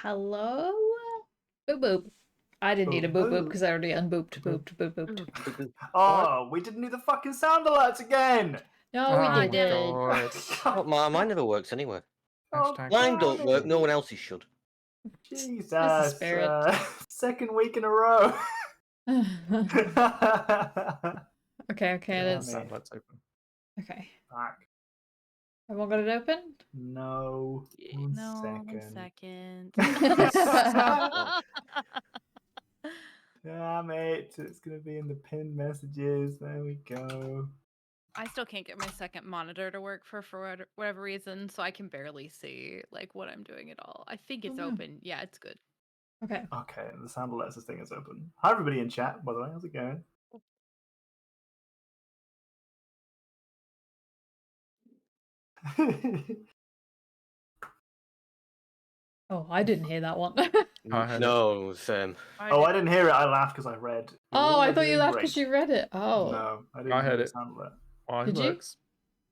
Hello? Boop boop. I didn't need a boop boop because I already unbooped. Booped. Boop booped. Oh, we didn't do the fucking sound alerts again! No, we did it. Well, mine never works anyway. Oh, Mine don't work, no one else's should. Jesus. spirit. Second week in a row. Okay, Yeah, let's... mate. Let's open. Okay. Fuck. Everyone got it open? No. One second. Damn it. It's going to be in the pinned messages. There we go. I still can't get my second monitor to work for whatever reason, so I can barely see like what I'm doing at all. I think it's open. Yeah, it's good. Okay. Okay, the sound alerts thing is open. Hi everybody in chat, by the way. How's it going? Oh, I didn't hear that one. No, same. Oh, I didn't hear it. I laughed because I read. Oh, I thought you doing laughed great. because you read it. Oh. No, I didn't I hear heard the it. sound alert. Oh, Did it you? works.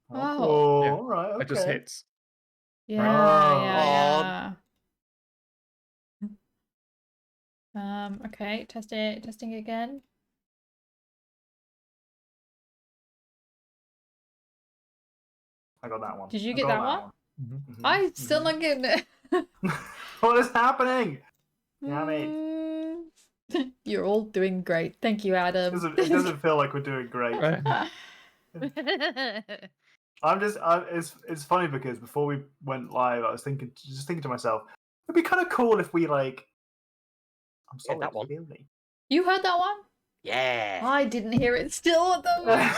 Oh. Yeah. All right. Okay. It just hits. Yeah. Okay, testing again. I got that one. Did you get that one? Mm-hmm. I still not getting it. What is happening? Damn it. You're all doing great. Thank you, Adam. It doesn't feel like we're doing great. It's funny because before we went live, I was thinking to myself, it'd be kind of cool if we like. I'm sorry, that one. feel me. You heard that one? Yeah. I didn't hear it still though.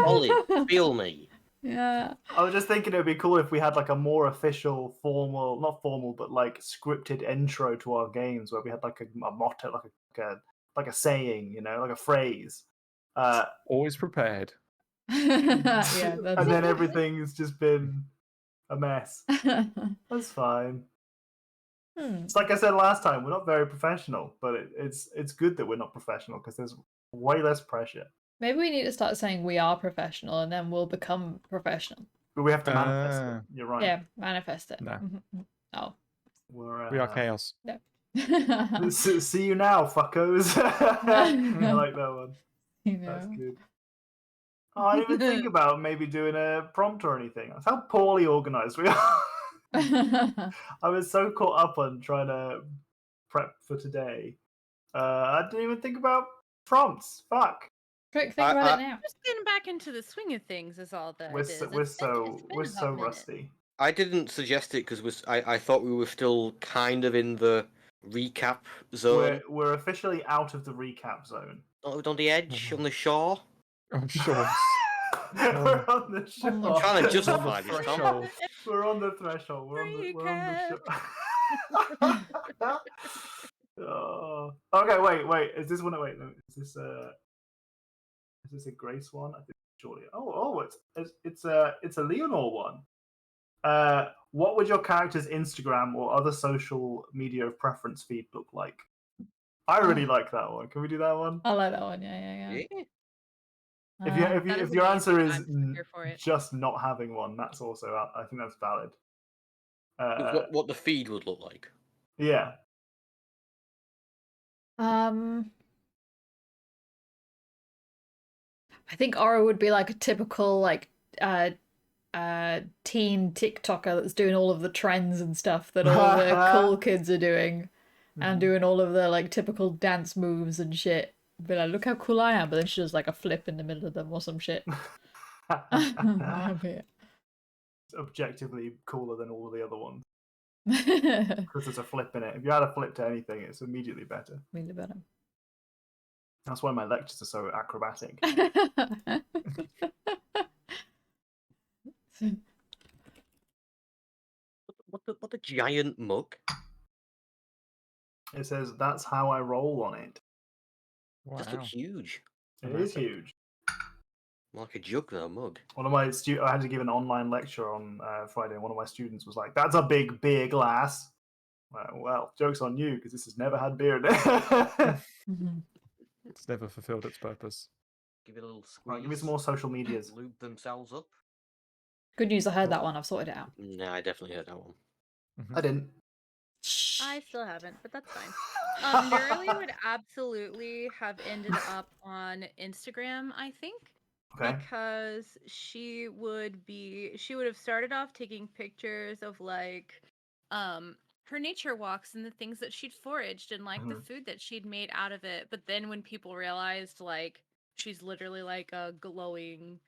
Ollie, feel me. Yeah. I was just thinking it would be cool if we had like a more official, formal, not formal, but like scripted intro to our games where we had like a motto, like a saying, you know, like a phrase. Always prepared. Yeah, and then everything's just been a mess. That's fine. It's like I said last time, we're not very professional, but it's good that we're not professional because there's way less pressure. Maybe we need to start saying we are professional and then we'll become professional. But we have to manifest it. You're right. Yeah, manifest it. No. Oh. We are chaos. No. See you now, fuckos. I like that one. That's good. Oh, I didn't even think about maybe doing a prompt or anything. That's how poorly organized we are. I was so caught up on trying to prep for today. I didn't even think about prompts. Fuck. Think about it now. Just getting back into the swing of things is all that. We're so rusty. I didn't suggest it because I thought we were still kind of in the recap zone. We're officially out of the recap zone. On the edge, on the shore. I'm sure. We're on the shore. I'm trying to justify this, Tom. We're on the threshold. We're on the shore. Oh. Okay, wait. Is this one? Wait, no. Is this a Grace one? I think surely. Oh, it's a Leonor one. What would your character's Instagram or other social media of preference feed look like? I really like that one. Can we do that one? I like that one. Yeah. If your answer is just not having one, that's also I think that's valid. What the feed would look like. Yeah. I think Aura would be like a typical like teen TikToker that's doing all of the trends and stuff that all the cool kids are doing, and doing all of the like typical dance moves and shit. Be like, look how cool I am, but then she does like a flip in the middle of them or some shit. It's objectively cooler than all the other ones. Because there's a flip in it. If you add a flip to anything, it's immediately better. Really better. That's why my lectures are so acrobatic. What a giant mug. It says that's how I roll on it. Wow. This looks huge. It is huge. Like a jug, though, a mug. One of my I had to give an online lecture on Friday, and one of my students was like, "That's a big beer glass." Well, joke's on you because this has never had beer in it. It's never fulfilled its purpose. Give it a little squeeze. Right, give me some more social medias. Lube themselves up. Good news, I heard that one. I've sorted it out. No, I definitely heard that one. I didn't. Shh. I still haven't, but that's fine. Nuralie would absolutely have ended up on Instagram, I think. Okay. Because she would have started off taking pictures of like her nature walks and the things that she'd foraged and like the food that she'd made out of it. But then when people realized like she's literally like a glowing,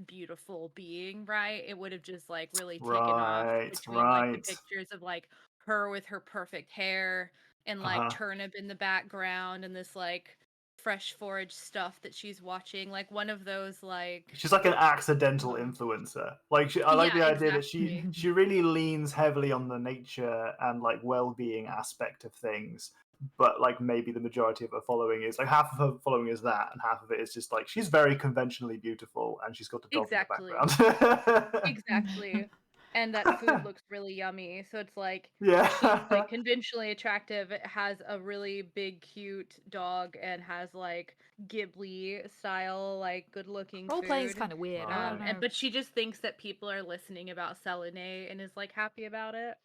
beautiful being, right? It would have just like really taken off between like the pictures of like her with her perfect hair and like turnip in the background and this like fresh forage stuff that she's watching, like one of those like she's like an accidental influencer. Like I like the idea that she really leans heavily on the nature and like well-being aspect of things, but like maybe the majority of her following is like half of her following is that and half of it is just like she's very conventionally beautiful and she's got a dog in the background. Exactly. And that food looks really yummy. So it's like Yeah. she's like conventionally attractive. It has a really big, cute dog and has like Ghibli style, like good looking Role food. play is kind of weird. I don't know. But she just thinks that people are listening about Selenay and is like happy about it.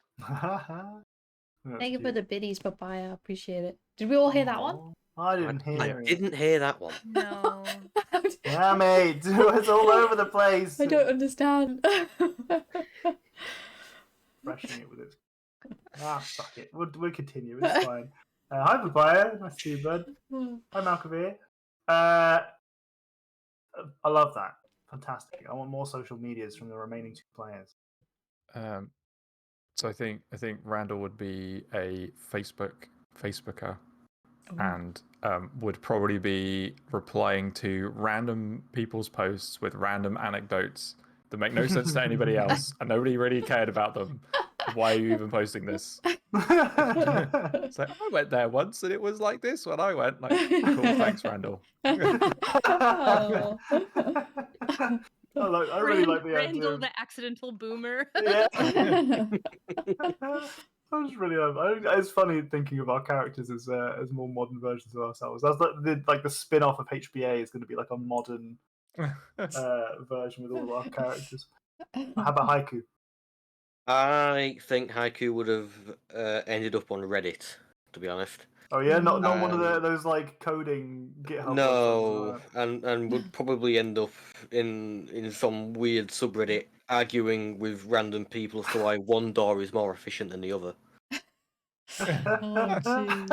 Thank you for the biddies, papaya. Appreciate it. Did we all hear that one? I didn't hear it. I didn't hear that one. No. Yeah, mate. It's all over the place. I don't understand. Brushing it with it. Fuck it. We'll continue. It's fine. Hi, Papaya. Nice to see you, bud. Hi, Malkavir. I love that. Fantastic. I want more social medias from the remaining 2 players. So I think Randall would be a Facebooker, and would probably be replying to random people's posts with random anecdotes that make no sense to anybody else, and nobody really cared about them. Why are you even posting this? It's like, I went there once and it was like this when I went. Like, cool, thanks, Randall. Oh. I really like the Randall, idea. the accidental boomer. Yeah. I was really. It's funny thinking of our characters as more modern versions of ourselves. That's like the spin-off of HBA is going to be like a modern version with all of our characters. How about Haiku? I think Haiku would have ended up on Reddit, to be honest. Oh yeah, not one of those like coding GitHub. No, and would probably end up in some weird subreddit arguing with random people as to why one door is more efficient than the other.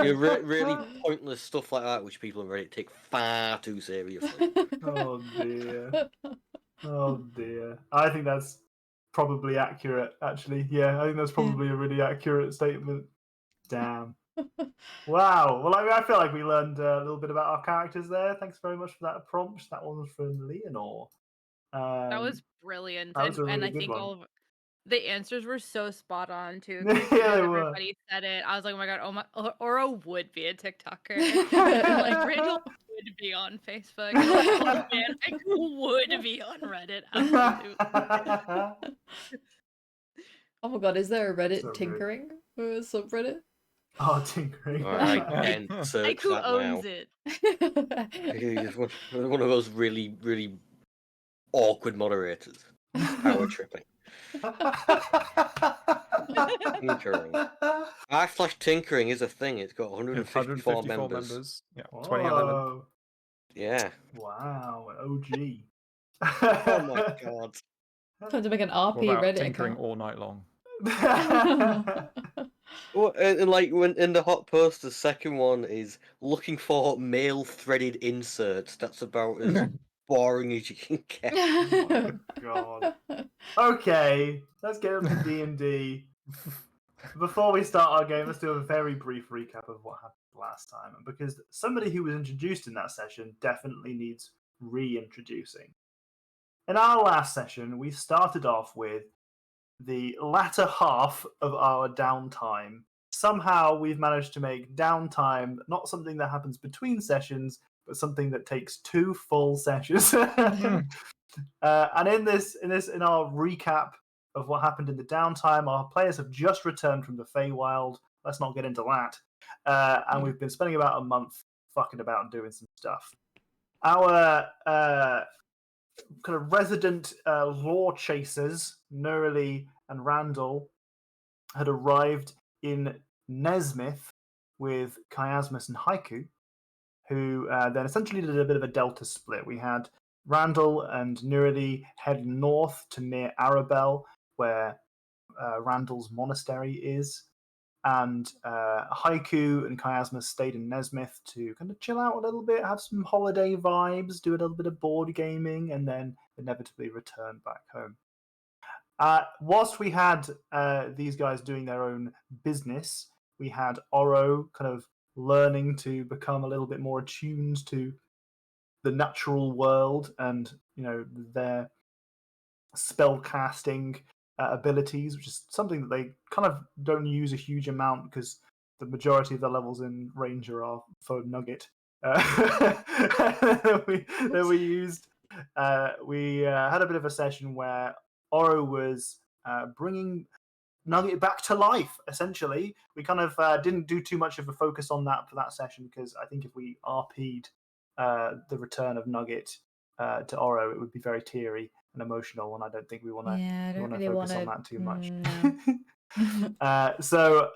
Really pointless stuff like that, which people on Reddit take far too seriously. Oh dear. Oh dear. I think that's probably accurate, actually. Yeah, I think that's probably a really accurate statement. Damn. Wow. Well, I feel like we learned a little bit about our characters there. Thanks very much for that prompt. That one was from Leonor. That was brilliant. That was a and really I good think one. all of the answers were so spot on too. Yeah, they were. Everybody said it. I was like, oh my god, Ora would be a TikToker. Like Randall would be on Facebook. And like, oh man, I would be on Reddit. Absolutely. Oh my god, is there a Reddit So good. tinkering or a subreddit? Oh, tinkering. I can search Haiku that owns now. it. He's one of those really, really awkward moderators. Power tripping. Tinkering. r/tinkering is a thing. It's got 154 members. Yeah, 2011. Whoa. Yeah. Wow, OG. Oh my god. Time to make an RP What about Reddit tinkering account. all night long? Well, and like when in the hot post, the second one is looking for male threaded inserts. That's about as boring as you can get. Oh my god. Okay, let's get into D&D. Before we start our game, let's do a very brief recap of what happened last time. And because somebody who was introduced in that session definitely needs reintroducing. In our last session, we started off with the latter half of our downtime. Somehow we've managed to make downtime not something that happens between sessions, but something that takes 2 full sessions. And in our recap of what happened in the downtime, our players have just returned from the Feywild. Let's not get into that. And we've been spending about a month fucking about and doing some stuff. Our kind of resident lore chasers, Nuralie and Randall, had arrived in Nesmith with Chiasmus and Haiku, who then essentially did a bit of a delta split. We had Randall and Nuralie head north to near Arabelle, where Randall's monastery is, and Haiku and Chiasmus stayed in Nesmith to kind of chill out a little bit, have some holiday vibes, do a little bit of board gaming, and then inevitably return back home. Whilst we had these guys doing their own business, we had Oro kind of learning to become a little bit more attuned to the natural world and their spell casting abilities, which is something that they kind of don't use a huge amount because the majority of the levels in Ranger are for Nugget. that we used. We had a bit of a session where Oro was bringing Nugget back to life, essentially. We kind of didn't do too much of a focus on that for that session because I think if we RP'd the return of Nugget to Oro, it would be very teary and emotional, and I don't think we want to focus on that too much. No. So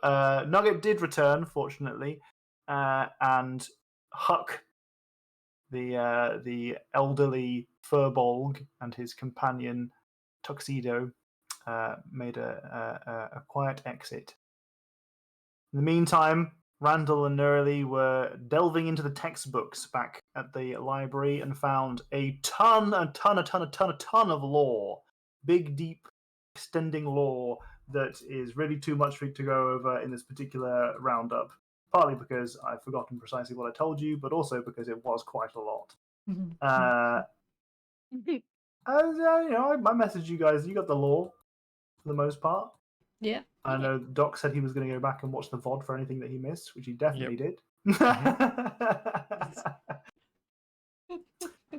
Nugget did return, fortunately, and Huck, the elderly Furbolg, and his companion Tuxedo made a quiet exit. In the meantime, Randall and Nuralie were delving into the textbooks back at the library and found a ton of lore. Big, deep, extending lore that is really too much for you to go over in this particular roundup. Partly because I've forgotten precisely what I told you, but also because it was quite a lot. I messaged you guys. You got the lore for the most part. Yeah. I know Doc said he was going to go back and watch the VOD for anything that he missed, which he definitely did.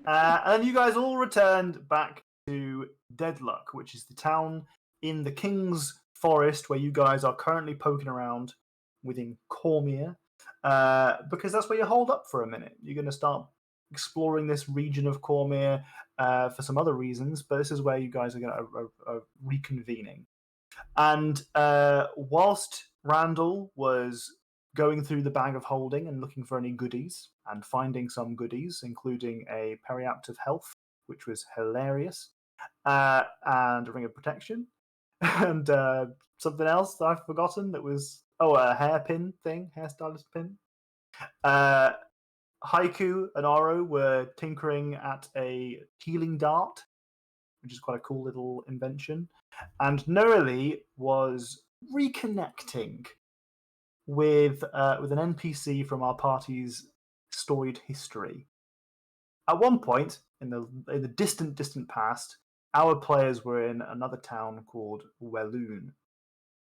And you guys all returned back to Deadluck, which is the town in the King's Forest where you guys are currently poking around within Cormier, because that's where you hold up for a minute. You're going to start exploring this region of Cormier for some other reasons, but this is where you guys are going to reconvening. And whilst Randall was going through the bag of holding and looking for any goodies and finding some goodies, including a Periapt of Health, which was hilarious, and a Ring of Protection, and something else that I've forgotten that was, a hairpin thing, hairstylist pin. Haiku and Oro were tinkering at a healing dart, which is quite a cool little invention. And Nuralie was reconnecting with an NPC from our party's storied history. At one point, in the distant past, our players were in another town called Welloon.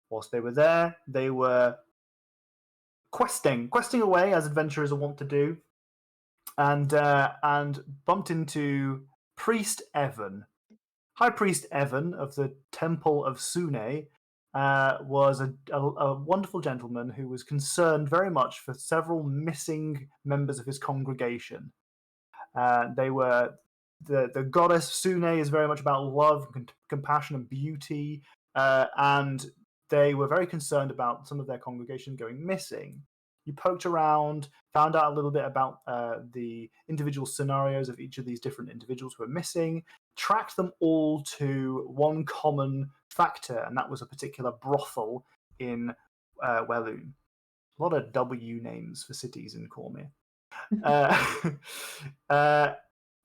Whilst they were there, they were questing away as adventurers are wont to do, and bumped into Priest Evan. High Priest Evan of the Temple of Sune was a wonderful gentleman who was concerned very much for several missing members of his congregation. They were the goddess Sune is very much about love, compassion, and beauty, and they were very concerned about some of their congregation going missing. You poked around, found out a little bit about the individual scenarios of each of these different individuals who were missing, tracked them all to one common factor, and that was a particular brothel in Welloon. A lot of W names for cities in Cormier.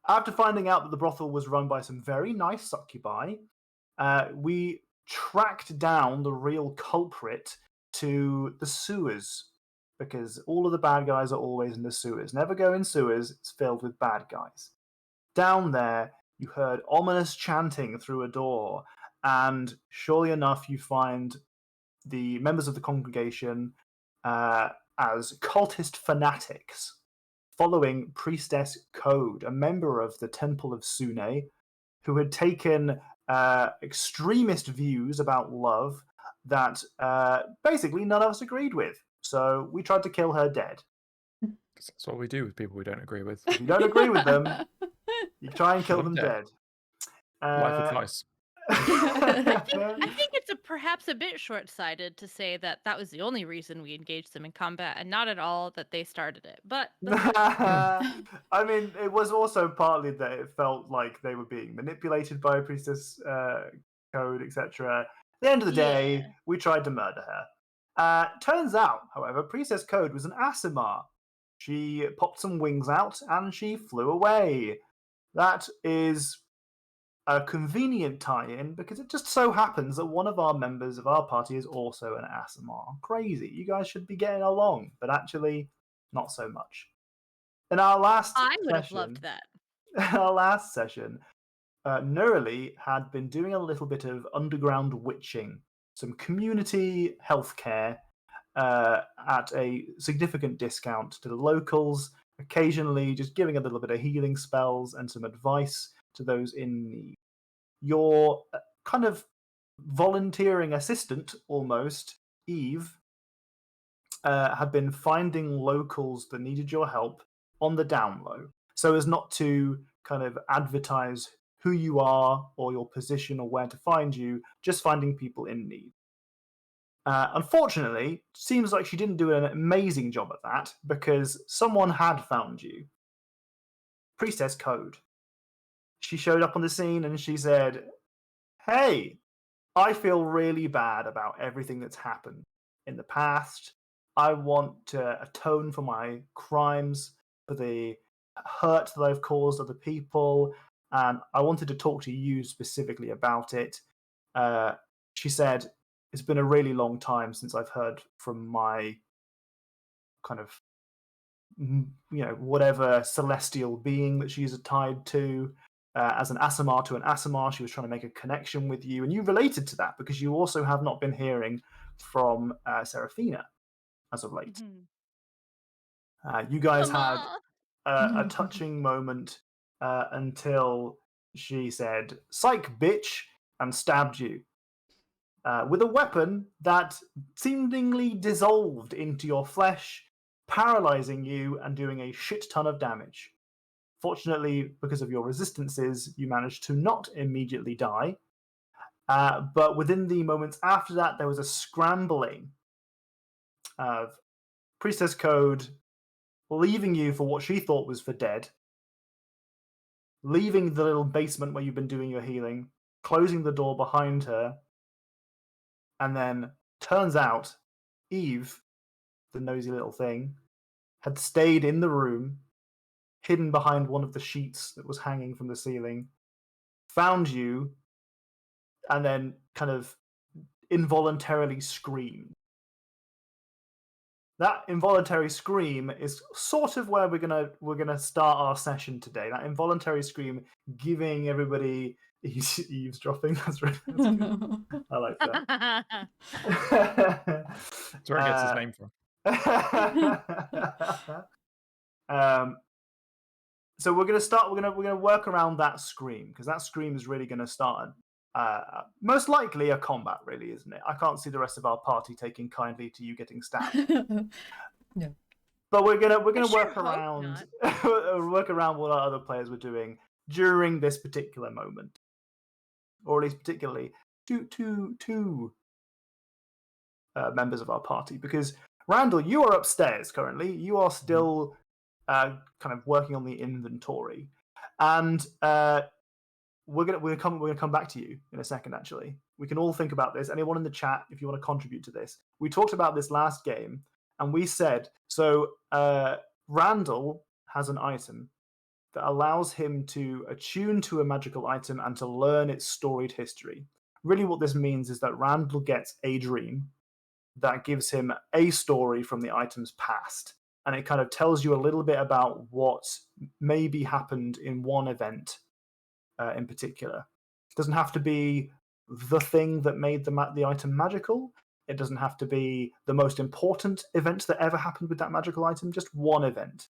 After finding out that the brothel was run by some very nice succubi, we tracked down the real culprit to the sewers, because all of the bad guys are always in the sewers. Never go in sewers, it's filled with bad guys. Down there, you heard ominous chanting through a door, and surely enough, you find the members of the congregation as cultist fanatics, following Priestess Code, a member of the Temple of Sune, who had taken extremist views about love that basically none of us agreed with. So we tried to kill her dead. That's what we do with people we don't agree with. If you don't agree with them, you try and kill them dead. Life advice. I think it's perhaps a bit short-sighted to say that that was the only reason we engaged them in combat, and not at all that they started it. But I mean, it was also partly that it felt like they were being manipulated by Priestess Code, etc. At the end of the day, Yeah. we tried to murder her. Turns out, however, Priestess Code was an Asimar. She popped some wings out and she flew away. That is a convenient tie-in because it just so happens that one of our members of our party is also an Asimar. Crazy. You guys should be getting along, but actually, not so much. In our last I would have session, loved that. our last session, Nuralie had been doing a little bit of underground witching, some community healthcare at a significant discount to the locals, occasionally just giving a little bit of healing spells and some advice to those in need. Your kind of volunteering assistant, almost, Eve, had been finding locals that needed your help on the down low, so as not to kind of advertise who you are or your position or where to find you, just finding people in need. Unfortunately, seems like she didn't do an amazing job at that because someone had found you. Priestess Code. She showed up on the scene and she said, "Hey, I feel really bad about everything that's happened in the past. I want to atone for my crimes, for the hurt that I've caused other people, and I wanted to talk to you specifically about it." She said, "It's been a really long time since I've heard from my kind of, whatever celestial being that she's tied to. As an Asimar to an Asimar, she was trying to make a connection with you, and you related to that because you also have not been hearing from Seraphina as of late. You guys had a touching moment until she said, 'Psych, bitch,' and stabbed you with a weapon that seemingly dissolved into your flesh, paralyzing you and doing a shit ton of damage. Fortunately, because of your resistances, you managed to not immediately die. But within the moments after that, there was a scrambling of Priestess Code leaving you for what she thought was for dead, leaving the little basement where you've been doing your healing, closing the door behind her, and then turns out Eve, the nosy little thing, had stayed in the room, hidden behind one of the sheets that was hanging from the ceiling, found you, and then kind of involuntarily screamed. That involuntary scream is sort of where we're gonna start our session today. That involuntary scream giving everybody eavesdropping. That's good. I like that. That's where it gets its name from. So we're gonna work around that scream because that scream is really gonna start most likely a combat, really, isn't it? I can't see the rest of our party taking kindly to you getting stabbed. No. But we're gonna sure work hope around work around what our other players were doing during this particular moment, or at least particularly two members of our party. Because Randall, you are upstairs currently. You are still kind of working on the inventory, and we're gonna come back to you in a second. Actually, we can all think about this. Anyone in the chat, if you want to contribute to this, we talked about this last game, and we said so. Randall has an item that allows him to attune to a magical item and to learn its storied history. Really, what this means is that Randall gets a dream that gives him a story from the item's past, and it kind of tells you a little bit about what maybe happened in one event in particular. It doesn't have to be the thing that made the item magical. It doesn't have to be the most important event that ever happened with that magical item, just one event.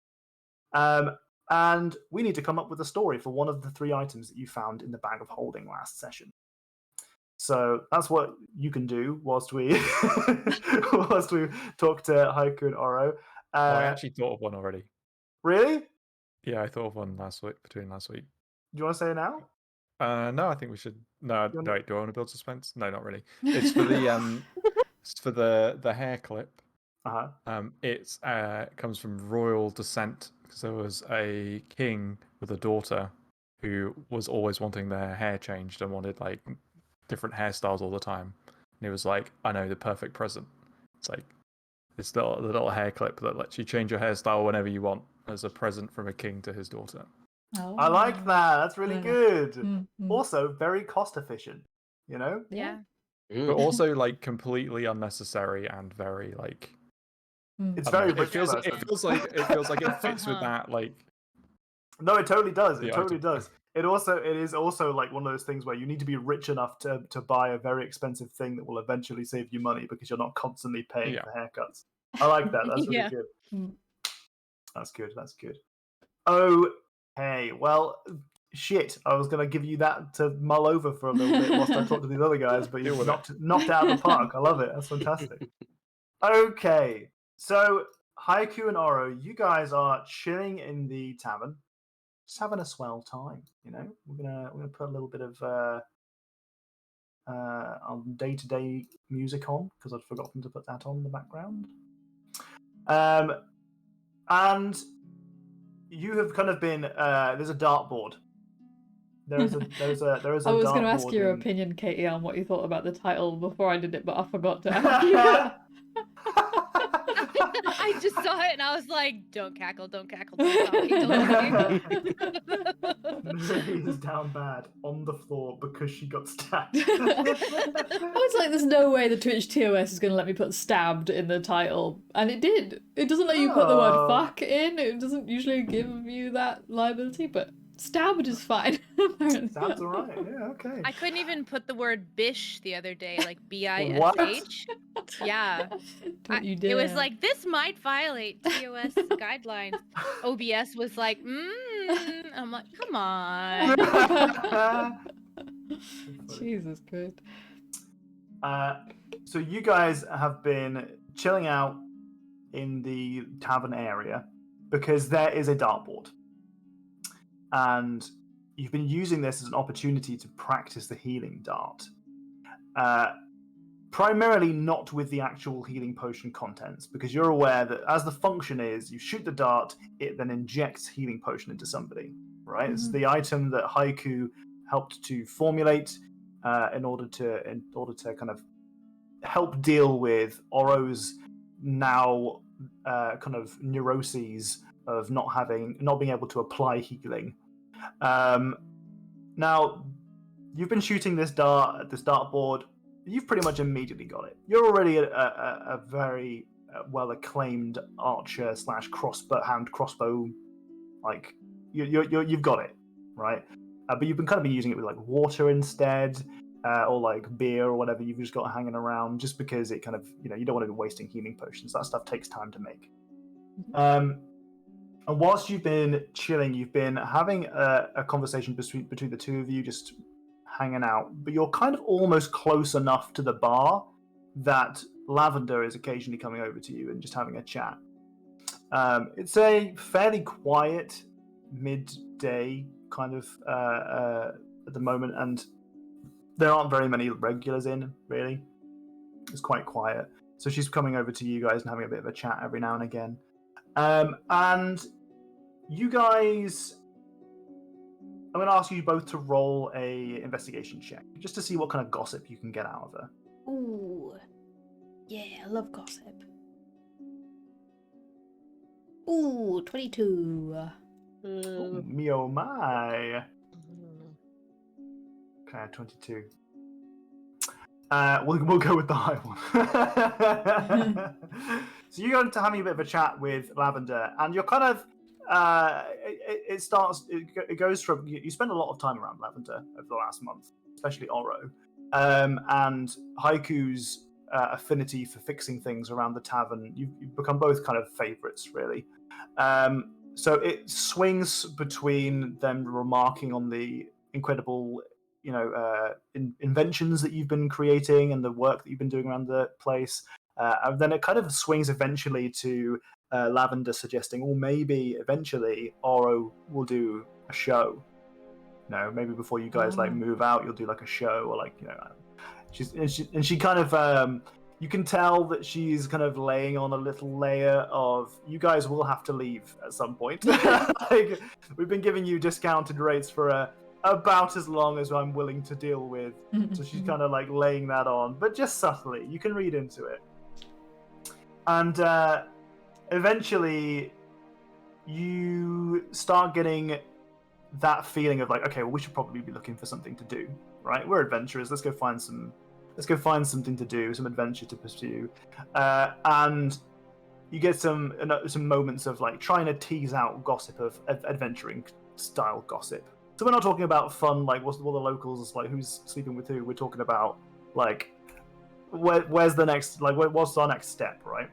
And we need to come up with a story for one of the 3 items that you found in the bag of holding last session. So that's what you can do whilst we whilst we talk to Haiku and Oro. I actually thought of one already. Really? Yeah, I thought of one last week. Do you want to say it now? No, I think we should. No, You wanna- wait, do I want to build suspense? No, not really. It's for the it's for the hair clip. It comes from royal descent because there was a king with a daughter who was always wanting their hair changed and wanted like different hairstyles all the time. And he was like, "I know the perfect present. It's like this little hair clip that lets you change your hairstyle whenever you want as a present from a king to his daughter." Oh. I like that. That's really Yeah. good. Also, very cost efficient. You know. Yeah. But also like completely unnecessary and very like It's I don't very know, rich. it feels like it fits with Uh-huh. that like No, it totally does. the It totally item. does. It is also like one of those things where you need to be rich enough to buy a very expensive thing that will eventually save you money because you're not constantly paying Yeah. for haircuts. I like that. That's really Yeah. good. Mm. That's good. That's good. Okay. Well, shit. I was gonna give you that to mull over for a little bit whilst I talk to these other guys, but Deal you with it. knocked it out of the park. I love it. That's fantastic. Okay. So Haiku and Oro, you guys are chilling in the tavern, just having a swell time. You know, we're gonna put a little bit of day-to-day music on because I'd forgotten to put that on in the background. And you have kind of been there's a dartboard. There is a I was going to ask dartboard your in- opinion, Katie, on what you thought about the title before I did it, but I forgot to ask you. I just saw it and I was like, don't cackle, don't cackle, don't talk, don't Nuralie is down bad on the floor because she got stabbed. I was like, there's no way the Twitch TOS is going to let me put stabbed in the title. And it did. It doesn't let you put the word Oh. fuck in. It doesn't usually give you that liability, but stabbed is fine. apparently. Sounds alright. Yeah, okay. I couldn't even put the word bish the other day, like bish. What? Yeah. Don't you It was dare. like, this might violate TOS guidelines. OBS was like, I'm like, come on. Jesus Christ. So you guys have been chilling out in the tavern area because there is a dartboard. And you've been using this as an opportunity to practice the healing dart. Primarily not with the actual healing potion contents, because you're aware that as the function is, you shoot the dart, it then injects healing potion into somebody, right? This is the item that Haiku helped to formulate in order to kind of help deal with Oro's now kind of neuroses of not being able to apply healing. Now, you've been shooting this dart at this dartboard. You've pretty much immediately got it. You're already a very well acclaimed archer / crossbow. Like you've got it, right? But you've been kind of using it with like water instead, or like beer or whatever you've just got hanging around, just because it kind of you don't want to be wasting healing potions. That stuff takes time to make. And whilst you've been chilling, you've been having a conversation between the two of you, just hanging out, but you're kind of almost close enough to the bar that Lavender is occasionally coming over to you and just having a chat. It's a fairly quiet midday kind of at the moment, and there aren't very many regulars in, really. It's quite quiet. So she's coming over to you guys and having a bit of a chat every now and again. And you guys... I'm going to ask you both to roll a investigation check, just to see what kind of gossip you can get out of her. Ooh. Yeah, I love gossip. Ooh, 22. Ooh, me oh my. Okay, 22. We'll go with the high one. So you're going to having a bit of a chat with Lavender, and you're kind of it goes from you spend a lot of time around Lavender over the last month, especially Oro, and Haiku's affinity for fixing things around the tavern. You've become both kind of favorites, really. So it swings between them remarking on the incredible inventions that you've been creating and the work that you've been doing around the place, and then it kind of swings eventually to Lavender suggesting, maybe eventually Oro will do a show. maybe before you guys like move out, you'll do like a show or like she kind of you can tell that she's kind of laying on a little layer of you guys will have to leave at some point. Like, we've been giving you discounted rates for about as long as I'm willing to deal with. So she's kind of like laying that on, but just subtly. You can read into it. And eventually you start getting that feeling of like, okay, well, we should probably be looking for something to do, right? We're adventurers. Let's go find something to do, some adventure to pursue. And you get some moments of like trying to tease out gossip of adventuring style gossip. So we're not talking about fun, like what the locals, like who's sleeping with who. We're talking about like where's the next, like what's our next step, right?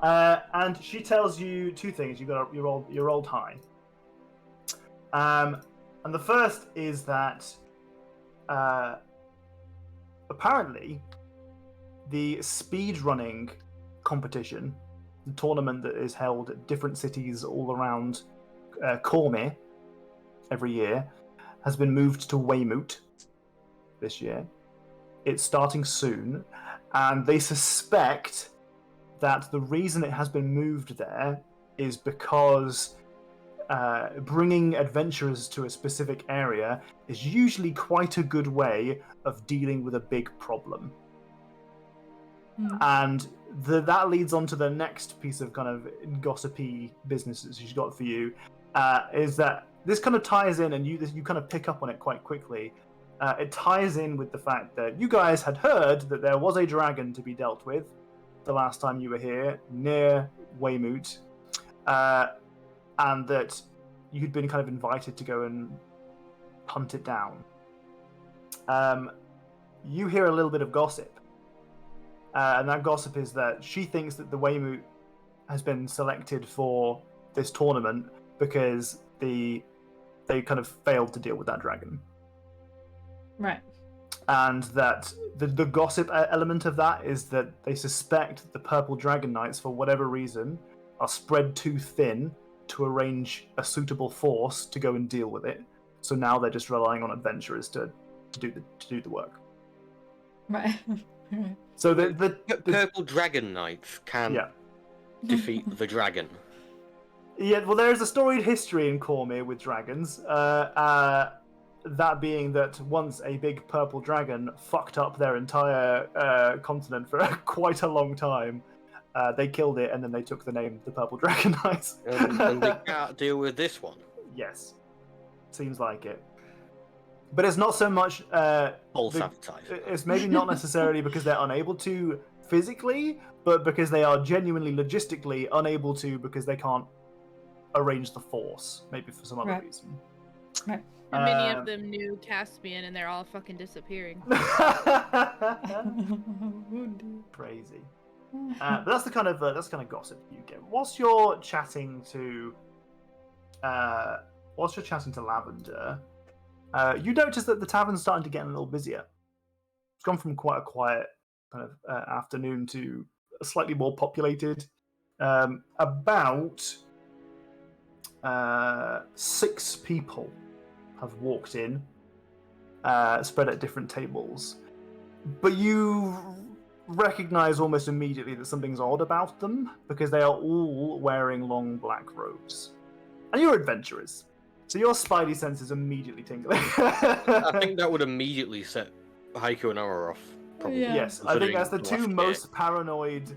And she tells you two things. You got your old high. And the first is that apparently the speed running competition, the tournament that is held at different cities all around Cormier every year, has been moved to Weymouth this year. It's starting soon, and they suspect that the reason it has been moved there is because bringing adventurers to a specific area is usually quite a good way of dealing with a big problem. And that leads on to the next piece of kind of gossipy business that she's got for you, is that this kind of ties in, and you kind of pick up on it quite quickly. It ties in with the fact that you guys had heard that there was a dragon to be dealt with the last time you were here, near Weymouth, and that you'd been kind of invited to go and hunt it down. You hear a little bit of gossip, and that gossip is that she thinks that the Weymouth has been selected for this tournament because they kind of failed to deal with that dragon. Right. And that the gossip element of that is that they suspect the Purple Dragon Knights, for whatever reason, are spread too thin to arrange a suitable force to go and deal with it. So now they're just relying on adventurers to do the work. Right. So the Purple Dragon Knights can defeat the dragon. Yeah, well, there is a storied history in Cormier with dragons. That being that once a big purple dragon fucked up their entire continent for quite a long time. They killed it, and then they took the name the Purple Dragon Knights. And they can't deal with this one. Yes, seems like it. But it's not so much. False advertising. It's maybe not necessarily because they're unable to physically, but because they are genuinely logistically unable to because they can't arrange the force. Maybe for some other reason. Right. And many of them knew Caspian, and they're all fucking disappearing. Crazy. But that's the kind of gossip you get. Whilst you're chatting to Lavender, you notice that the tavern's starting to get a little busier. It's gone from quite a quiet kind of afternoon to a slightly more populated. About 6 people have walked in, spread at different tables. But you recognize almost immediately that something's odd about them, because they are all wearing long black robes. And you're adventurers, so your spidey sense is immediately tingling. I think that would immediately set Haiku and Aura off. Probably. Yeah. Yes, I think as the two most paranoid,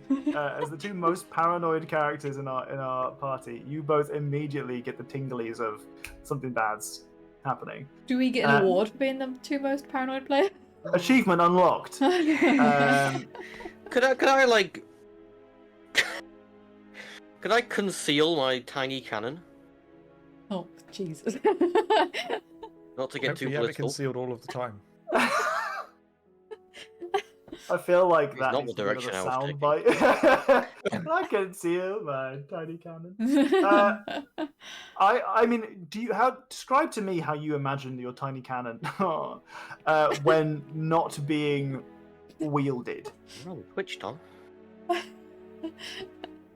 characters in our party, you both immediately get the tinglies of something bad's happening. Do we get an award for being the 2 most paranoid players? Achievement unlocked. Could I like? Could I conceal my tiny cannon? Oh, Jesus. Not to get too Hopefully you have it political. concealed all of the time. I feel like It's that not needs the to be direction another I was sound bite. I can conceal my tiny cannon. I mean, describe to me how you imagine your tiny cannon when not being wielded. Oh, switched on.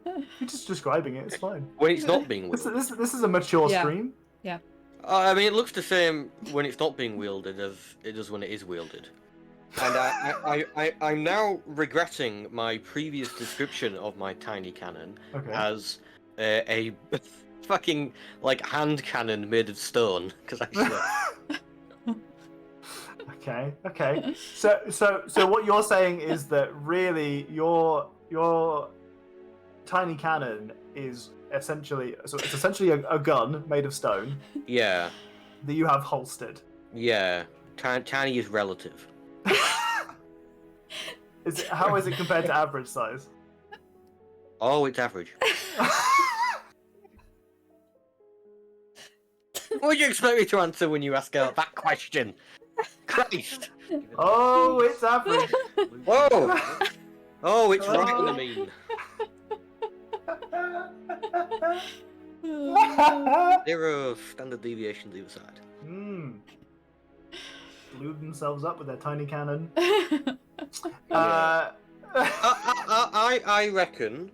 You're just describing it. It's fine. When it's not being wielded. This is a mature stream. Yeah. I mean, it looks the same when it's not being wielded as it does when it is wielded. And I'm now regretting my previous description of my tiny cannon as a fucking like hand cannon made of stone. Because Okay. So what you're saying is that really your tiny cannon is essentially a gun made of stone. Yeah. That you have holstered. Yeah. Tiny is relative. How is it compared to average size? Oh, it's average. What do you expect me to answer when you ask out that question? Christ! Oh, it's average. Whoa! Oh, it's right on the mean. 0 standard deviations either side. Blew themselves up with their tiny cannon. I reckon,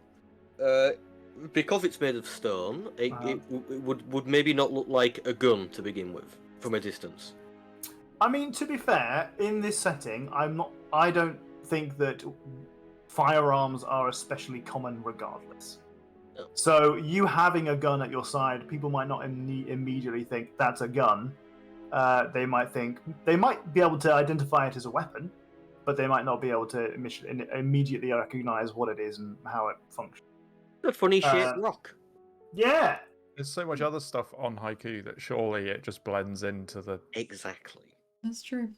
because it's made of stone, it would maybe not look like a gun to begin with from a distance. I mean, to be fair, in this setting, I don't think that firearms are especially common regardless. No. So you having a gun at your side, people might not immediately think that's a gun. They might be able to identify it as a weapon, but they might not be able to immediately recognize what it is and how it functions. A funny shaped rock. Yeah. There's so much other stuff on Haiku that surely it just blends into the... Exactly. That's true.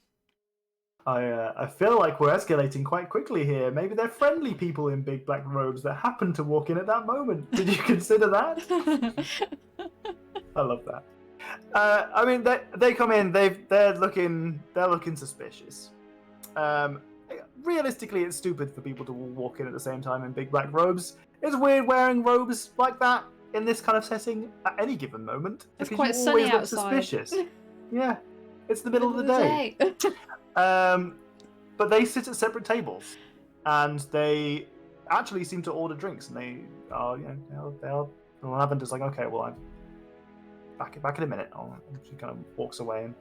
I feel like we're escalating quite quickly here. Maybe they're friendly people in big black robes that happen to walk in at that moment. Did you consider that? I love that. I mean, they come in. They're looking suspicious. Realistically, it's stupid for people to walk in at the same time in big black robes. It's weird wearing robes like that in this kind of setting at any given moment. It's because quite you sunny always look outside. Suspicious. Yeah, it's the middle of the day. But they sit at separate tables, and they actually seem to order drinks, and they are, Lavender's like, okay, well, I'm back in a minute. She kind of walks away and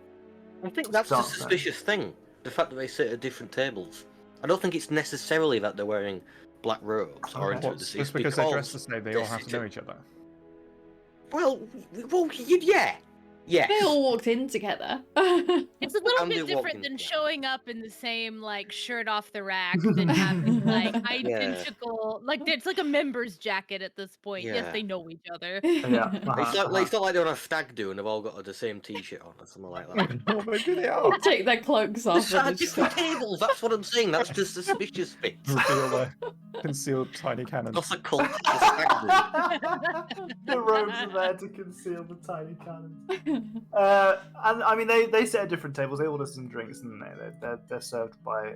I think that's the suspicious thing. The fact that they sit at different tables. I don't think it's necessarily that they're wearing black robes or into the Just because they're dressed the same, they all have to know each other. Well, yeah. Yes. They all walked in together. It's a little And they bit walked different in than together. showing up in the same like shirt off the rack than having like identical it's like a member's jacket at this point. Yeah. Yes, they know each other. Yeah. It's not like they're on a stag do and they've all got the same t-shirt on or something like that. Well, maybe they are. Take their cloaks They're off. sat And at different tables, that's what I'm saying. That's the suspicious bit. Reveal their concealed tiny cannons. That's a cult. It's a stag do. The robes are there to conceal the tiny cannons. And I mean, they sit at different tables. They order some drinks, and they're served by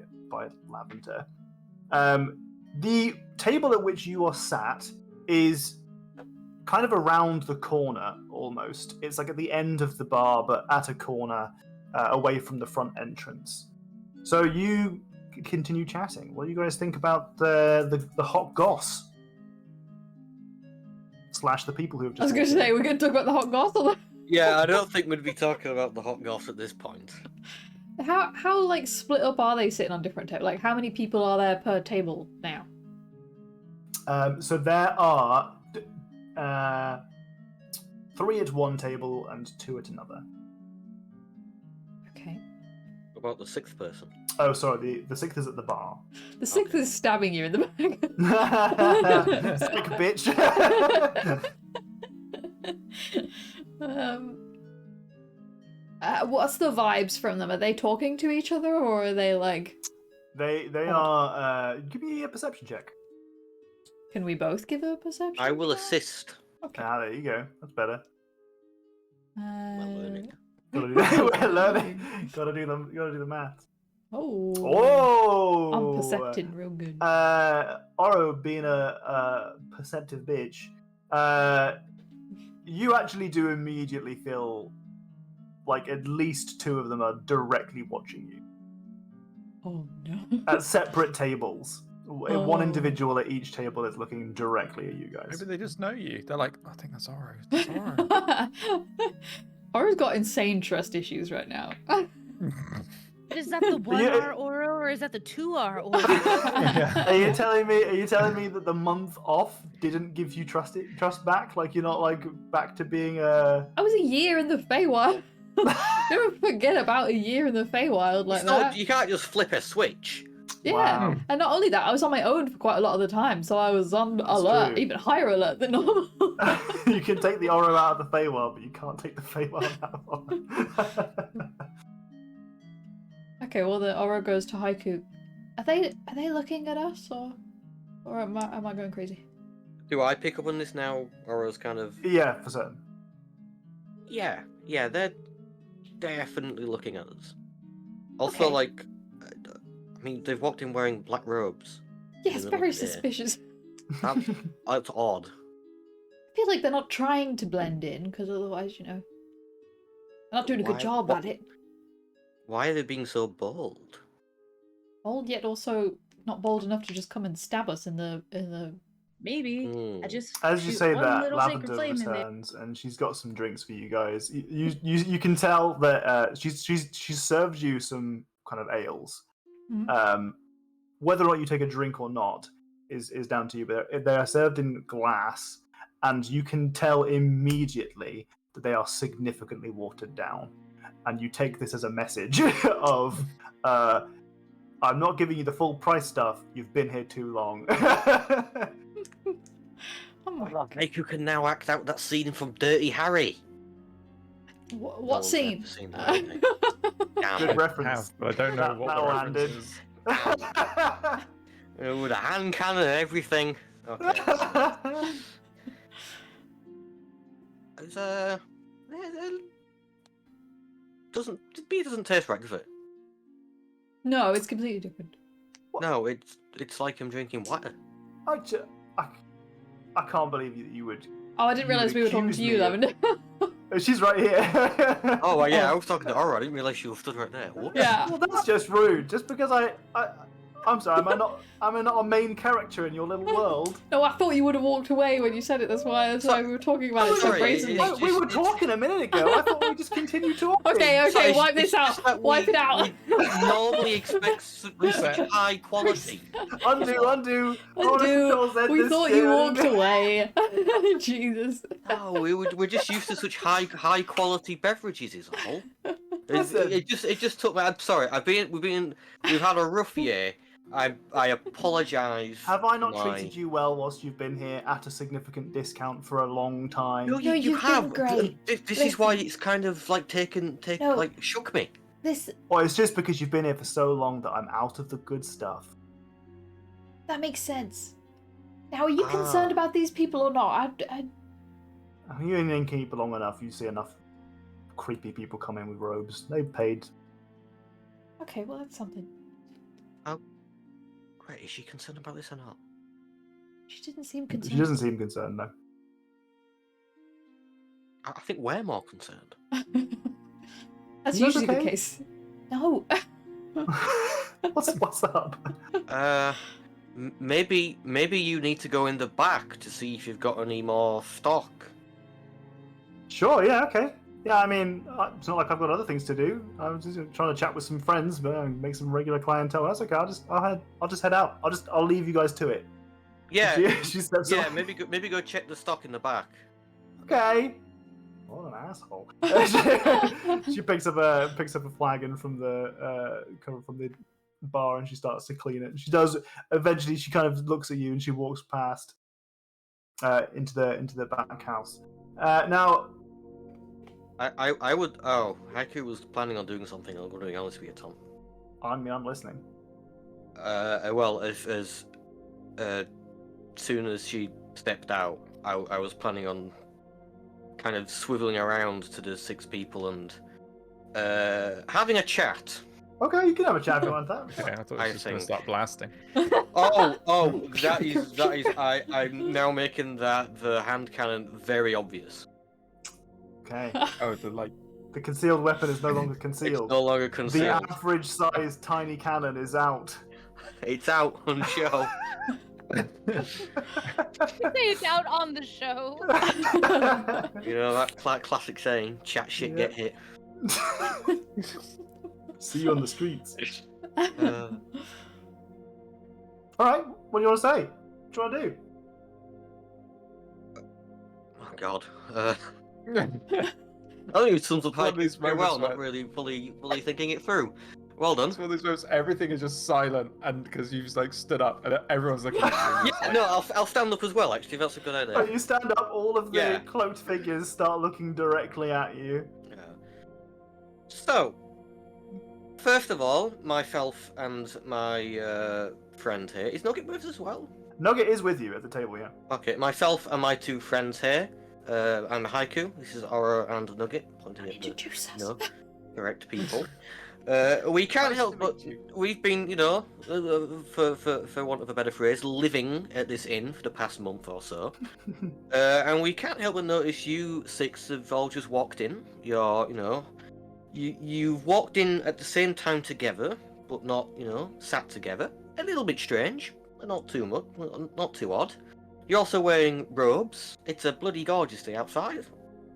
Lavender. The table at which you are sat is kind of around the corner, almost. It's like at the end of the bar, but at a corner, away from the front entrance. So you continue chatting. What do you guys think about the hot goss? / the people who have just... I was going to say, we're going to talk about the hot goss. Yeah, I don't think we'd be talking about the hot goss at this point. How like split up are they sitting on different tables? Like, how many people are there per table now? So there are 3 at one table and 2 at another. Okay. What about the 6th person? Oh, sorry, the 6th is at the bar. The 6th is stabbing you in the back. Sick bitch. What's the vibes from them? Are they talking to each other, or are they like... They are... give me a perception check. Can we both give a perception? I will check? assist. Okay. There you go. That's better. Well, learning. We're learning. Gotta do the math. Oh. Oh. I'm percepting real good. Oro, being a perceptive bitch, you actually do immediately feel like at least 2 of them are directly watching you Oh no. at separate tables. One individual at each table is looking directly at you guys. Maybe they just know you. They're like, I think that's Oro. That's Oro. Aura's got insane trust issues right now. Is that the 1R aura or is that the 2R aura? Yeah. Are you telling me that the month off didn't give you trust back? Like you're not like back to being a. I was a year in the Feywild. Never forget about a year in the Feywild like that. You can't just flip a switch. Yeah, Wow. and not only that, I was on my own for quite a lot of the time, so I was on alert, true. even higher alert than normal. You can take the aura out of the Feywild, but you can't take the Feywild out of aura. Okay, well the aura goes to Haiku. Are they looking at us or am I going crazy? Do I pick up on this now, or is kind of? Yeah, for certain. Yeah, they're definitely looking at us. Also, Okay. like, I mean, they've walked in wearing black robes. Yes, In the very middle of the day. suspicious. That's odd. I feel like they're not trying to blend in, because otherwise, they're not doing a good Why- job what- at it. Why are they being so bold? Bold, yet also not bold enough to just come and stab us in the. Maybe. Hmm. I just As you shoot say one that, little sacred Lavender flame in there. returns, and she's got some drinks for you guys. You can tell that she served you some kind of ales. Mhm. Whether or not you take a drink or not is down to you. But they are served in glass, and you can tell immediately that they are significantly watered down. And you take this as a message of, I'm not giving you the full price stuff. You've been here too long. Oh my god. Haiku can now act out that scene from Dirty Harry. What No, I've scene? never seen that, okay. Damn. Good I reference. have, but I don't know what the That-handed. reference is. With a hand cannon and everything. Okay. It's beer doesn't taste right, does it? No, it's completely different. No, it's like I'm drinking water. I can't believe you would. Oh, I didn't You realise we were talking accuse to you, me of- Lavender. She's right here. Oh, well, yeah, I was talking to Aura. I didn't realise she was stood right there. Whoops. Yeah. Well, that's just rude. Just because I'm sorry. Am I not a main character in your little world? No, I thought you would have walked away when you said it. That's why we were talking about it so Sorry, brazenly. it's We were just- talking a minute ago. I thought we just continued talking. Okay, Sorry, wipe it's this out. just that Wipe it out. We normally expect such high quality. Undo. Undo. Control-Z We this thought shit. you walked away. Jesus. No, we're just used to such high quality beverages, is all. Listen. It just took me. I'm sorry. We've had a rough year. I apologise. Have I not my- treated you well whilst you've been here at a significant discount for a long time? No, No, you you've have. been great. This is why it's kind of like No. like shook me. Well, it's just because you've been here for so long that I'm out of the good stuff. That makes sense. Now, are you concerned about these people or not? You ain't keep long enough. You see enough creepy people come in with robes. They've paid. Okay, well, that's something. Great, is she concerned about this or not? She didn't seem concerned. She doesn't seem concerned, though. I think we're more concerned. That's That's usually the okay. case. No. What's up? Maybe you need to go in the back to see if you've got any more stock. Sure, yeah, okay. Yeah, I mean, it's not like I've got other things to do. I was just trying to chat with some friends, but make some regular clientele. That's okay. I'll just head out. I'll leave you guys to it. Yeah, She steps yeah. off. Maybe go check the stock in the back. Okay. What an asshole. She picks up a flagon from the bar and she starts to clean it. She does. Eventually, she kind of looks at you and she walks past into the back house. Now. I would. Oh, Haiku was planning on doing something. I'm going to be honest with you, Tom. I'm listening. Well, as soon as she stepped out, I was planning on kind of swiveling around to the 6 people and having a chat. Okay, you can have a chat if you want that. Okay, I thought I it was just going to think- start blasting. Oh, that is. I'm now making the hand cannon very obvious. Okay. Oh, The concealed weapon is no longer It's concealed. no longer The concealed. average sized tiny cannon is out. It's out on show. Say it out on the show. You know that classic saying, chat shit, get hit. See you on the streets. Uh, Alright, what do you want to say? What do you want to do? oh god. I think it sums up One of these very well, moments not where- really fully thinking it through. Well done. It's one of those moments, everything is just silent, and because you've just like stood up, and everyone's looking at you. Yeah, no, I'll stand up as well. Actually, that's a good idea. Oh, you stand up, all of the Yeah. cloaked figures start looking directly at you. Yeah. So, first of all, myself and my friend here is Nugget with us as well. Nugget is with you at the table, yeah. Okay, myself and my two friends here. I'm Haiku. This is Aura and Nugget. Pointing at the Introduce us. correct people. We can't help but we've been, for want of a better phrase, living at this inn for the past month or so, and we can't help but notice you six have all just walked in. You've walked in at the same time together, but not, sat together. A little bit strange, but not too much, not too odd. You're also wearing robes. It's a bloody gorgeous day outside.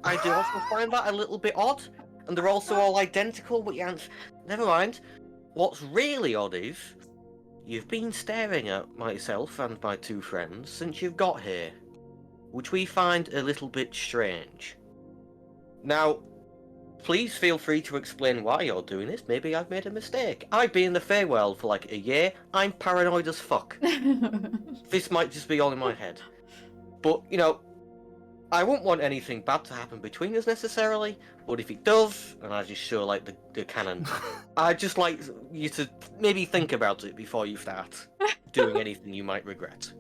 I do also find that a little bit odd. And they're also all identical, but you aren't... Never mind. What's really odd is, you've been staring at myself and my two friends since you've got here, which we find a little bit strange. Now, please feel free to explain why you're doing this. Maybe I've made a mistake. I've been in the Feywild for like a year. I'm paranoid as fuck. This might just be all in my head. But, I won't want anything bad to happen between us necessarily, but if it does, and I just show like the cannon, I'd just like you to maybe think about it before you start doing anything you might regret.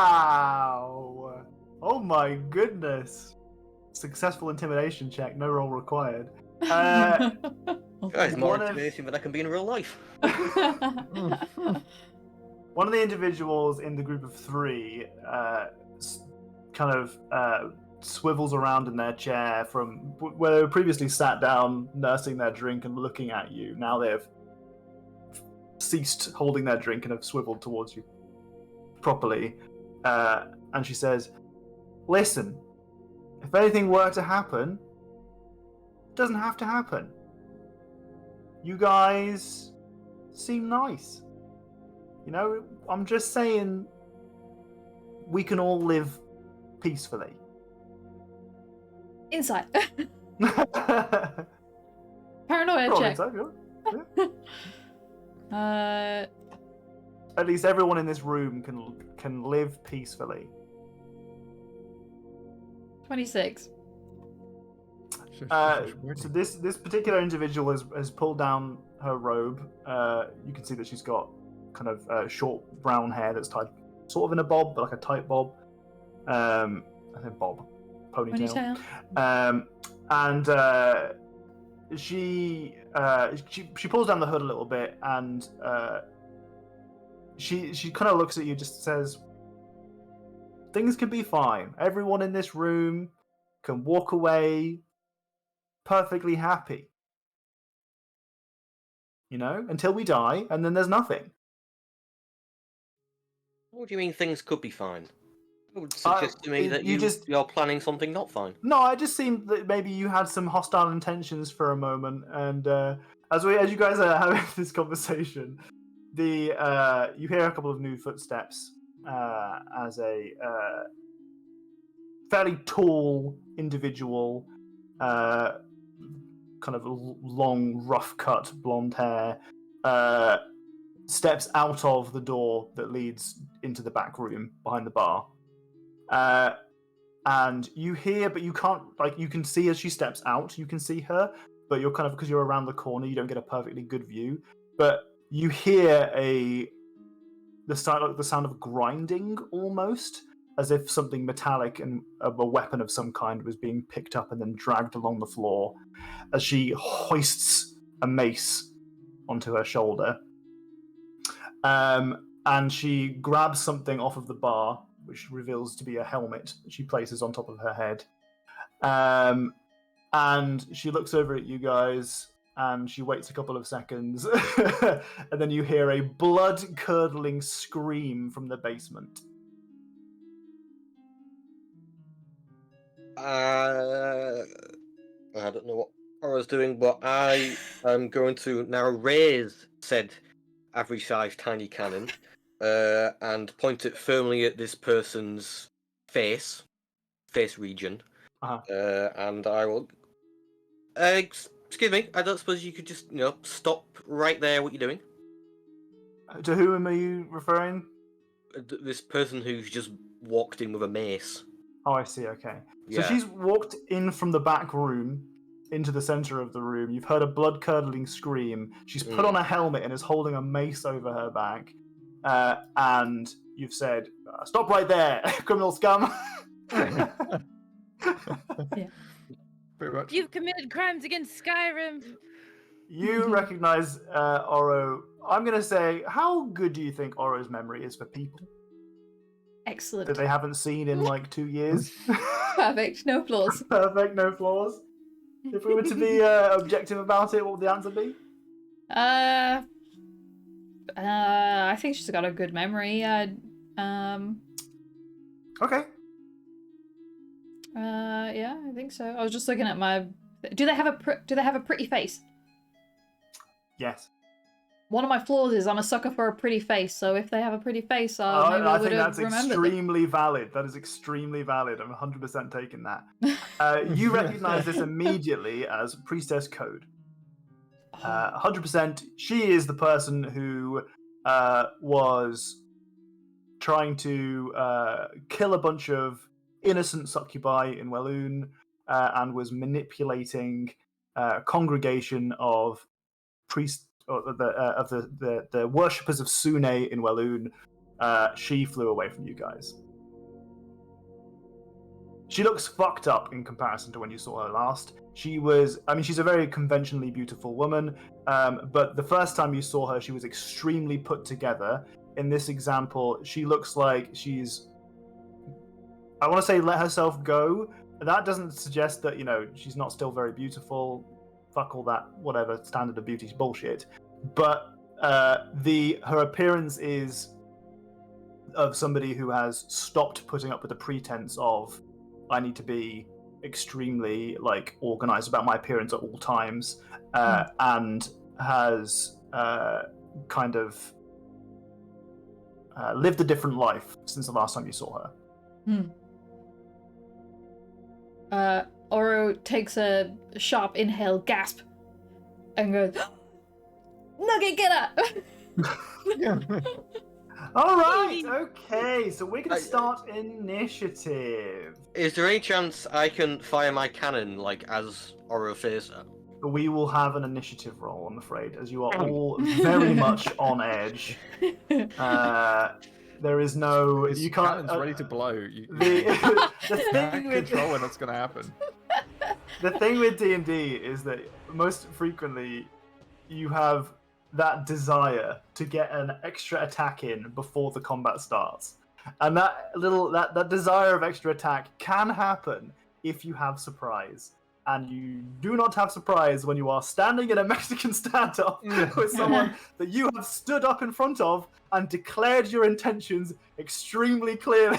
Wow! Oh my goodness! Successful intimidation check, no roll required. Guys, more One of- intimidation than I can be in real life. One of the individuals in the group of three swivels around in their chair from where they were previously sat down nursing their drink and looking at you. Now they've ceased holding their drink and have swiveled towards you properly. And she says, listen, if anything were to happen, it doesn't have to happen. You guys seem nice. I'm just saying we can all live peacefully. Insight. Roll Paranoia check. inside, yeah. Uh, At least everyone in this room can live peacefully. 26. So this particular individual has pulled down her robe. You can see that she's got kind of short brown hair that's tied sort of in a bob, but like a tight bob. I think bob, ponytail. And she pulls down the hood a little bit, and she kind of looks at you, just says, "Things can be fine. Everyone in this room can walk away perfectly happy. Until we die, and then there's nothing." What do you mean things could be fine? It would suggest to me that you're planning something not fine. No, I just seemed that maybe you had some hostile intentions for a moment, and as you guys are having this conversation, you hear a couple of new footsteps as a fairly tall individual, kind of long, rough-cut blonde hair, steps out of the door that leads into the back room behind the bar. And you hear, but you can't, you can see as she steps out, you can see her, but you're kind of, because you're around the corner, you don't get a perfectly good view. But you hear the sound of grinding, almost, as if something metallic and a weapon of some kind was being picked up and then dragged along the floor, as she hoists a mace onto her shoulder. And she grabs something off of the bar, which reveals to be a helmet that she places on top of her head. And she looks over at you guys, and she waits a couple of seconds, and then you hear a blood-curdling scream from the basement. I don't know what Oro's doing, but I am going to now raise said average-sized tiny cannon and point it firmly at this person's face region. And I will. Excuse me. I don't suppose you could just, stop right there. What you're doing? To whom are you referring? This person who's just walked in with a mace. Oh, I see. Okay. So Yeah. she's walked in from the back room into the center of the room. You've heard a blood-curdling scream. She's put on a helmet and is holding a mace over her back. And you've said, "Stop right there, criminal scum." Yeah. Pretty much. You've committed crimes against Skyrim. You recognize Oro. I'm going to say, how good do you think Oro's memory is for people Excellent. that they haven't seen in like 2 years? Perfect. No flaws. Perfect, no flaws. If we were to be objective about it, what would the answer be? I think she's got a good memory. Okay. Yeah, I think so. I was just looking at my. Do they have a pretty face? Yes. One of my flaws is I'm a sucker for a pretty face. So if they have a pretty face, maybe I I would think have that's remembered them. extremely valid. That is extremely valid. I'm 100% taking that. You recognize this immediately as Priestess Code. 100%. She is the person who was trying to kill a bunch of innocent succubi in Walloon and was manipulating a congregation of priests of the worshippers of Sune in Walloon. She flew away from you guys. She looks fucked up in comparison to when you saw her last. She's a very conventionally beautiful woman, but the first time you saw her, she was extremely put together. In this example, she looks like she's, I want to say, let herself go. That doesn't suggest that, she's not still very beautiful. Fuck all that, whatever, standard of beauty is bullshit. But her appearance is of somebody who has stopped putting up with the pretense of, I need to be extremely organized about my appearance at all times, and has kind of lived a different life since the last time you saw her. Oro takes a sharp inhale, gasp, and goes, "Nugget, get up!" All right, okay, so we're going to start initiative. Is there any chance I can fire my cannon as Oro faces her? We will have an initiative roll, I'm afraid, as you are all very much on edge. There is no... His you can't... cannon's ready to blow. The can't control when that's going to happen. The thing with D&D is that most frequently you have that desire to get an extra attack in before the combat starts. And that desire of extra attack can happen if you have surprise. And you do not have surprise when you are standing in a Mexican standoff with someone that you have stood up in front of and declared your intentions extremely clearly.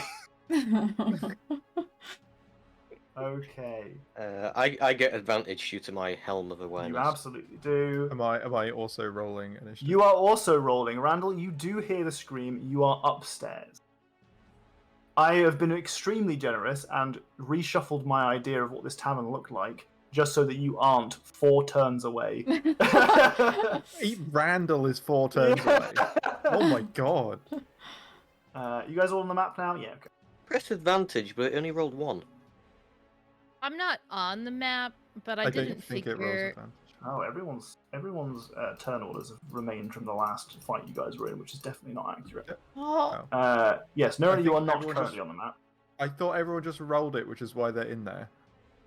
Okay. I get advantage due to my Helm of Awareness. You absolutely do. Am I also rolling initiative? You are also rolling. Randall, you do hear the scream. You are upstairs. I have been extremely generous and reshuffled my idea of what this tavern looked like, just so that you aren't 4 turns away. Randall is 4 turns away. Oh my god. You guys all on the map now? Yeah, okay. Press advantage, but it only rolled 1. I'm not on the map, but I don't didn't think it rolls figure. advantage. Oh, everyone's turn orders have remained from the last fight you guys were in, which is definitely not accurate. Oh. Yes, I Nura, think you are not everyone currently just- on the map. I thought everyone just rolled it, which is why they're in there.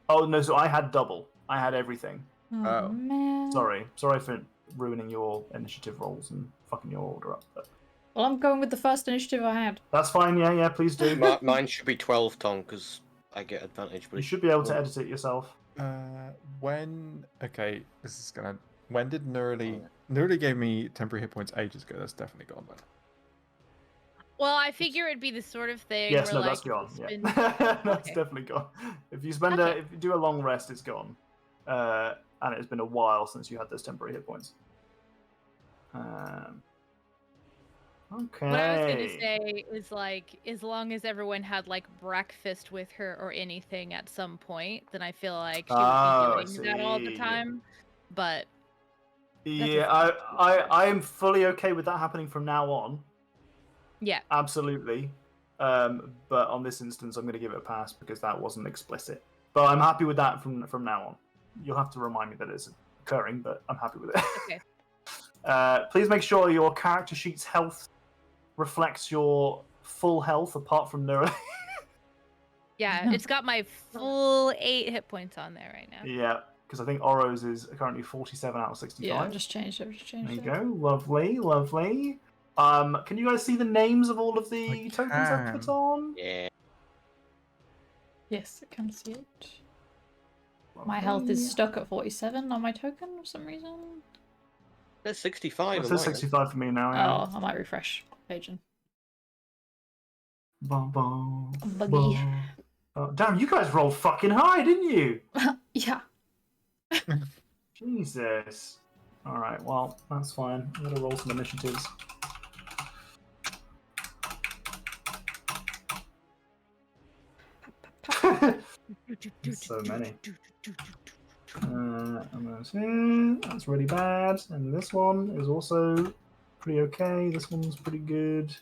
Oh, no, so I had double. I had everything. Oh. Man. Sorry for ruining your initiative rolls and fucking your order up. But Well, I'm going with the first initiative I had. that's fine, yeah, please do. Mine should be 12, Tom, because I get advantage. But You should be able to edit it yourself. Okay, this is gonna When did Nuralie... Nuralie gave me temporary hit points ages ago. That's definitely gone by. Well, I figure it'd be the sort of thing Yes, where, no, like, that's gone. you Yeah. spend- That's Okay. definitely gone. If you spend Okay. if you do a long rest, it's gone. And it's been a while since you had those temporary hit points. Okay. What I was gonna say is, like, as long as everyone had, like, breakfast with her or anything at some point, then I feel like she would I be doing that all the see. time. But Yeah, doesn't- I am fully okay with that happening from now on. yeah, Absolutely. But on this instance, I'm going to give it a pass because that wasn't explicit. But I'm happy with that from now on. You'll have to remind me that it's occurring, but I'm happy with it. okay. Please make sure your character sheet's health reflects your full health apart from neuro. Yeah, it's got my full 8 hit points on there right now. Yeah, because I think Oro's is currently 47 out of 65. Yeah, I've just changed it. There you go. Lovely, lovely. Can you guys see the names of all of the tokens I've put on? Yeah. Yes, I can see it. My health is stuck at 47 on my token for some reason. That's 65. It says 65 for me now. Yeah. Oh, I might refresh paging. Bum, bum, Buggy. bum. Oh, damn, you guys rolled fucking high, didn't you? Yeah. Jesus. All right, well, that's fine. I'm gonna roll some initiatives. So many. And that's really bad. And this one is also pretty okay. This one's pretty good.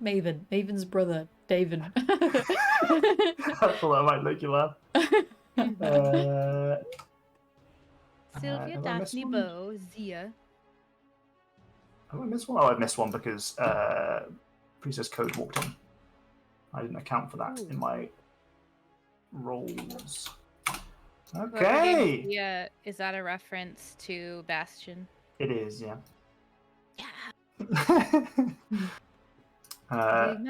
Maven's brother, David. I thought that might make you laugh. Sylvia, have I missed Daphne, one? Bo, Zia. Have I missed one? Oh, I missed one because Princess Code walked in. I didn't account for that in my rolls. Okay. Yeah, is that a reference to Bastion? It is, yeah. I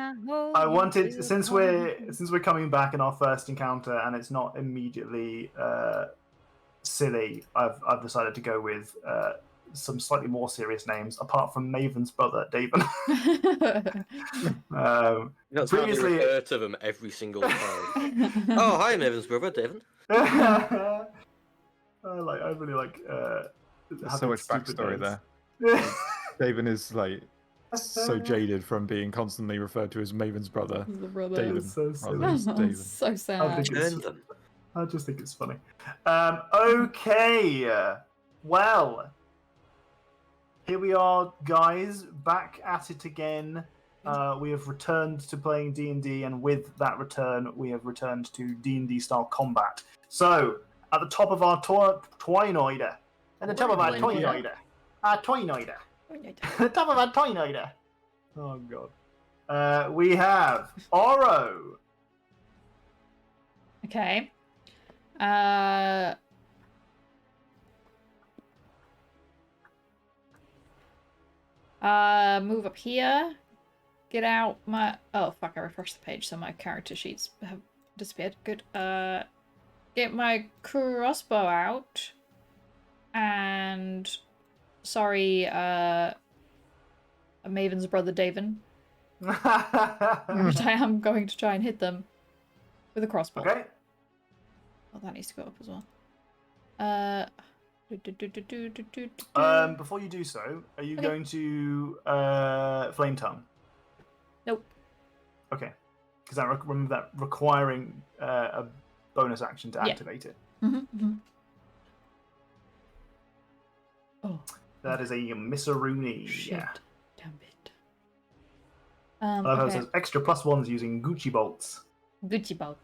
I wanted since we're coming back in our first encounter and it's not immediately silly. I've decided to go with some slightly more serious names apart from Maven's brother, David. That's previously how we refer to them every single time. Oh, hi, Maven's brother, David. I really like. There's so much backstory names. there. David is like so jaded from being constantly referred to as Maven's brother. The brother. David. So silly. Rather than David. So sad. I just think it's funny. Okay. Well, here we are, guys, back at it again. We have returned to playing D&D, and with that return, we have returned to D&D style combat. So, at the top of our toinoider, at the top of our toinoider, the top of our toinoider. Oh god. We have Oro. Okay. Move up here. Get out my... Oh, fuck, I refreshed the page, so my character sheets have disappeared. Good. Get my crossbow out. And... Sorry, Maven's brother, David. Which I am going to try and hit them with a crossbow. Okay. Oh, that needs to go up as well. Before you do so, are you going to Flame Tongue? Nope. Okay. Because remember that requiring a bonus action to activate it. Oh. That is a Misaruni. Shit. Yeah. Damn it. I love how it Okay. says extra +1s using Gucci bolts. Gucci bolts.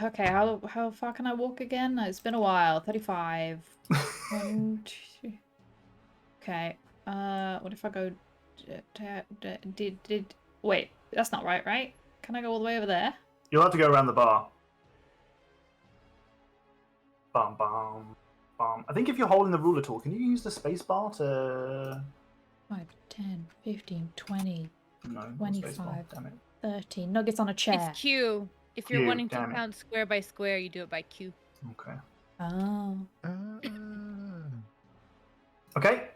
Okay, how far can I walk again? It's been a while. 35. 1, 2. Okay. What if I go? Wait, that's not right? Can I go all the way over there? You'll have to go around the bar. Bum bum bum. I think if you're holding the ruler tool, can you use the space bar to? 5, 10, 15, 20, No. not 25. space bar, damn it. 30. Nuggets on a chair. It's Q. If you're Q, wanting to damn it. count square by square, you do it by Q. Okay. Oh. Okay.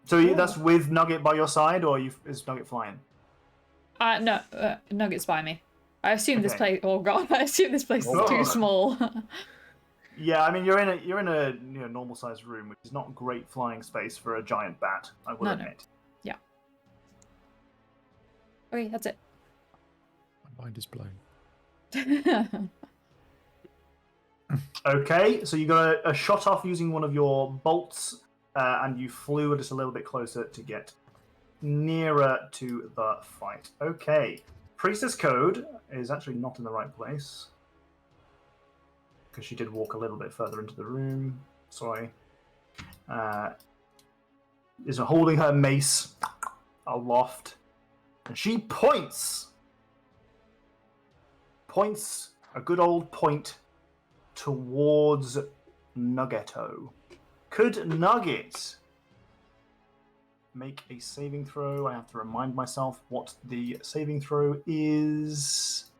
So that's with Nugget by your side, or is Nugget flying? No, Nugget's by me. I assume this place. Oh god, I assume this place is too small. Yeah, I mean you're in a normal sized room, which is not great flying space for a giant bat. I will admit. Yeah. Okay, that's it. My mind is blown. Okay, so you got a shot off using one of your bolts, and you flew just a little bit closer to get nearer to the fight. Okay, Priestess Code is actually not in the right place because she did walk a little bit further into the room. Sorry. Is holding her mace aloft, and she points a good old point towards Nuggeto. Could Nugget make a saving throw? I have to remind myself what the saving throw is.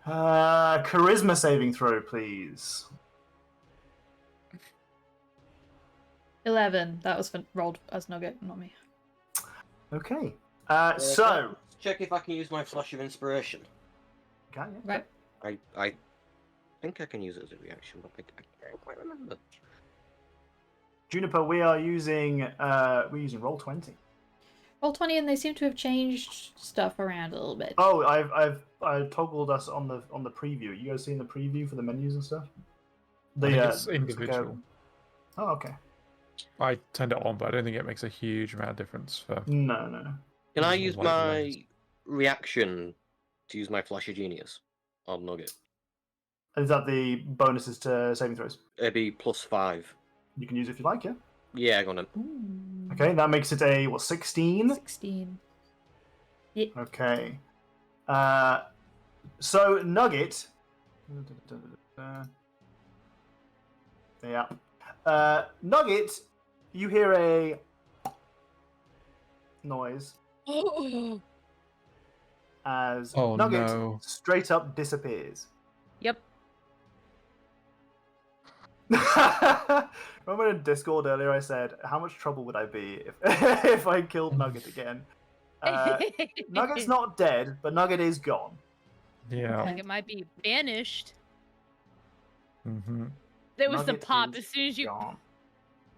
Charisma saving throw, please. 11. That was rolled as Nugget, not me. Okay. So check if I can use my flash of inspiration. Okay. Yeah. Right. I think I can use it as a reaction, but I can't quite remember. Juniper, we're using Roll20. Roll20, and they seem to have changed stuff around a little bit. Oh, I've toggled us on the preview. You guys seen the preview for the menus and stuff? I think it's individual. Oh, okay. I turned it on, but I don't think it makes a huge amount of difference for. No. Can I use my reaction to use my Flash of Genius on Nugget? Is that the bonuses to saving throws? It'd be +5. You can use it if you like, yeah? Yeah, go on then. Ooh. Okay, that makes it a, 16? 16. Yeah. Okay. So, Nugget... Yeah. Nugget, you hear a noise as Nugget straight up disappears. Yep. Remember in Discord earlier I said, how much trouble would I be if I killed Nugget again? Nugget's not dead, but Nugget is gone. Yeah. Nugget might be banished. Mm-hmm. There was Nugget the pop is as soon as you gone.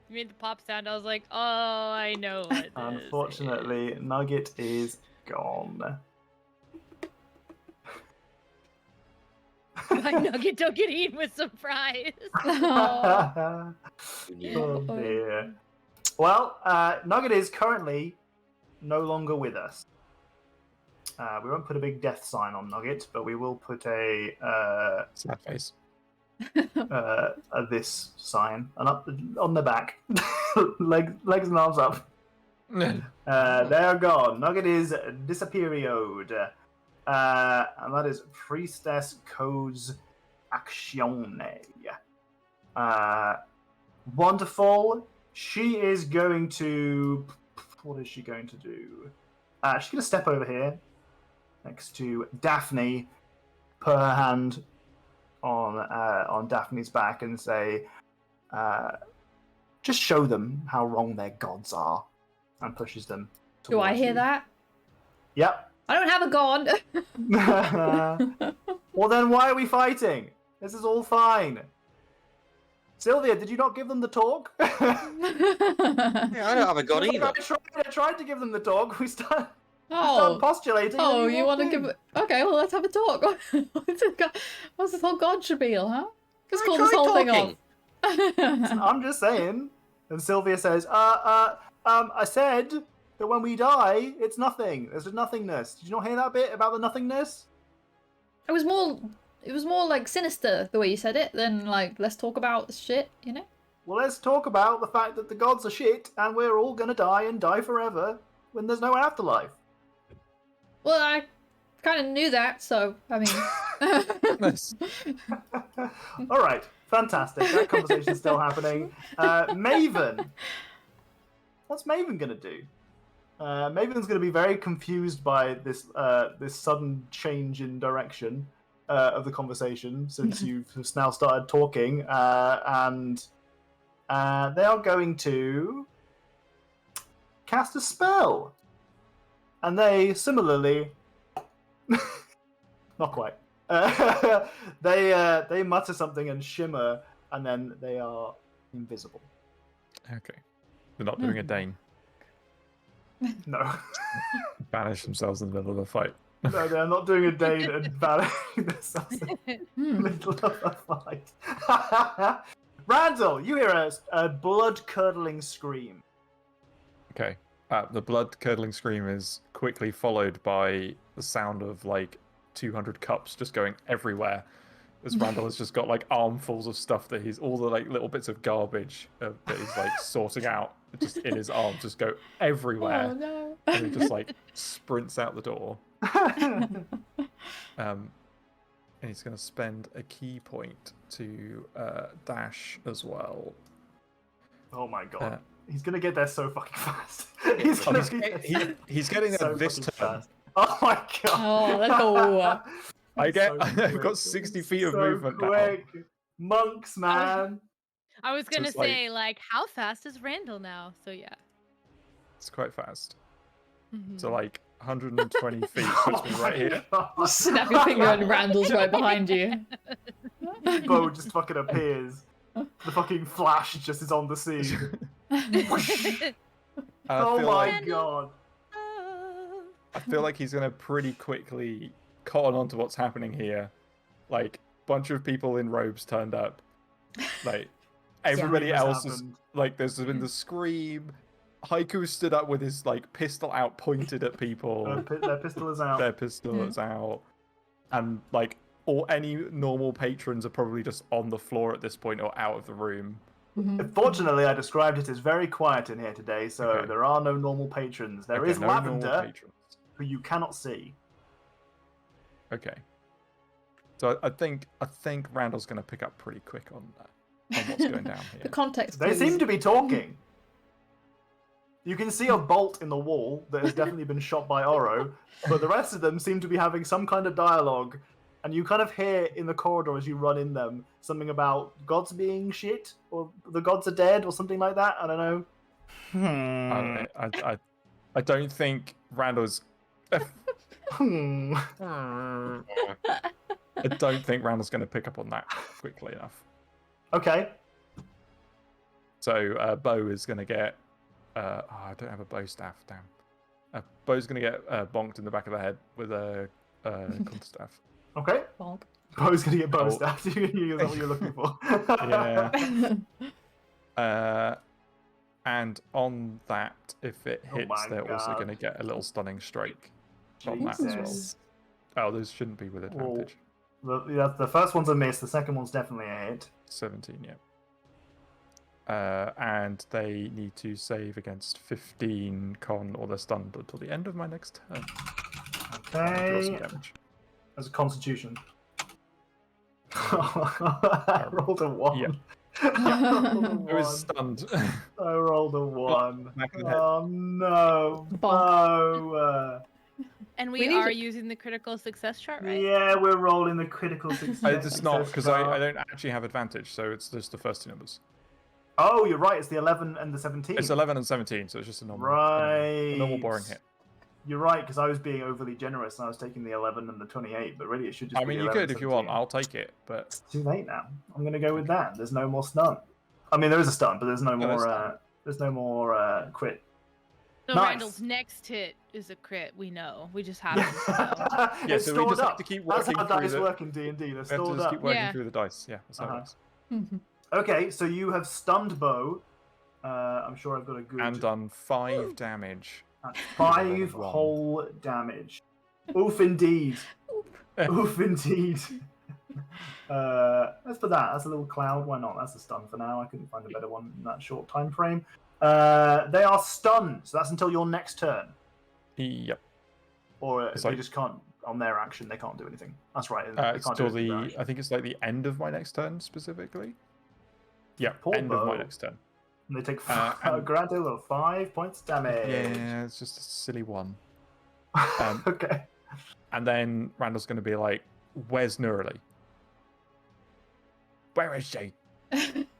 made the pop sound. I was like, oh, I know what this Unfortunately, Nugget is gone. My Nugget don't get eaten with surprise. Oh dear. Well, Nugget is currently no longer with us. We won't put a big death sign on Nugget, but we will put a sad face. This sign and up on the back, legs and arms up. They are gone. Nugget is disappeared. And that is Priestess Code's Actione. Wonderful. She is going to... What is she going to do? She's going to step over here next to Daphne, put her hand on Daphne's back and say, just show them how wrong their gods are, and pushes them towards Do I hear you. that? Yep. I don't have a gun. Well, then why are we fighting? This is all fine. Sylvia, did you not give them the talk? Yeah, I don't have a gun either. I tried to give them the talk. We started Oh, postulating. oh, you want to give it? Okay, well, let's have a talk. What's this whole god spiel, huh? Just call this whole thing off. I'm just saying. And Sylvia says, I said that when we die, it's nothing. There's a nothingness. Did you not hear that bit about the nothingness? It was more like sinister the way you said it than like let's talk about shit, you know? Well, let's talk about the fact that the gods are shit and we're all gonna die and die forever when there's no afterlife. Well, I kind of knew that, so I mean. Nice. All right, fantastic. That conversation's still happening. Maven, what's Maven gonna do? Maven's going to be very confused by this sudden change in direction of the conversation since you've now started talking, and They are going to cast a spell. And they similarly... Not quite. They mutter something and shimmer, and then they are invisible. Okay. They're not doing a Dane. No. Banish themselves in the middle of the fight. No, they're not doing a Dane and vanishing themselves in the middle of a fight. Randall, you hear a blood-curdling scream. Okay. The blood-curdling scream is quickly followed by the sound of like 200 cups just going everywhere. As Randall has just got like armfuls of stuff that he's all the like little bits of garbage that he's like sorting out just in his arms just go everywhere. Oh no! And he just like sprints out the door. And he's going to spend a key point to dash as well. Oh my god. He's going to get there so fucking fast. He's getting there so this fucking turn. fast. Oh my god. Oh, let's go. I've got 60 feet of movement quick. Monks, man. I was gonna it's like- say, like, how fast is Randall now? So yeah. now. It's quite fast. Mhm. So like 120 feet puts me right here. Snap your finger and Randall's right behind you. Bo just fucking appears. The fucking flash just is on the scene. Oh my god. I feel like he's gonna pretty quickly cotton on to what's happening here. Like, bunch of people in robes turned up. Like, everybody Scream has else is happened. like, there's been the scream. Haiku stood up with his like pistol out, pointed at people. Their pistol is out. Their pistol is out, and like, or any normal patrons are probably just on the floor at this point or out of the room. Fortunately, I described it as very quiet in here today, so Okay. there are no normal patrons. There Okay, is no normal Lavender, patrons. who you cannot see. Okay. So I think Randall's gonna pick up pretty quick on what's going down The here. context. They clues. seem to be talking. You can see a bolt in the wall that has definitely been shot by Oro, but the rest of them seem to be having some kind of dialogue, and you kind of hear in the corridor as you run in them something about gods being shit, or the gods are dead, or something like that. I don't know. I don't think Randall's. Hmm. I don't think Randall's going to pick up on that quickly enough. Okay. So Bo is going to get. I don't have a bow staff. Damn. Bo's going to get bonked in the back of the head with a staff. Okay. Bonk. Bo's gonna get bow Oh. stabbed. Is that what you're looking for? Yeah. And on that, if it Oh hits, my they're also God. going to get a little stunning strike on that as well. Jesus. Oh, those shouldn't be with advantage. The first one's a miss. The second one's definitely a hit. 17, yeah. And they need to save against 15 con or they're stunned until the end of my next turn. Deal some Okay. damage. As a constitution. I rolled a 1. Yeah. I rolled a Who is 1. stunned? I rolled a 1. Back of the head. Oh no. Bonk. And We we need are to- using the critical success chart, right? Yeah, we're rolling the critical success. It's not, because I chart. don't actually have advantage, so it's just the first two numbers. Oh, you're right. It's the 11 and the 17. It's 11 and 17, so it's just a normal, a normal boring hit. You're right, because I was being overly generous and I was taking the 11 and the 28, but really it should just I be mean, the you 11 could if you want. 17. I'll take it, but It's too late now. I'm going to go with that. There's no more stun. I mean, there is a stun, but there's no No, there's more. stun. There's no more crit. So Nice. Randall's next hit is a crit. We know. We just happen to know. Yeah, It's so we stored just have up. to keep That's working how through dice the- work in D&D. They're we have to stored just up. keep working Yeah. through the dice. Yeah, that's how it Uh-huh. works. Okay, so you have stunned Bo. I'm sure I've got a good. And done 5 damage. That's 5 Roll of 1. whole damage. Oof indeed. Oof indeed. Let's put that. That's a little cloud. Why not? That's a stun for now. I couldn't find a better one in that short time frame. They are stunned, so that's until your next turn. Yep. Or It's they like- just can't, on their action, they can't do anything. That's right. It's till I think it's like the end of my next turn specifically. Yeah, Poor end of my Bo. next turn. And they take and- a grand total of 5 points damage. Yeah, it's just a silly one. Okay. And then Randall's going to be like, "Where's Nuralie? Where is she?"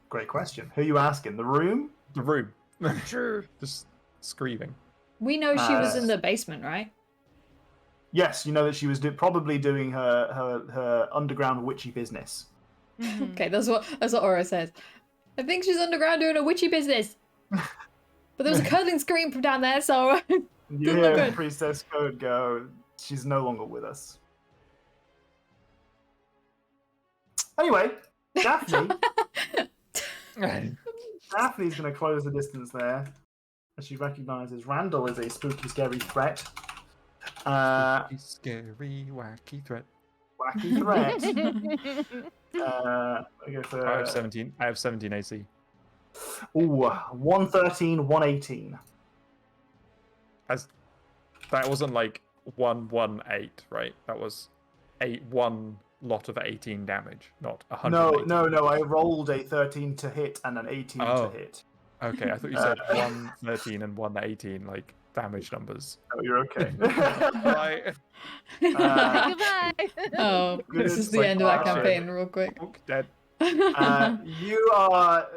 Great question. Who are you asking? The room? The room. Sure. Just screaming. We know she was in the basement, right? Yes, you know that she was probably doing her underground witchy business. Okay, that's what Aura says. I think she's underground doing a witchy business. But there was a cuddling scream from down there, so You hear Priestess Code go, she's no longer with us. Anyway, Daphne. Daphne's going to close the distance there as she recognizes Randall is a spooky, scary threat. Scary, wacky threat. Wacky threat. I go for, I have 17 AC. Ooh, 113, 118. That wasn't like 118, right? That was one lot of 18 damage, not 100. No. I rolled a 13 to hit and an 18 to hit. Okay, I thought you said 113 and 118, like damage numbers. Oh, you're okay. Right. Goodbye. Oh, this is the end of that campaign, real quick. Dead. You are...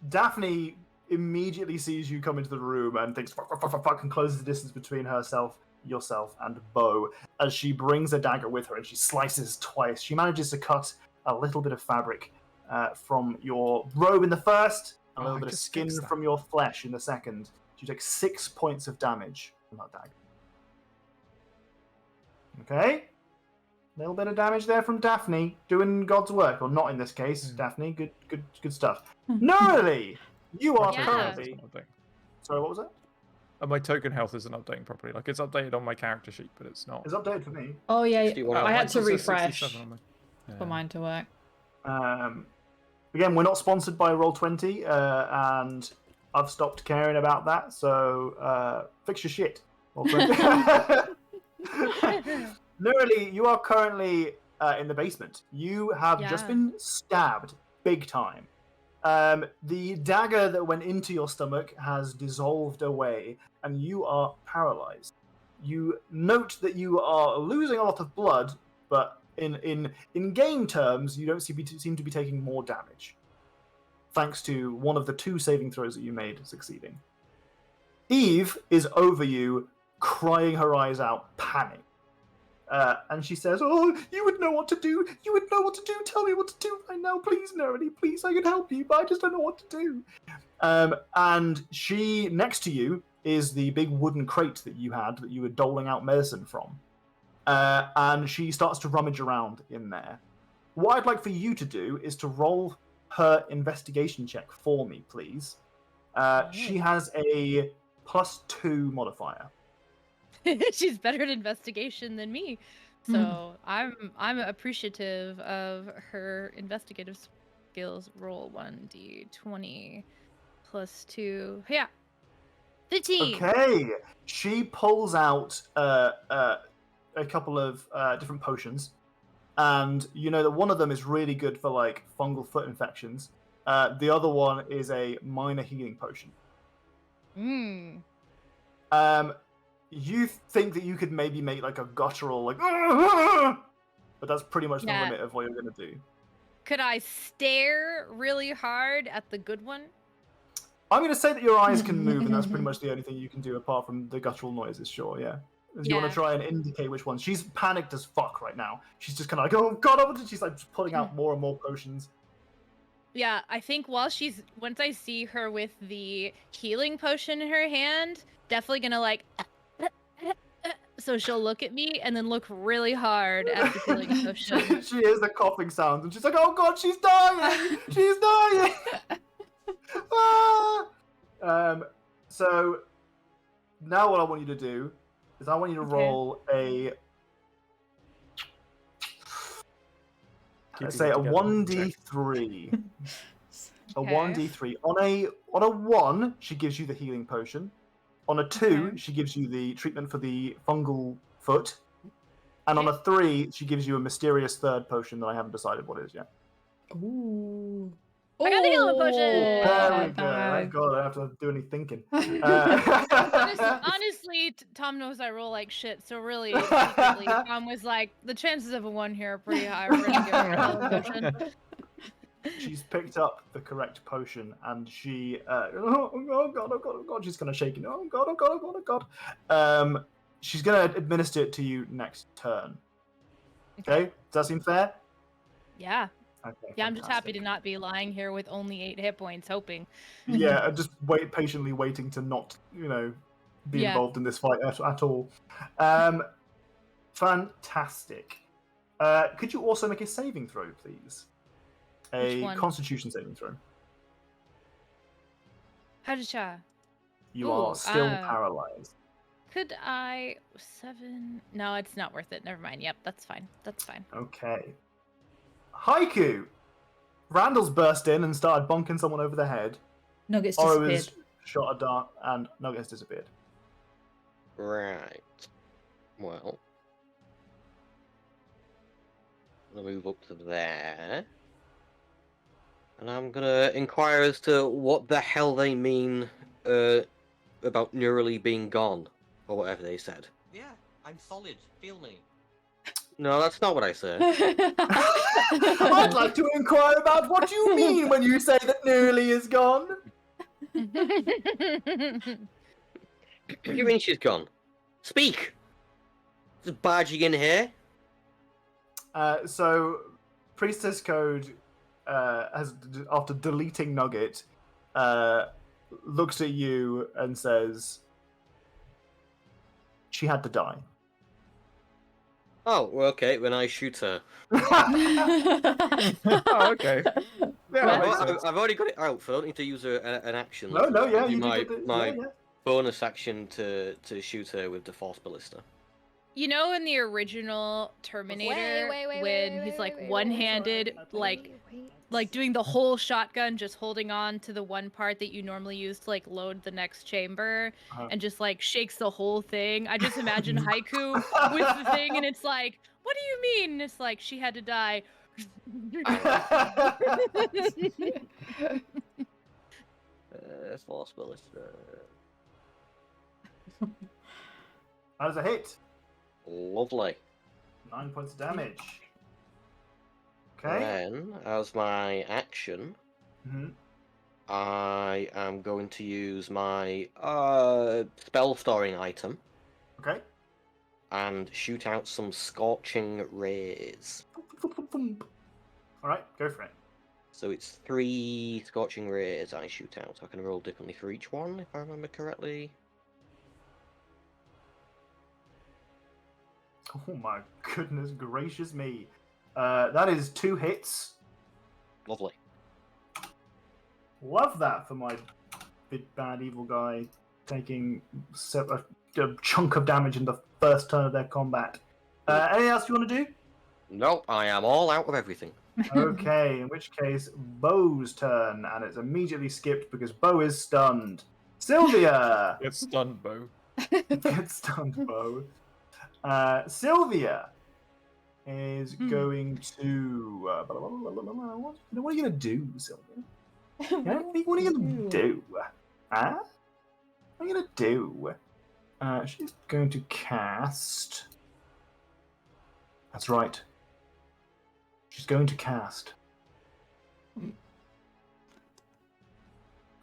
Daphne immediately sees you come into the room and thinks, fuck, and closes the distance between yourself, and Bo, as she brings a dagger with her and she slices twice. She manages to cut a little bit of fabric from your robe in the first, a little bit of skin from your flesh in the second. You take 6 points of damage from that dagger. Okay? A little bit of damage there from Daphne, doing God's work, or not in this case. Daphne, good stuff. Nuralie, you are currently... Sorry, what was that? My token health isn't updating properly. Like, it's updated on my character sheet, but it's not. It's updated for me. Oh, yeah. I had to It says refresh 67 on for mine to work. Again, we're not sponsored by Roll20, and I've stopped caring about that, so fix your shit. Nuralie, you are currently in the basement. You have just been stabbed big time. The dagger that went into your stomach has dissolved away, and you are paralyzed. You note that you are losing a lot of blood, but in game terms, you don't seem to be taking more damage, thanks to one of the 2 saving throws that you made succeeding. Eve is over you, crying her eyes out, panic. And she says, "Oh, you would know what to do. You would know what to do. Tell me what to do right now, please, Nuralie. Please, I can help you, but I just don't know what to do." And she, next to you, is the big wooden crate that you were doling out medicine from. And she starts to rummage around in there. What I'd like for you to do is to roll her investigation check for me, please. She has a +2 modifier. She's better at investigation than me, so I'm appreciative of her investigative skills. Roll 1d20 +2. Yeah, 15. Okay, she pulls out a couple of different potions, and you know that one of them is really good for like fungal foot infections. The other one is a minor healing potion. You think that you could maybe make like a guttural like, but that's pretty much the limit of what you're gonna do. Could I stare really hard at the good one? I'm gonna say that your eyes can move, and that's pretty much the only thing you can do apart from the guttural noises. Sure, yeah. You want to try and indicate which one? She's panicked as fuck right now. She's just kind of like, oh god, she's like just pulling out more and more potions. Yeah, I think once I see her with the healing potion in her hand, definitely gonna like. So she'll look at me and then look really hard at the healing potion. She hears the coughing sounds and she's like, oh god, she's dying! She's dying! So now what I want you to do is I want you to roll a... Let's say a 1d3. A 1d3. On a 1, she gives you the healing potion. On a 2, she gives you the treatment for the fungal foot. And on a 3, she gives you a mysterious third potion that I haven't decided what it is yet. Ooh. I got the healing potion! There we go. Thank God, I don't have to do any thinking. Honestly, Tom knows I roll like shit, so really, secretly, Tom was like, the chances of a 1 here are pretty high. We're gonna give her a healing potion. She's picked up the correct potion, and she oh god, she's kind of shaking. Oh god. She's gonna administer it to you next turn. Okay, does that seem fair? Yeah. Okay, Yeah, I'm just happy to fantastic. not be lying here with only 8 hit points, hoping. Yeah, just patiently waiting to not, be involved in this fight at all. Fantastic. Could you also make a saving throw, please? Which A one? Constitution saving throw. Hajcha. You are still paralyzed. Could I 7? No, it's not worth it. Never mind. Yep, that's fine. That's fine. Okay. Haiku! Randall's burst in and started bonking someone over the head. Nuggets Oro disappeared. has shot a dart and Nugget has disappeared. Right. Well, I'm gonna move up to there, and I'm gonna inquire as to what the hell they mean about nuralie being gone, or whatever they said. Yeah, I'm solid. Feel me. No, that's not what I said. I'd like to inquire about what you mean when you say that nuralie is gone. What do you mean she's gone? Speak! Just barging in here? So, Priestess Code has, after deleting Nugget, looks at you and says, "She had to die." Oh, well, okay, when I shoot her. Oh, okay. Yeah, that makes sense. I've already got it out, so I don't need to use an action. No, yeah, I'll do you my did my yeah. bonus action to shoot her with the Force Ballista. You know, in the original Terminator, when he's like one-handed, like doing the whole shotgun, just holding on to the one part that you normally use to like load the next chamber, and just like shakes the whole thing. I just imagine Haiku with the thing, and it's like, what do you mean? And it's like, she had to die. Force Ballista. That is a hit. Lovely. 9 points of damage. Okay. Then, as my action, Mhm. I am going to use my spell storing item Okay. and shoot out some scorching rays. All right, go for it. So it's 3 scorching rays I shoot out. I can roll differently for each one, if I remember correctly. Oh my goodness gracious me. That is 2 hits. Lovely. Love that for my big bad evil guy taking a chunk of damage in the first turn of their combat. Anything else you want to do? Nope, I am all out of everything. Okay, in which case, Bo's turn, and it's immediately skipped because Bo is stunned. Sylvia! It's stunned, Bo. Get stunned, Bo. Sylvia is going to. What are you going to do, Sylvia? What are you going to do? Huh? What are you going to do? She's going to cast. That's right. She's going to cast.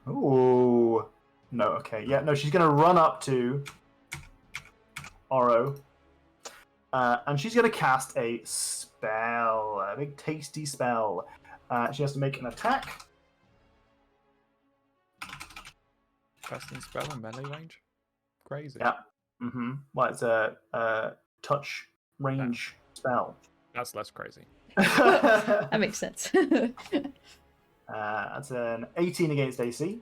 Oh. No, okay. Yeah, no, she's going to run up to Oro. And she's going to cast a spell. A big tasty spell. She has to make an attack. Casting spell in melee range? Crazy. Yeah. Mm-hmm. Well, it's a touch range spell. That's less crazy. That makes sense. That's an 18 against AC.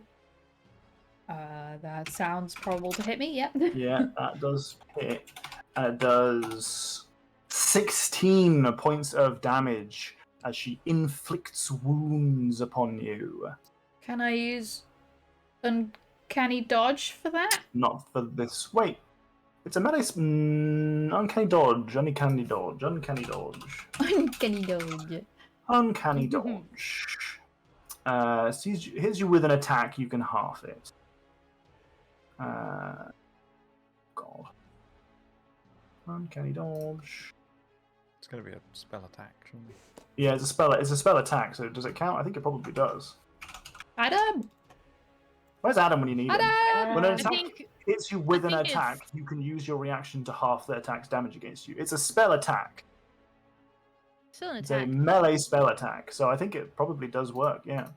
That sounds probable to hit me, yep. Yeah, that does hit. It does 16 points of damage as she inflicts wounds upon you. Can I use Uncanny Dodge for that? Not for this. Wait. It's a melee. Uncanny dodge. Uncanny dodge. Uncanny dodge. Uncanny Dodge. Uncanny dodge. Hits you with an attack, you can half it. God. Uncanny dodge. It's going to be a spell attack, shouldn't it? Yeah, it's a spell. It's a spell attack. So does it count? I think it probably does. Adam! Where's Adam when you need him? Adam! When an I attack think hits you with an think attack, it's- you can use your reaction to half the attack's damage against you. It's a spell attack. still an It's attack. a melee spell attack. So I think it probably does work. Yeah.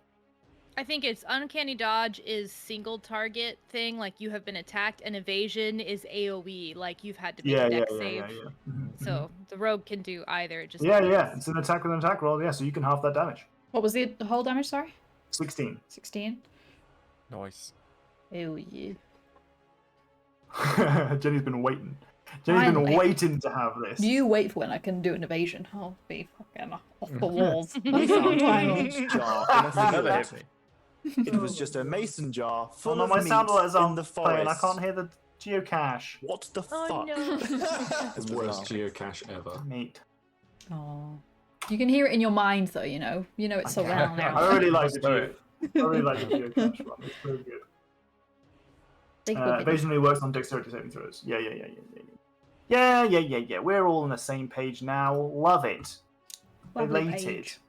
I think it's uncanny dodge is single target thing, like you have been attacked, and evasion is AoE, like you've had to make Yeah, a yeah, dex yeah, save. yeah, yeah. Mhm, So the rogue can do either. It just yeah, depends. yeah. It's an attack with an attack roll. Yeah, so you can half that damage. What was the whole damage, sorry? 16. 16? Nice. Oh, yeah. Jenny's been waiting. Jenny's been Finally. waiting to have this. You wait for when I can do an evasion. I'll be fucking off the walls. We found a mason jar in a Never field. hit me. It was just a mason jar Oh full no, of my meat sound alert's in on the playing. I forest. can't hear the geocache. What the Oh, fuck? no. That's The worst bizarre. geocache ever. Meat. Oh. You can hear it in your mind, though, you know. You know it's so well I now. really like the Let's do I really like the geocache one. It's so good. Evasion only works on dexterity saving throws. Yeah. We're all on the same page now. Love it. Lovely Elated. page.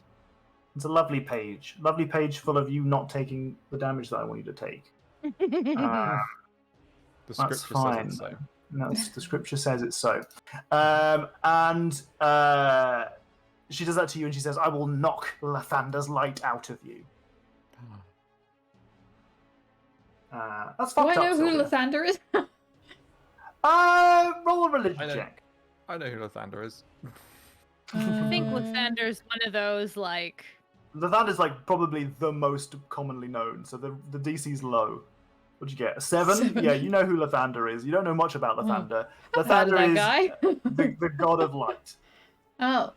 It's a lovely page. Lovely page full of you not taking the damage that I want you to take. The That's scripture fine. says it so. No, the scripture says it's so. She does that to you and she says, I will knock Lathander's light out of you. That's Do I fucked up, know who Sylvia. Lathander is? Roll a religion I know. check. I know who Lathander is. I think Lathander's one of those, like... Lathander's like probably the most commonly known, so the DC's low. What'd you get? A 7? 7. Yeah, you know who Lathander is. You don't know much about Lathander. I've heard of Lathander that is guy. the god of light. Oh,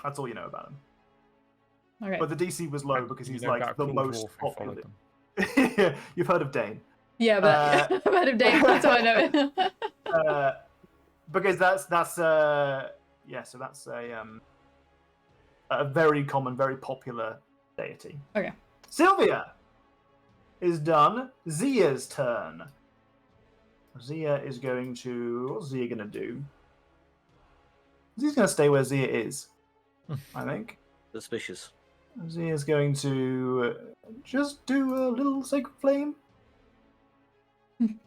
That's all you know about him. okay. But the DC was low because You he's know like about the cool most dwarf who popular. followed them. You've heard of Dane. Yeah, but I've heard of Dave, that's why I know it. Because that's so that's a very common, very popular deity. Okay. Sylvia is done. Zia's turn. Zia is going to. What's Zia going to do? Zia's going to stay where Zia is, I think. Suspicious. Zia's going to just do a little sacred flame.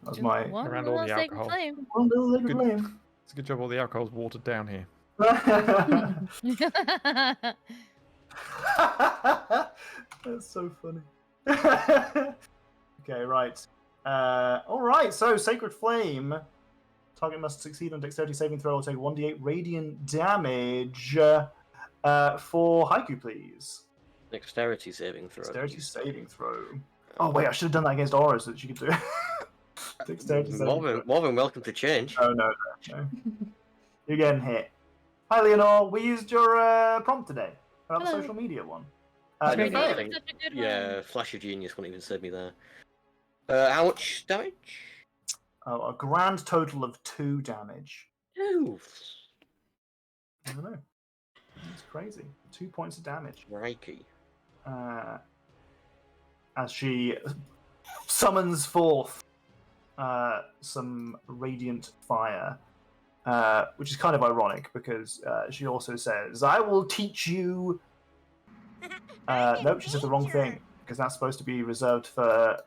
That's my One Around all little the sacred alcohol. flame. one little sacred Good. flame. It's a good job all the alcohol's watered down here. That's so funny. Okay, right. All right. So, Sacred Flame. Target must succeed on Dexterity saving throw or take 1d8 radiant damage. For Haiku, please. Dexterity saving throw. Dexterity saving throw. Oh wait, I should have done that against Aura so that she could do it. Dexterity saving throw. More than welcome to change. Oh no. You're getting hit. Hi, Leonore. We used your prompt today about the Hello. social media one. I Very don't good. think- Such a good one. Yeah, Flash of Genius wouldn't even save me there. How much damage? A grand total of 2 damage. Oof. I don't know. It's crazy. 2 points of damage. Crikey. As she summons forth some radiant fire, which is kind of ironic because she also says, I will teach you... nope, she said the wrong thing because that's supposed to be reserved for...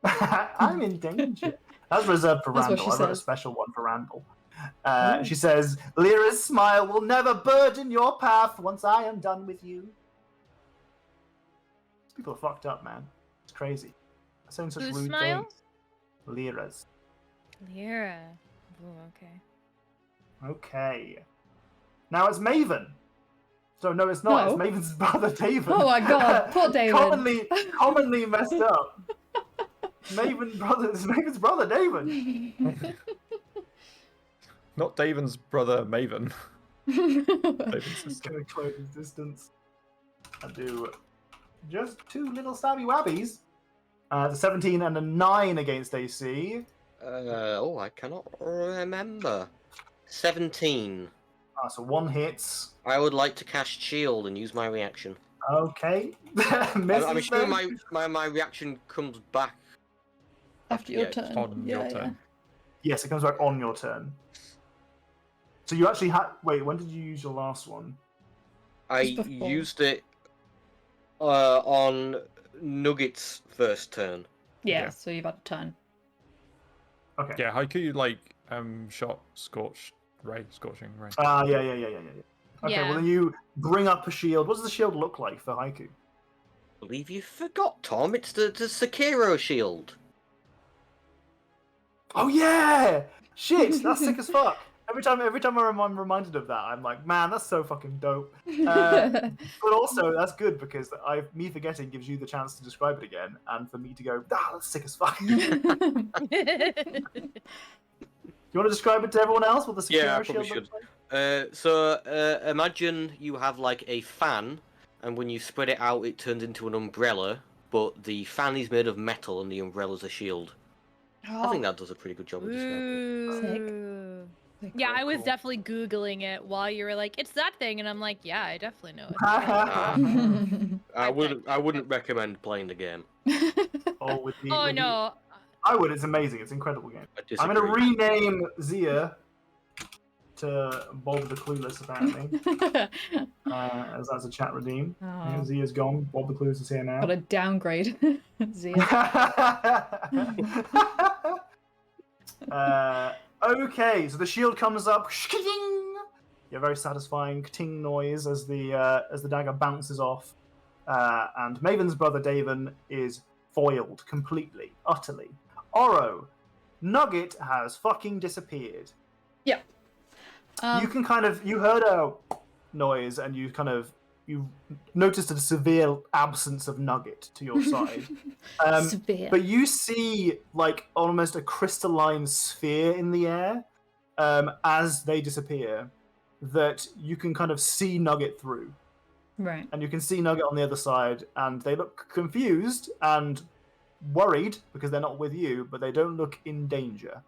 I'm in danger. That's reserved for That's what Randall. she I wrote a says. special one for Randall. She says, Lyra's smile will never burden your path once I am done with you. People are fucked up, man. It's crazy. Saying such Whose rude smile? things. Lyra's. Lyra. Ooh, okay. Okay. Now it's Maven. So no, it's not. No. It's Maven's brother, David. Oh my god, poor David. commonly messed up. Maven's brother, David. Not Daven's brother, Maven. Daven's He's sister. gonna close his distance. I do just 2 little stabby wabbies. The 17 and a 9 against AC. I cannot remember. 17. So 1 hits. I would like to cast Shield and use my reaction. Okay. I'm Misses assuming then. my reaction comes back. After your Yeah, turn. On your turn. Yes, it comes back on your turn. So you actually had. Wait, when did you use your last one? I Just before. used it on Nugget's first turn. Yeah, so you've had a turn. Okay. Yeah, Haiku shot scorching ray. Yeah. Okay, Yeah. well then you bring up a shield. What does the shield look like for Haiku? I believe you forgot, Tom. It's the Sekiro shield. Oh yeah! Shit, that's sick as fuck. Every time I'm reminded of that, I'm like, man, that's so fucking dope. But also, that's good because me forgetting gives you the chance to describe it again, and for me to go, that's sick as fuck. Do you want to describe it to everyone else? What the Sekiro Yeah, I shield probably looks should. like? So imagine you have like a fan, and when you spread it out, it turns into an umbrella. But the fan is made of metal, and the umbrella's a shield. I think that does a pretty good job of describing it. Ooh. Yeah, Cool, I was cool. definitely Googling it while you were like, it's that thing. And I'm like, yeah, I definitely know it. I wouldn't recommend playing the game. Oh, with the, Oh, with the- no. I would. It's amazing. It's an incredible game. I I'm going to disagree. rename Zia to Bob the Clueless, apparently. As that's a chat redeem. Yeah, Oh. Zia's gone. Bob the Clueless is here now. Got a downgrade. Zia. Okay, so the shield comes up. Yeah, very satisfying ting noise as the dagger bounces off, and Maven's brother Davin is foiled completely, utterly. Oro, Nugget has fucking disappeared. Yep. You heard a noise and you noticed a severe absence of Nugget to your side. Severe. But you see like almost a crystalline sphere in the air as they disappear that you can kind of see Nugget through. Right. And you can see Nugget on the other side, and they look confused and worried because they're not with you, but they don't look in danger.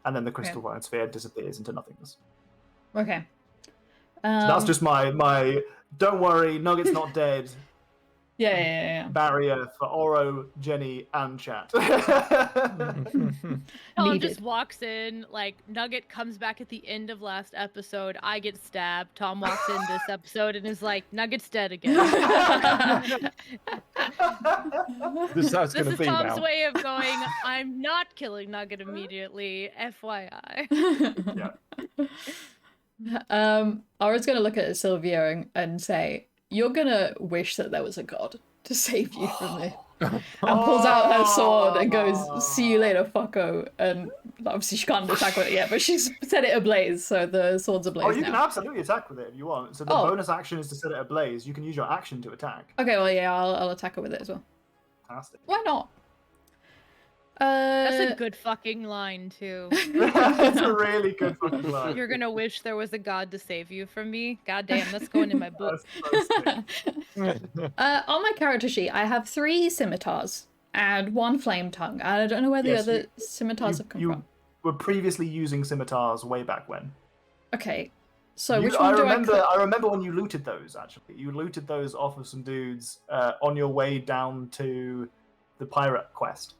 And then the crystalline sphere disappears into nothingness. Okay. So that's just my don't worry, Nugget's not dead Yeah. barrier for Oro, Jenny, and chat. Tom Needed. just walks in, like, Nugget comes back at the end of last episode. I get stabbed. Tom walks in this episode and is like, Nugget's dead again. This is how it's This going to is be Tom's now. way of going, I'm not killing Nugget immediately, FYI. Aura's gonna look at Sylvia and say, "You're gonna wish that there was a god to save you from this." And pulls out her sword and goes, "See you later, fucko." And obviously she can't attack with it yet, but she's set it ablaze, so the sword's ablaze Oh, you now. can absolutely attack with it if you want. So the bonus action is to set it ablaze. You can use your action to attack. Okay, well, yeah, I'll attack her with it as well. Fantastic. Why not? That's a good fucking line, too. That's a really good fucking line. You're gonna wish there was a god to save you from me? God damn, that's going in my book. That's so sick. On my character sheet, I have 3 scimitars and 1 flame tongue. And I don't know where the Yes, other scimitars have come you from. were previously using scimitars way back when. Okay, so which I one do remember. I I remember when you looted those. Actually, you looted those off of some dudes on your way down to the pirate quest.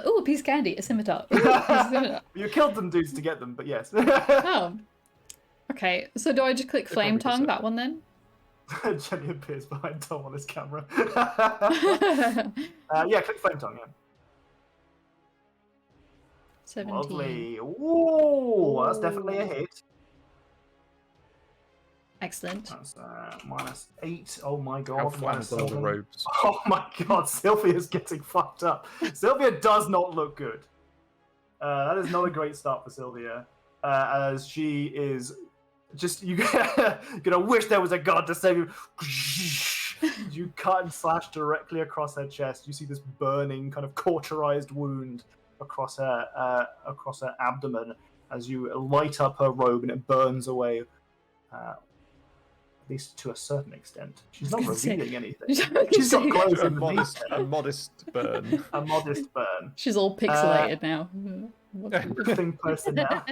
Ooh, a piece of candy, a scimitar. Ooh, a piece of scimitar. You killed them dudes to get them, but yes. Oh. Okay, so do I just click flame probably tongue, deserve that one then? Jenny appears behind Tom on his camera. Yeah, click flame tongue. Yeah. 17. Lovely. Ooh, that's definitely a hit. Excellent. That's -8. Oh my How god. flammable are the -7. robes? Oh my god, Sylvia's getting fucked up. Sylvia does not look good. That is not a great start for Sylvia. As she is just gonna wish there was a god to save you. You cut and slash directly across her chest. You see this burning, kind of cauterized wound across her abdomen as you light up her robe and it burns away. At least to a certain extent. She's not revealing anything. She's got clothes A underneath modest, a modest burn. a modest burn. She's all pixelated now. Good thing person now.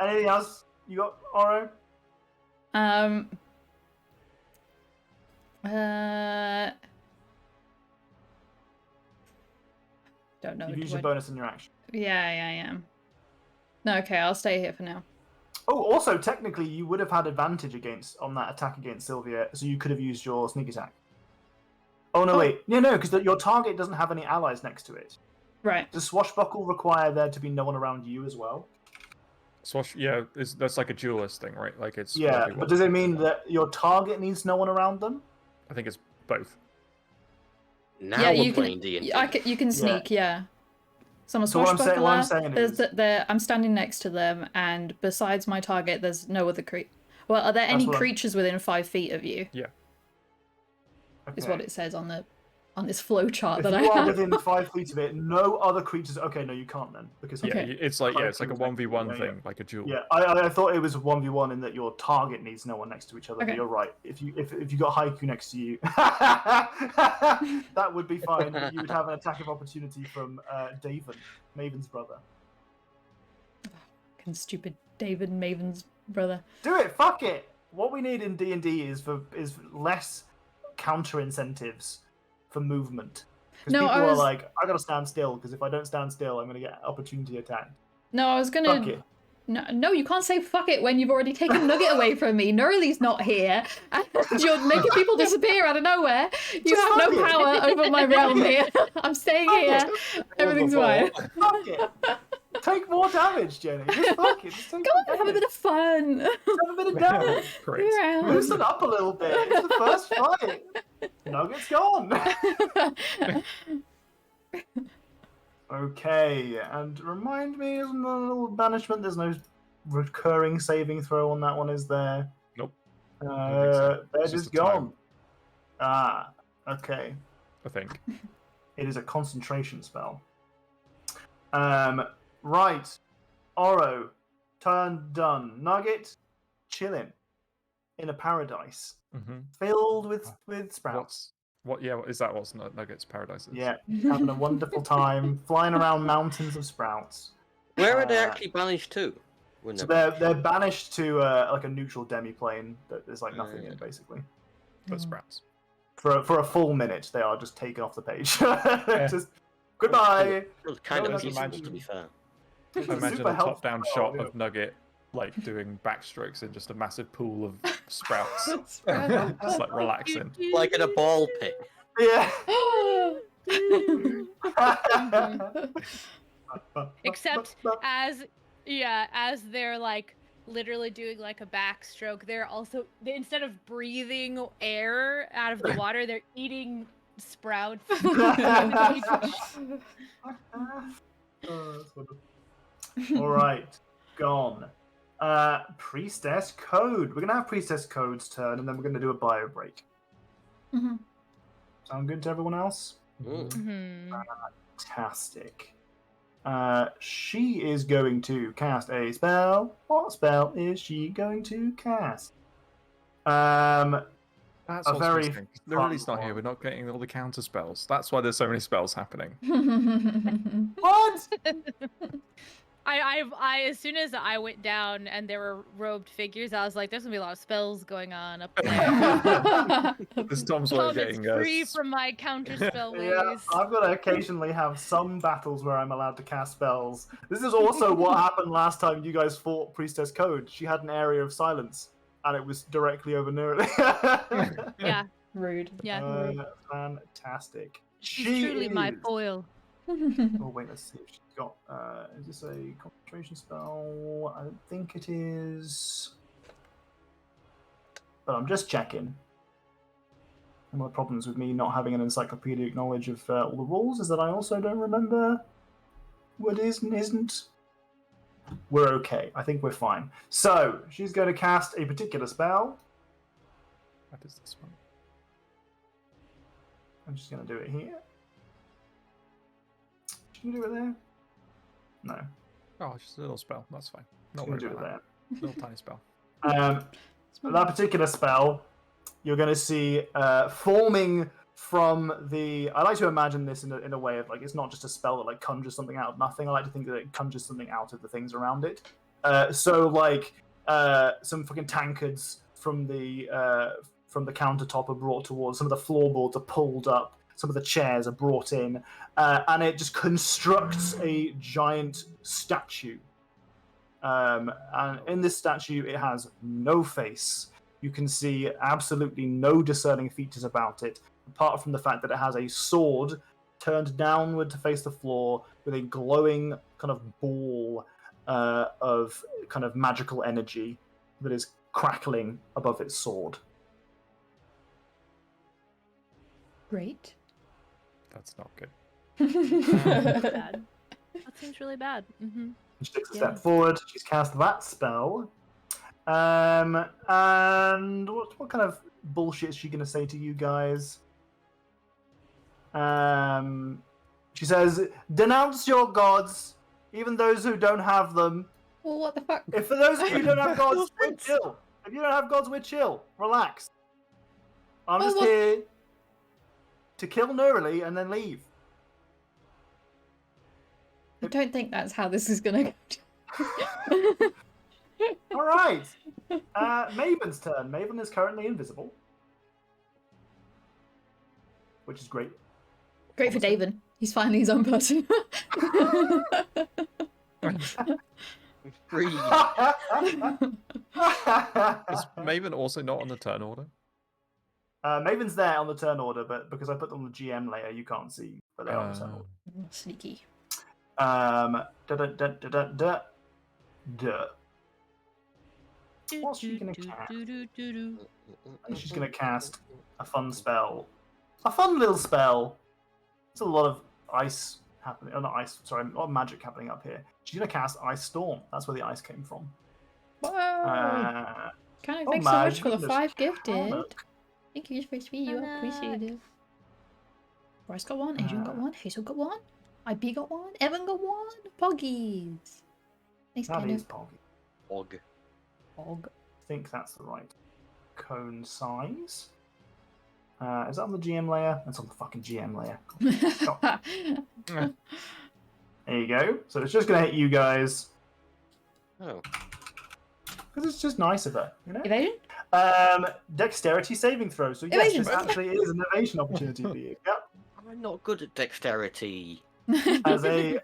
Anything else you got, Oro? Don't know. You've used do your I- bonus in your action. Yeah, I am. No, okay, I'll stay here for now. Oh, also, technically, you would have had advantage on that attack against Sylvia, so you could have used your sneak attack. Oh, no, wait. Yeah, no, because your target doesn't have any allies next to it. Right. Does Swashbuckle require there to be no one around you as well? That's like a duelist thing, right? Like it's Yeah, but does it mean that your target needs no one around them? I think it's both. Now we're playing D&D. You can sneak, yeah. So I'm a So what I'm saying is... I'm standing next to them, and besides my target, there's no other Well, are there any creatures within 5 feet of you? Yeah. Is what it says on this flow chart that I have. If you are have. within 5 feet of it, no other creatures... Okay, no, you can't then. Because it's like a 1v1 thing, like a duel. Yeah, I thought it was 1v1 in that your target needs no one next to each other. Okay. But you're right. If you got Haiku next to you, that would be fine. But you would have an attack of opportunity from David, Maven's brother. Fucking stupid David, Maven's brother. Do it. Fuck it. What we need in D&D is less counter incentives for movement. Because people are like, I gotta stand still, because if I don't stand still, I'm gonna get opportunity attacked. No, I was gonna... Fuck it. No, you can't say fuck it when you've already taken Nugget away from me. Nuralie's not here. And you're making people disappear out of nowhere. You have no power over my realm here. I'm staying here. Everything's fine. Fuck it. Take more damage, Jenny. Just fuck it. Just Go on, have a bit of fun. Have a bit of damage. Loosen up a little bit. It's the first fight. Nugget's gone. Okay, and remind me, isn't there a little banishment? There's no recurring saving throw on that one, is there? Nope. They're just gone. Ah, okay. I think. It is a concentration spell. Right. Oro, turn done. Nugget, chilling in a paradise filled with sprouts. What is that? What's Nugget's paradise is? Yeah, having a wonderful time, flying around mountains of sprouts. Where are they actually banished to? So they're banished to like a neutral demiplane that there's like nothing in, basically. But sprouts. For a full minute, they are just taken off the page. Just goodbye. It was kind of peaceful, to be fair. I imagine a top-down shot of Nugget like doing backstrokes in just a massive pool of sprouts, just like relaxing, like in a ball pit. Yeah. Except as they're like literally doing like a backstroke, instead of breathing air out of the water, they're eating sprouts. All right, gone. Priestess code. We're gonna have priestess code's turn, and then we're gonna do a bio break. Sound good to everyone else? Fantastic. She is going to cast a spell. What spell is she going to cast? That's what's interesting. Nuralie's not here. We're not getting all the counter spells. That's why there's so many spells happening. What? I as soon as I went down and there were robed figures, I was like, "There's gonna be a lot of spells going on up there." This Tom's way of getting free from my counter spell ways. Yeah, I've got to occasionally have some battles where I'm allowed to cast spells. This is also what happened last time you guys fought Priestess Code. She had an area of silence, and it was directly over Nuralie. Yeah, rude. Yeah, fantastic. She's truly my foil. Oh wait, let's see if she's got. Is this a concentration spell? I don't think it is. But I'm just checking. One of the problems with me not having an encyclopedic knowledge of all the rules is that I also don't remember what is and isn't. We're okay. I think we're fine. So she's going to cast a particular spell. What is this one? I'm just going to do it here. Can you do it there? No. Oh, it's just a little spell. That's fine. Not Not worried do it about that. Little tiny spell. That particular spell, you're going to see forming from the. I like to imagine this in a way of like it's not just a spell that like conjures something out of nothing. I like to think that it conjures something out of the things around it. So like some fucking tankards from the countertop are brought towards. Some of the floorboards are pulled up. Some of the chairs are brought in, and it just constructs a giant statue And in this statue, it has no face. You can see absolutely no discerning features about it, apart from the fact that it has a sword turned downward to face the floor with a glowing kind of ball of kind of magical energy that is crackling above its sword. Great. That's not good. Bad. That seems really bad. Mm-hmm. She takes a step forward. She's cast that spell. And what kind of bullshit is she going to say to you guys? She says, "Denounce your gods, even those who don't have them." Well, what the fuck? If for those of you who don't have gods, we're chill. If you don't have gods, we're chill. Relax. I'm just here to kill nuralie and then leave. I don't think that's how this is gonna go. All right. Maven's turn. Maven is currently invisible, which is great. Great for David. He's finally his own person. Free. Is Maven also not on the turn order? Maven's there on the turn order, but because I put them on the GM layer, you can't see. But they're on the turn order. Sneaky. What's she gonna cast? I think she's gonna cast a fun spell. A fun little spell. There's a lot of ice happening. Oh, not ice. Sorry, a lot of magic happening up here. She's gonna cast Ice Storm. That's where the ice came from. Whoa! Oh Thanks so my much for the goodness. 5 gifted. Look. Thank you for me. You appreciate it. Bryce got one. Adrian got one. Hazel got one. IB got one. Evan got one. Poggies. Thanks, That is Kenneth. Poggy. Og. Pog. I think that's the right cone size. Is that on the GM layer? That's on the fucking GM layer. Stop. There you go. So it's just going to hit you guys. Oh. Because it's just nice of her, you know? Evasion? Dexterity saving throw. So yes, Evasion. this actually is an evasion opportunity for you. Yep. I'm not good at dexterity. As a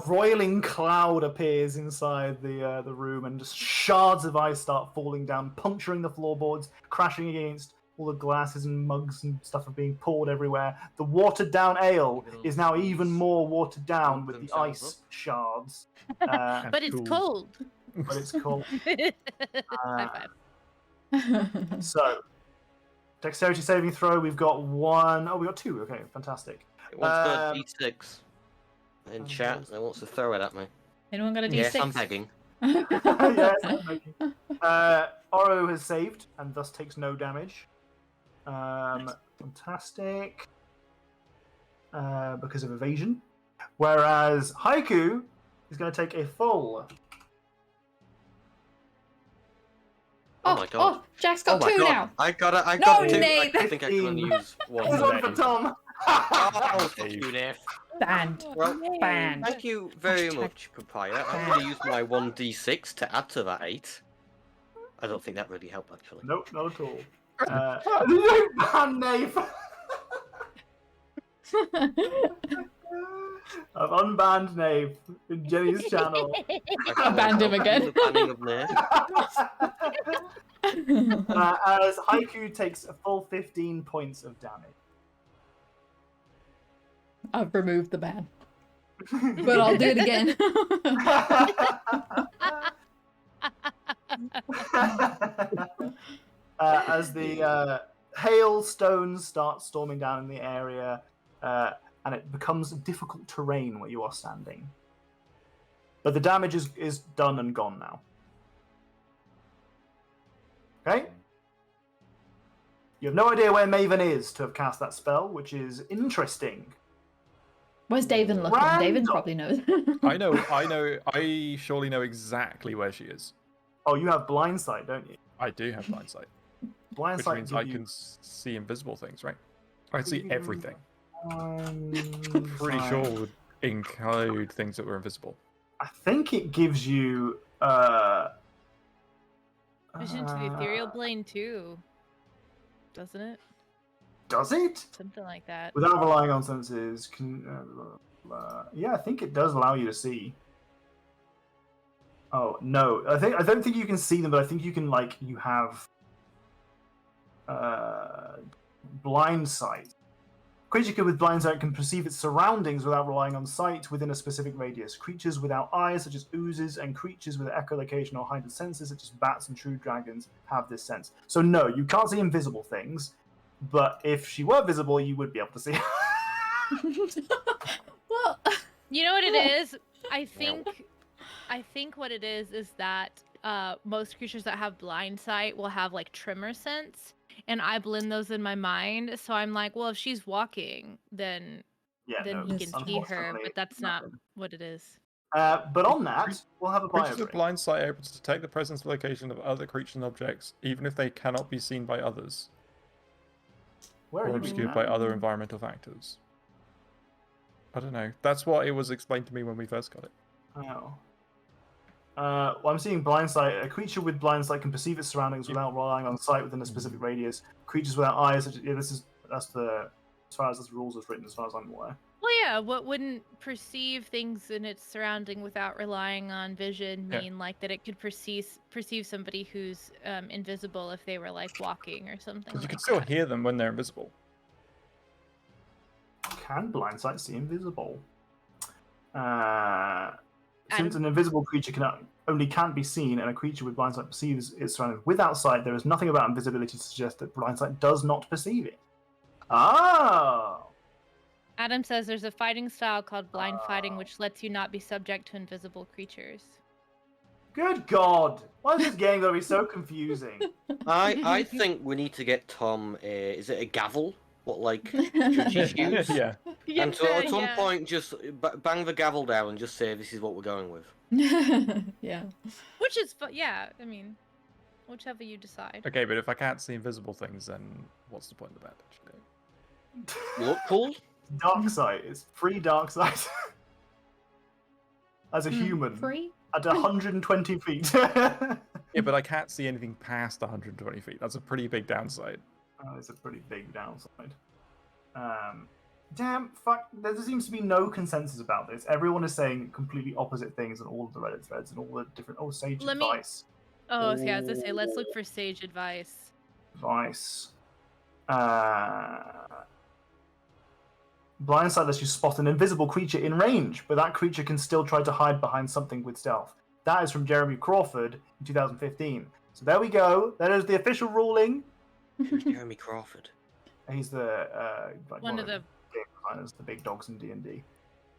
roiling cloud appears inside the room, and just shards of ice start falling down, puncturing the floorboards, crashing against all the glasses and mugs and stuff are being poured everywhere. The watered down ale is now even more watered down with the ice shards. But it's cold. But it's cold. High five. So, dexterity saving throw. We've got one. Oh, we got two. Okay, fantastic. It wants to D6 in chat. It wants to throw it at me. Anyone got a D6? Yes, I'm begging. Yes, I'm begging. Oro has saved and thus takes no damage. Fantastic. Because of evasion. Whereas Haiku is going to take a full. Oh my god. Oh, Jack's got my two god. now. I got No, two. Nate. I think I can only use one. Here's one for Tom. Oh, fuck you, Nate. Banned. Well, Banned. thank you very much, Papaya. I'm going to use my 1d6 to add to that 8. I don't think that really helped, actually. Nope, not at all. You ban Nave. I've unbanned Nave in Jenny's channel. I banned him again. The banning of Nate. As Haiku takes a full 15 points of damage. I've removed the ban. But I'll do it again. As the hailstones start storming down in the area, and it becomes difficult terrain where you are standing. But the damage is done and gone now. Okay? You have no idea where Maven is to have cast that spell, which is interesting. Where's David looking? David probably knows. I know. I surely know exactly where she is. Oh, you have blind sight, don't you? I do have blind sight, Blind which sight means give I you- can see invisible things, right? I can see everything. Blind Pretty sight. sure would include things that were invisible. I think it gives you Vision to the ethereal plane too, doesn't it? Does it? Something like that. Without relying on senses, yeah, I think it does allow you to see. Oh no, I don't think you can see them, but I think you can you have blind sight. Creature with blind sight can perceive its surroundings without relying on sight within a specific radius. Creatures without eyes, such as oozes, and creatures with echolocation or heightened senses, such as bats and true dragons, have this sense. So no, you can't see invisible things, but if she were visible, you would be able to see her. Well, You know what it is? I think what it is that most creatures that have blind sight will have like tremor sense, and I blend those in my mind. So I'm like, well, if she's walking, then he can see her, but that's not what it is. But on that, we'll have a bio Creatures with break. blind sight are able to detect the presence and location of other creatures and objects, even if they cannot be seen by others, Where are or you obscured reading by that? other environmental factors. I don't know. That's what it was explained to me when we first got it. Oh. Well, I'm seeing blind sight. A creature with blind sight can perceive its surroundings without relying on sight within a specific radius. Creatures without eyes. Yeah, that's the as far as the rules is written, as far as I'm aware. Well, yeah. What wouldn't perceive things in its surrounding without relying on vision mean like that it could perceive somebody who's invisible if they were like walking or something? Because you like can still that. hear them when they're invisible. Can blind sight see invisible? Since an invisible creature can't be seen, and a creature with blind sight perceives its surroundings without sight, there is nothing about invisibility to suggest that blind sight does not perceive it. Oh! Adam says there's a fighting style called blind fighting, which lets you not be subject to invisible creatures. Good God! Why is this game going to be so confusing? I think we need to get Tom is it a gavel? What judges use? Yeah. And so at some point, just bang the gavel down and just say this is what we're going with. Yeah. Which is yeah. I mean, whichever you decide. Okay, but if I can't see invisible things, then what's the point of the bandage? You look cool. Dark sight. It's free dark sight. As a human. Free? At 120 feet. Yeah, but I can't see anything past 120 feet. That's a pretty big downside. Oh, it's a pretty big downside. Damn, fuck. There seems to be no consensus about this. Everyone is saying completely opposite things on all of the Reddit threads and all the different. Oh, sage advice. Oh, yeah, I was gonna say, let's look for sage advice. Advice. Blind sight lets you spot an invisible creature in range, but that creature can still try to hide behind something with stealth. That is from Jeremy Crawford in 2015. So there we go. That is the official ruling. Who's Jeremy Crawford? He's the one of the game designers, the big dogs in D&D.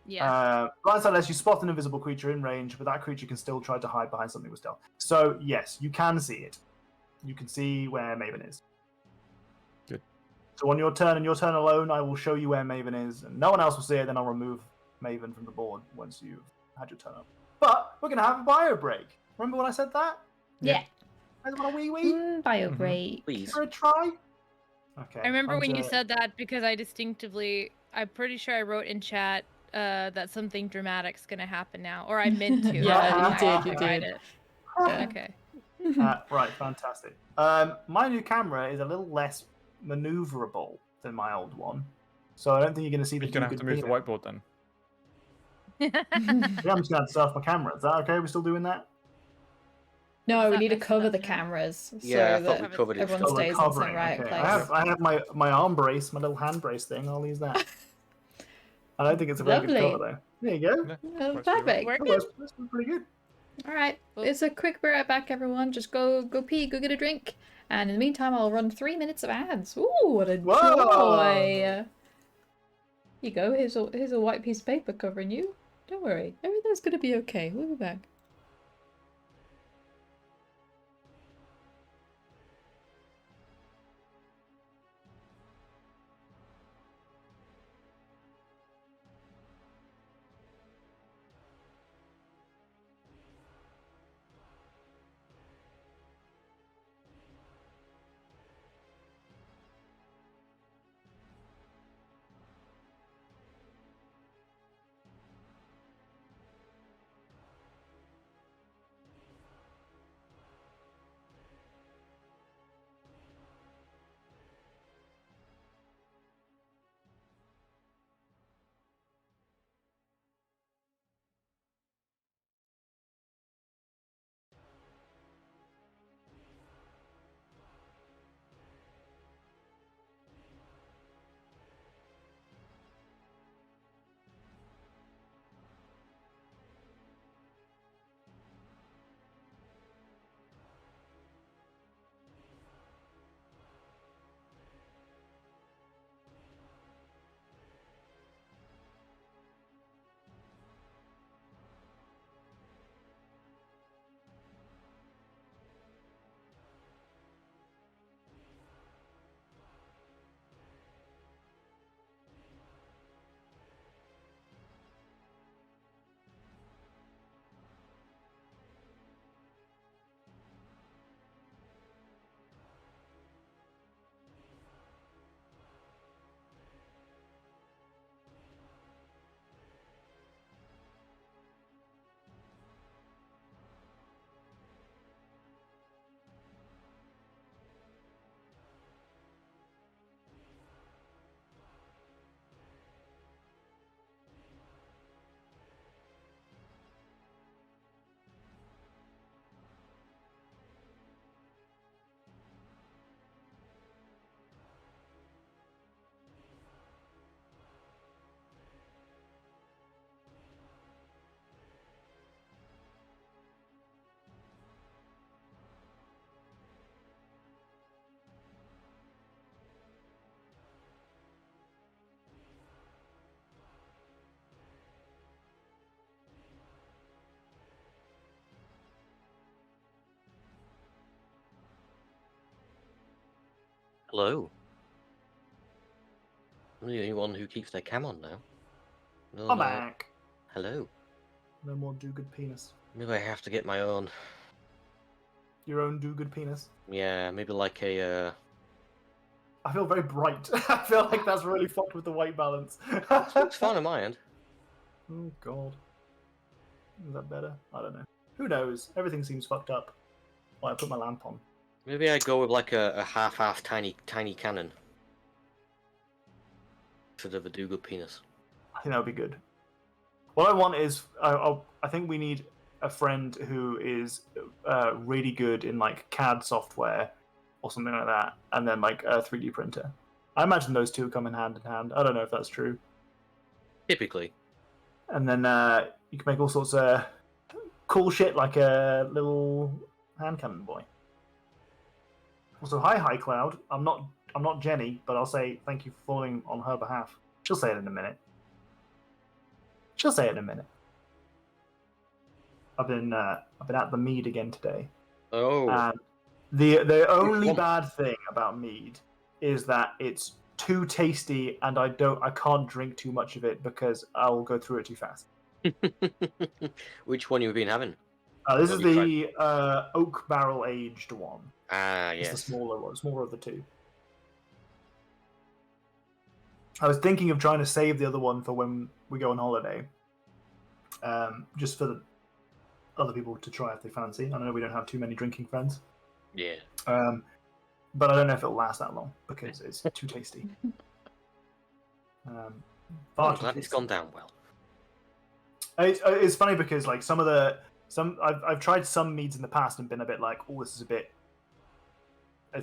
Yeah. Blind sight lets you spot an invisible creature in range, but that creature can still try to hide behind something with stealth. So yes, you can see it. You can see where Maven is. Good. So on your turn and your turn alone, I will show you where Maven is, and no one else will see it. Then I'll remove Maven from the board once you've had your turn up. But we're gonna have a bio break. Remember when I said that? Yeah. I want a wee. Bio break. Please. For a try. Okay. I remember when you said that because I'm pretty sure I wrote in chat that something dramatic's gonna happen now, or I meant to. Yeah, you did. It. Yeah. Okay. Right, fantastic. My new camera is a little less maneuverable than my old one, so I don't think you're going to see the. You're gonna have to move the whiteboard then. Yeah, I'm just going to have to set off my camera. Is that okay? We're still doing that? No, we that need to messed cover up the now? cameras so Yeah, I thought we that covered it. everyone Oh, we're stays in covering, the right okay. place. I have my arm brace, my little hand brace thing. I'll use that. I don't think it's a very good Lovely. cover though. There you go. Yeah, Oh, perfect. We're Oh, good. that's pretty good. All right, Well- it's a quick be right back, everyone. Just go pee, go get a drink, and in the meantime, I'll run 3 minutes of ads. Ooh, what a Whoa. joy! Here you go. Here's a white piece of paper covering you. Don't worry, everything's gonna be okay. We'll be back. Hello. I'm the only one who keeps their cam on now. No, I'm no. back. Hello. No more do-good penis. Maybe I have to get my own. Your own do-good penis. Yeah, maybe like a. I feel very bright. I feel like that's really fucked with the white balance. It's fine on my end. Oh god. Is that better? I don't know. Who knows? Everything seems fucked up. Well, I put my lamp on. Maybe I go with like a half-half tiny cannon. Instead of a do-good penis. I think that would be good. What I want is, I think we need a friend who is really good in like CAD software or something like that, and then like a 3D printer. I imagine those two come in hand. I don't know if that's true. Typically. And then you can make all sorts of cool shit like a little hand cannon boy. Also, hi Cloud. I'm not Jenny, but I'll say thank you for falling on her behalf. She'll say it in a minute. I've been at the mead again today. Oh. And the only bad thing about mead is that it's too tasty, and I can't drink too much of it because I'll go through it too fast. Which one have you been having? This is the oak barrel aged one. Ah, yes. It's the smaller one, smaller of the two. I was thinking of trying to save the other one for when we go on holiday, just for the other people to try if they fancy. I know we don't have too many drinking friends. Yeah. But I don't know if it'll last that long because it's too tasty. I'm Far too glad it's tasty. gone down well. It's funny because like I've tried some meads in the past and been a bit like, oh,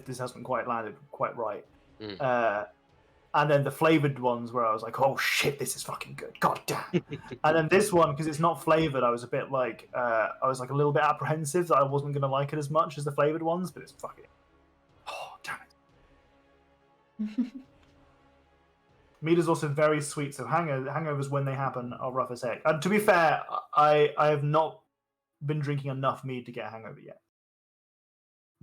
this hasn't quite landed quite right. And then the flavored ones where I was like, oh shit, this is fucking good, god damn. And then this one, because it's not flavored, I was a bit like, a little bit apprehensive that I wasn't gonna like it as much as the flavored ones, but it's fucking, oh damn it. Mead is also very sweet, so hangovers when they happen are rough as heck. And to be fair, I have not been drinking enough mead to get a hangover yet.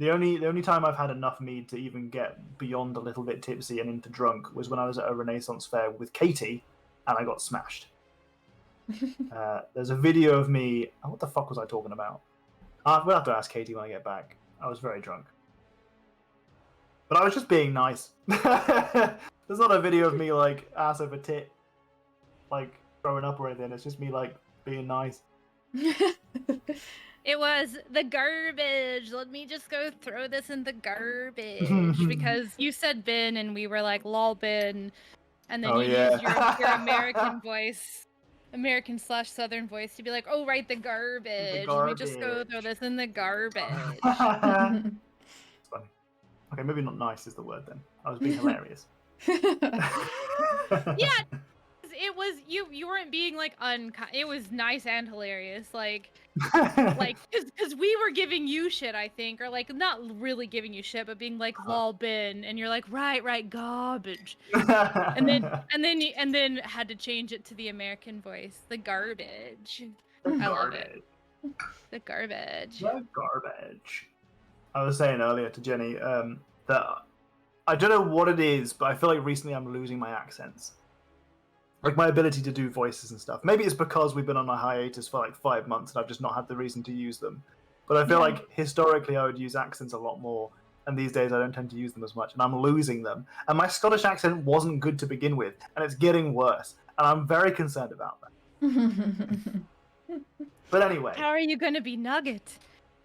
The only time I've had enough mead to even get beyond a little bit tipsy and into drunk was when I was at a Renaissance fair with Katie, and I got smashed. There's a video of me. Oh, what the fuck was I talking about? We'll have to ask Katie when I get back. I was very drunk, but I was just being nice. There's not a video of me like ass over tit, like throwing up or anything. It's just me like being nice. It was the garbage. Let me just go throw this in the garbage because you said bin and we were like lol bin, and then used your American voice, American/Southern voice to be like, oh right, the garbage. Let me just go throw this in the garbage. It's funny. Okay, maybe not nice is the word then. I was being hilarious. Yeah. It was you weren't being like unkind. It was nice and hilarious, like because we were giving you shit, I think, or like not really giving you shit, but being like lol bin, and you're like right garbage, and then had to change it to the American voice, the garbage. I love it. The garbage. The garbage. I was saying earlier to Jenny that I don't know what it is, but I feel like recently I'm losing my accents. Like my ability to do voices and stuff. Maybe it's because we've been on a hiatus for like 5 months and I've just not had the reason to use them. But I feel like historically I would use accents a lot more, and these days I don't tend to use them as much, and I'm losing them. And my Scottish accent wasn't good to begin with, and it's getting worse, and I'm very concerned about that. But anyway. How are you going to be Nugget?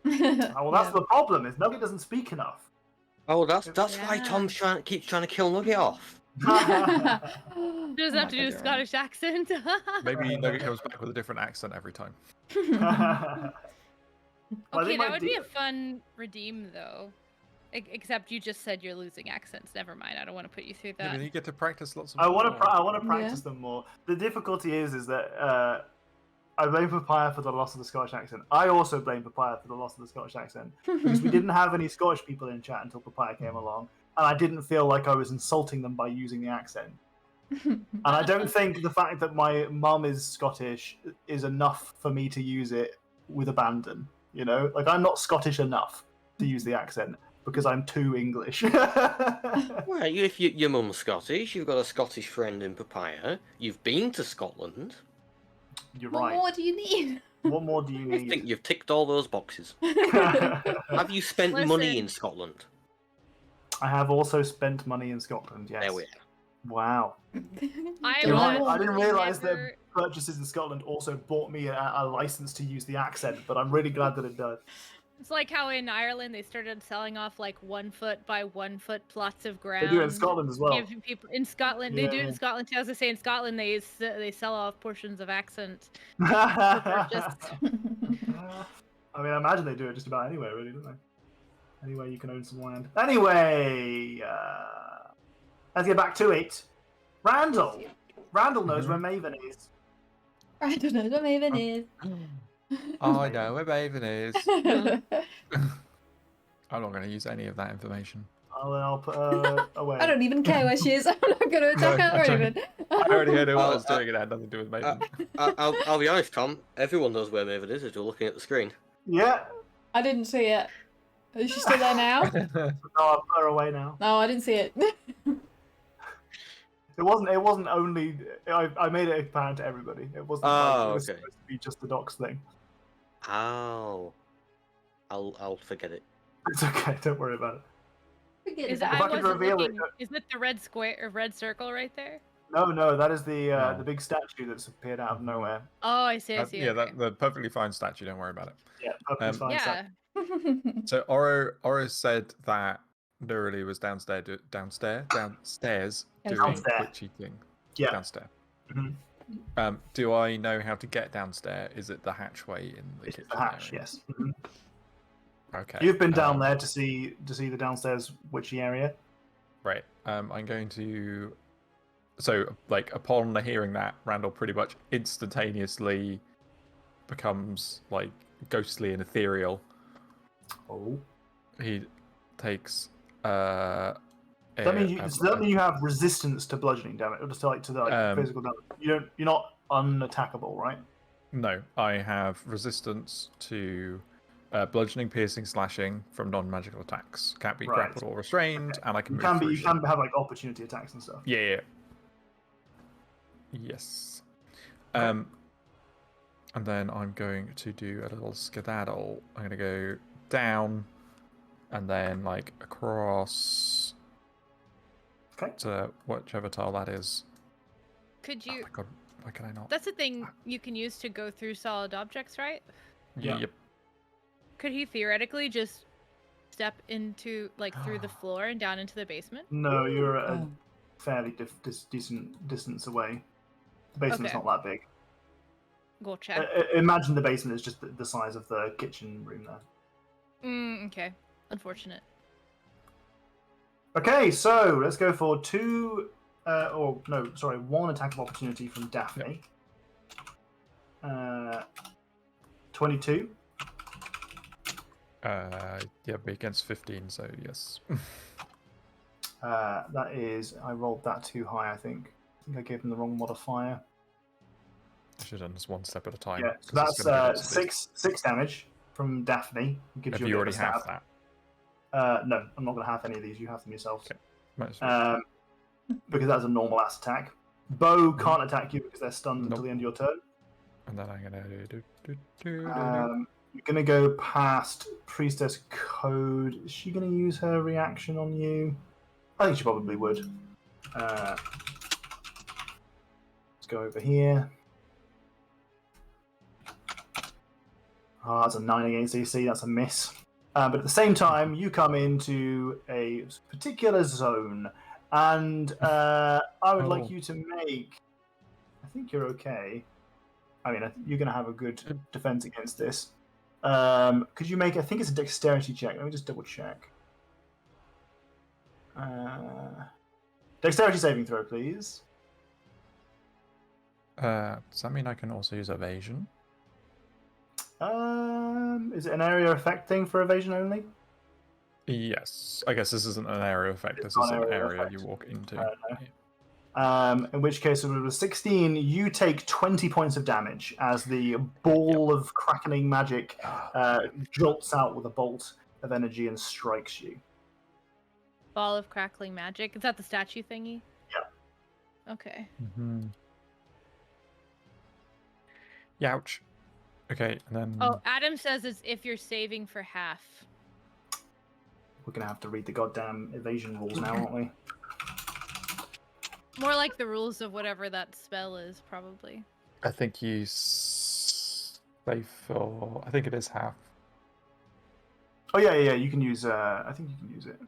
Well, that's the problem, is Nugget doesn't speak enough. Oh, that's why Tom keeps trying to kill Nugget off. Doesn't have to do a Scottish accent. Maybe Nugget comes back with a different accent every time. Okay, that would be a fun redeem, though. Except you just said you're losing accents. Never mind. I don't want to put you through that. Yeah, you get to practice lots of. I want to practice them more. The difficulty is that I blame Papaya for the loss of the Scottish accent. I also blame Papaya for the loss of the Scottish accent because we didn't have any Scottish people in chat until Papaya came along, and I didn't feel like I was insulting them by using the accent. And I don't think the fact that my mum is Scottish is enough for me to use it with abandon. You know, like I'm not Scottish enough to use the accent. because I'm too English. Well, if your mum's Scottish, you've got a Scottish friend in Papaya. You've been to Scotland. You're What right. more do you need? What more do you I think need? you've ticked all those boxes. Have you spent money in Scotland? I have also spent money in Scotland, yes. There we are. Wow. I You're right. have I didn't realise that never- purchases in Scotland also bought me a license to use the accent, but I'm really glad that it does. It's like how in Ireland they started selling off like 1 foot by 1 foot plots of ground. They do it in Scotland as well. Giving people in Scotland, they do it in Scotland too. As I say, in Scotland they sell off portions of accent for purchase. I mean, I imagine they do it just about anywhere, really, don't they? Anyway, you can own some land. Anyway, let's get back to it. Randall. Randall knows where Maven is. I don't know what Maven is. I know where Maven is. I'm not going to use any of that information. I'll put her away. I don't even care where she is. I'm not going to attack her or anything. I already heard what I was doing. It had nothing to do with Maven. I'll be honest, Tom. Everyone knows where Maven is if you're looking at the screen. Yeah. I didn't see it. Is she still there now? No, I'll put her away now. No, I didn't see it. It wasn't only. I made it apparent to everybody. It wasn't. Like, it was okay. supposed to be just the docs thing. Oh. I'll forget it. It's okay. Don't worry about it. Forget Is, about If I I could wasn't reveal it, looking, is it the red square or red circle right there? No, that is the No. the big statue that's appeared out of nowhere. Oh, I see. I see. Yeah, okay. the perfectly fine statue. Don't worry about it. Yeah, perfectly fine Yeah. statue. it. So Oro said that Nuralie was downstairs doing Downstairs. witchy thing. Yeah. Downstairs. Mhm. Do I know how to get downstairs? Is it the hatchway in the It's kitchen? the hatch, area? yes. Mhm. Okay. You've been down there to see the downstairs witchy area. Right. I'm going to. So, like, upon hearing that, Randall pretty much instantaneously becomes like ghostly and ethereal. Oh. He takes. Does that mean you have resistance to bludgeoning damage, or just to physical damage? You're not unattackable, right? No, I have resistance to bludgeoning, piercing, slashing from non-magical attacks. Can't be Right. grappled or restrained, and I can You move through you shit. can have like opportunity attacks and stuff. Yeah. Yes. Okay. And then I'm going to do a little skedaddle. I'm going to go down, and then like across. Okay. To whichever tile that is. Could Oh you? my god! Why can I not? That's a thing you can use to go through solid objects, right? Yeah. Yep. Could he theoretically just step into like through the floor and down into the basement? No, you're at a Oh. fairly decent distance away. The basement's Okay. not that big. Gotcha. Imagine the basement is just the size of the kitchen room there. Okay. Unfortunate. Okay, so let's go for one attack of opportunity from Daphne. 22. Yeah, be against 15, so yes. That is, I rolled that too high, I think. I gave him the wrong modifier. I should have done this one step at a time. Yeah, so 'cause it's gonna that's give us six damage from Daphne. Gives If you a you bit already of a stab. have that. No, I'm not going to have any of these. You have them yourselves. Okay. Might as well. Because that's a normal ass attack. Bo can't attack you because they're stunned until Nope. the end of your turn. And then I'm gonna do. You're going to go past Priestess Code. Is she going to use her reaction on you? I think she probably would. Let's go over here. That's a 9 against AC. That's a miss. But at the same time, you come into a particular zone, and I would like Oh. you to make. I think you're okay. I mean, you're going to have a good defense against this. Could you make? I think it's a dexterity check. Let me just double check. Dexterity saving throw, please. Does that mean I can also use evasion? Is it an area effect thing for evasion only? Yes. I guess this isn't an area effect. This not is an an area area effect. you walk into. No. In which case, if it was 16, you take 20 points of damage as the ball of crackling magic jolts out with a bolt of energy and strikes you. Ball of crackling magic. Is that the statue thingy? Yeah. Okay. Youch. Okay, and then. Oh, Adam says it's if you're saving for half. We're gonna have to read the goddamn evasion rules now, aren't we? More like the rules of whatever that spell is, probably. I think you save for. I think it is half. Oh yeah. You can use. I think you can use it.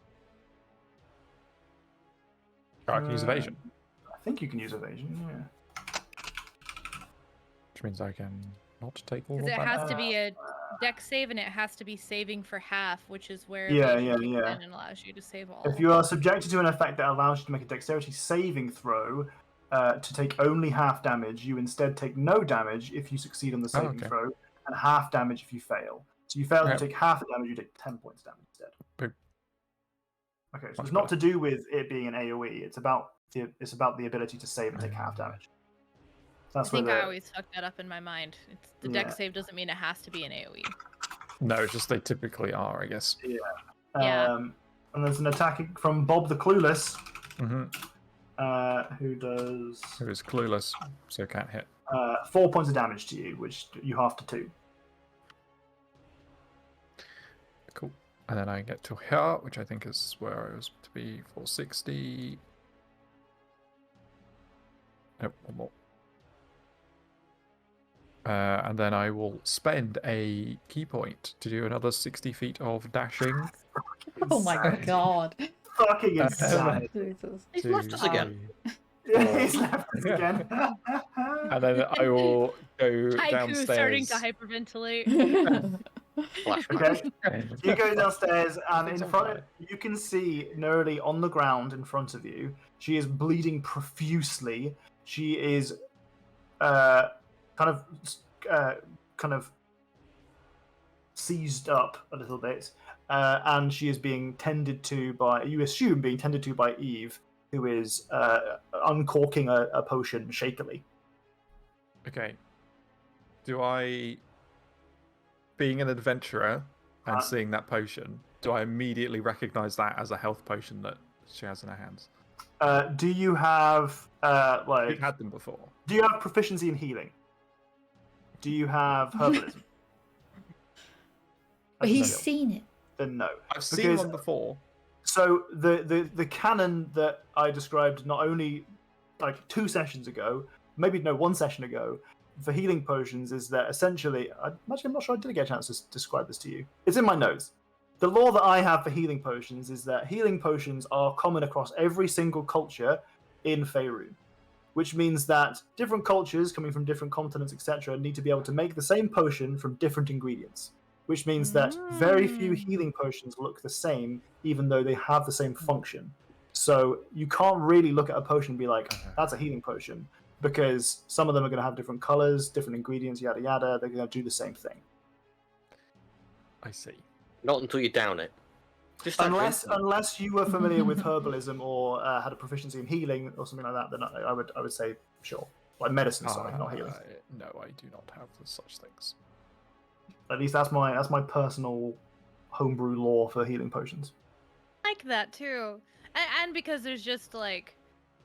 Oh, I can use evasion. I think you can use evasion. Yeah. Which means I can not take all of Because it that. has to be a deck save, and it has to be saving for half, which is where Yeah, evasion yeah. kicks in and allows you to save all. If you are subjected to an effect that allows you to make a dexterity saving throw to take only half damage, you instead take no damage if you succeed on the saving throw, and half damage if you fail. So you fail to take half the damage, you take 10 points damage instead. Boop. Okay, so it's not to do with it being an AoE. It's about the ability to save and take half damage. So that's I think I always fuck that up in my mind. The deck save doesn't mean it has to be an AoE. No, it's just they typically are, I guess. Yeah. Yeah. And there's an attack from Bob the Clueless, Mm-hmm. who is clueless, so can't hit. 4 points of damage to you, which you half to 2. Cool. And then I get to here, which I think is where I was to be for 60. Nope, one more. And then I will spend a key point to do another 60 feet of dashing. Oh my god. Fucking insane. Jesus. He's left us again. He's left us again. And then I will go Haiku downstairs. starting to hyperventilate. Okay. You go downstairs, and in front, you can see Nuralie on the ground in front of you. She is bleeding profusely. She is kind of seized up a little bit, and she is being tended to by, you assume, by Eve, who is uncorking a potion shakily. Okay. Do I, being an adventurer and seeing that potion, do I immediately recognize that as a health potion that she has in her hands? Do you have We've had them before. Do you have proficiency in healing? Do you have herbalism? But he's seen it. Then no. I've seen one before. So the canon that I described not only like 2 sessions ago, maybe no 1 session ago, for healing potions is that essentially, I'm not sure I did get a chance to describe this to you. It's in my notes. The law that I have for healing potions is that healing potions are common across every single culture in Faerun, which means that different cultures coming from different continents, etc., need to be able to make the same potion from different ingredients, which means that very few healing potions look the same, even though they have the same function. So you can't really look at a potion and be like, that's a healing potion, because some of them are going to have different colors, different ingredients, yada yada. They're going to do the same thing. I see. Not until you down it. Just unless you were familiar with herbalism or had a proficiency in healing or something like that, then I would say sure. Like medicine, sorry, not healing. No, I do not have such things. At least that's my personal homebrew law for healing potions. I like that too, and because there's just like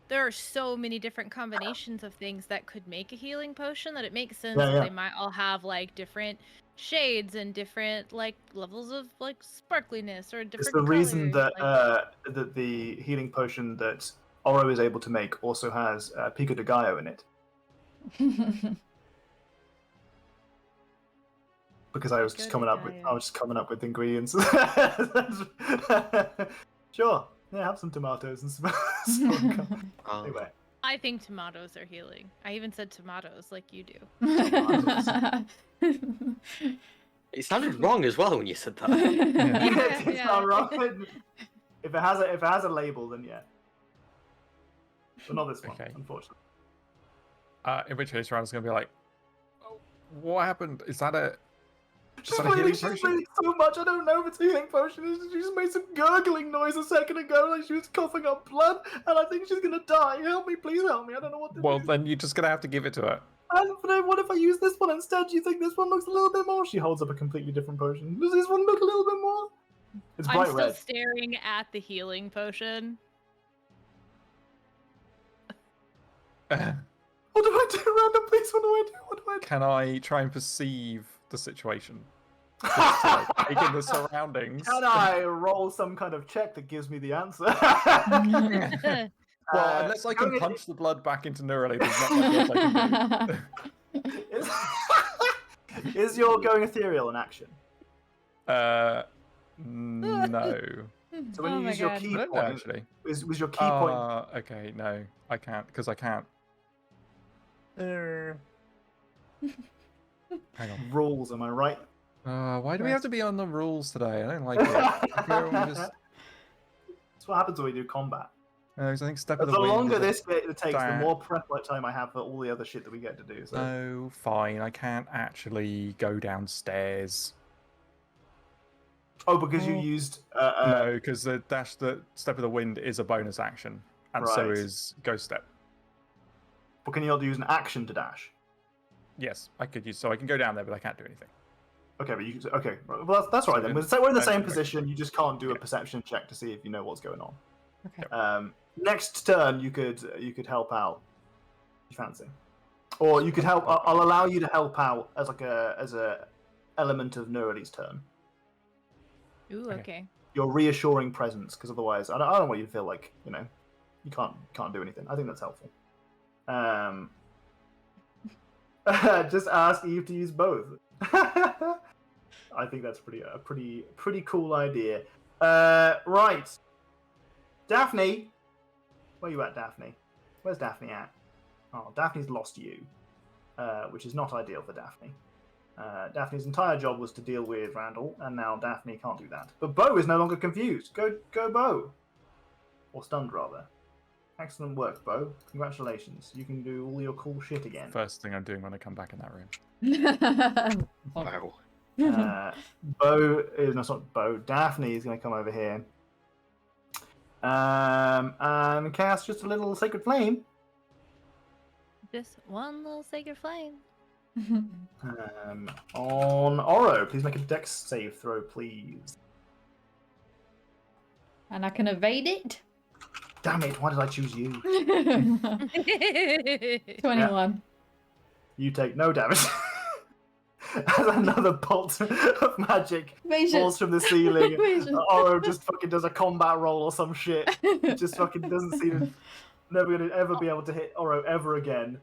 there are so many different combinations of things that could make a healing potion that it makes sense that they might all have like different shades and different like levels of like sparkliness or different. It's the reason that that the healing potion that Oro is able to make also has pico de gallo in it. Because I was just coming up with ingredients. Sure, yeah, have some tomatoes and some. Anyway. I think tomatoes are healing. I even said tomatoes like you do. It sounded wrong as well when you said that. It's not wrong. If it has a label, then yeah. But not this one, unfortunately. In which case, Ryan's going to be like, oh, what happened? Is that a... She's bleeding so much, I don't know if it's a healing potion. She just made some gurgling noise a second ago, like she was coughing up blood, and I think she's gonna die. Help me, please help me. I don't know what to do. Well, then you're just gonna have to give it to her. And what if I use this one instead? Do you think this one looks a little bit more? She holds up a completely different potion. Does this one look a little bit more? It's I'm bright still red. staring at the healing potion. What do I do, random? Please, what do I do? What do I do? Can I try and perceive the situation? Just to, like, take in the surroundings. Can I roll some kind of check that gives me the answer? Well, unless I can punch the blood back into Nuralie, there's not much else I can do. Is your going ethereal an action? No. So when Oh you my use your God. key I don't know, point, actually. was your key point? Okay, no, I can't, because I can't. Hang on. Rules, am I right? Why do we have to be on the rules today? I don't like it. That's what happens when we do combat. I think Step of The the Wind longer is a this bit takes, the that- more prep time I have for all the other shit that we get to do. So. No, fine. I can't actually go downstairs. Oh, because you used. No, because the Step of the Wind is a bonus action, and so Right. is Ghost Step. But can you not use an action to dash? Yes, I could use. So I can go down there, but I can't do anything. Okay, but you okay. Well, that's right then. So We're in the then- same okay. position. You just can't do a perception check to see if you know what's going on. Okay. Next turn, you could help out. If you fancy, or you could help. I'll allow you to help out as a element of Nuralie's turn. Ooh, Okay. okay. Your reassuring presence, because otherwise, I don't want you to feel like you can't do anything. I think that's helpful. Just ask Eve to use both. I think that's a pretty cool idea. Right, Daphne, where you at, Daphne? Where's Daphne at? Oh, Daphne's lost you, which is not ideal for Daphne. Daphne's entire job was to deal with Randall, and now Daphne can't do that. But Bo is no longer confused. Go, Bo, or stunned rather. Excellent work, Bo. Congratulations. You can do all your cool shit again. First thing I'm doing when I come back in that room. Wow. Bo is not Bo. Daphne is going to come over here. And cast just a little sacred flame. Just one little sacred flame. On Oro. Please make a dex save throw, please. And I can evade it. Damn it! Why did I choose you? 21. You take no damage. As another bolt of magic Evasion. falls from the ceiling, Evasion. Oro just fucking does a combat roll or some shit. It just fucking doesn't seem never gonna ever be able to hit Oro ever again.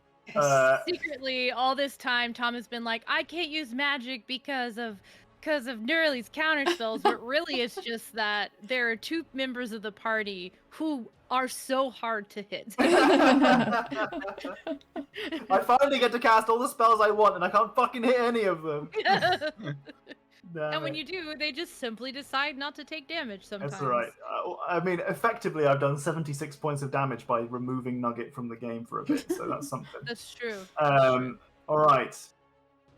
Secretly, all this time, Tom has been like, I can't use magic because of Nuralie's counterspells, but really it's just that there are two members of the party who are so hard to hit. I finally get to cast all the spells I want, and I can't fucking hit any of them. And when you do, they just simply decide not to take damage sometimes. That's right. I mean, effectively, I've done 76 points of damage by removing Nugget from the game for a bit, so that's something. That's true. All right.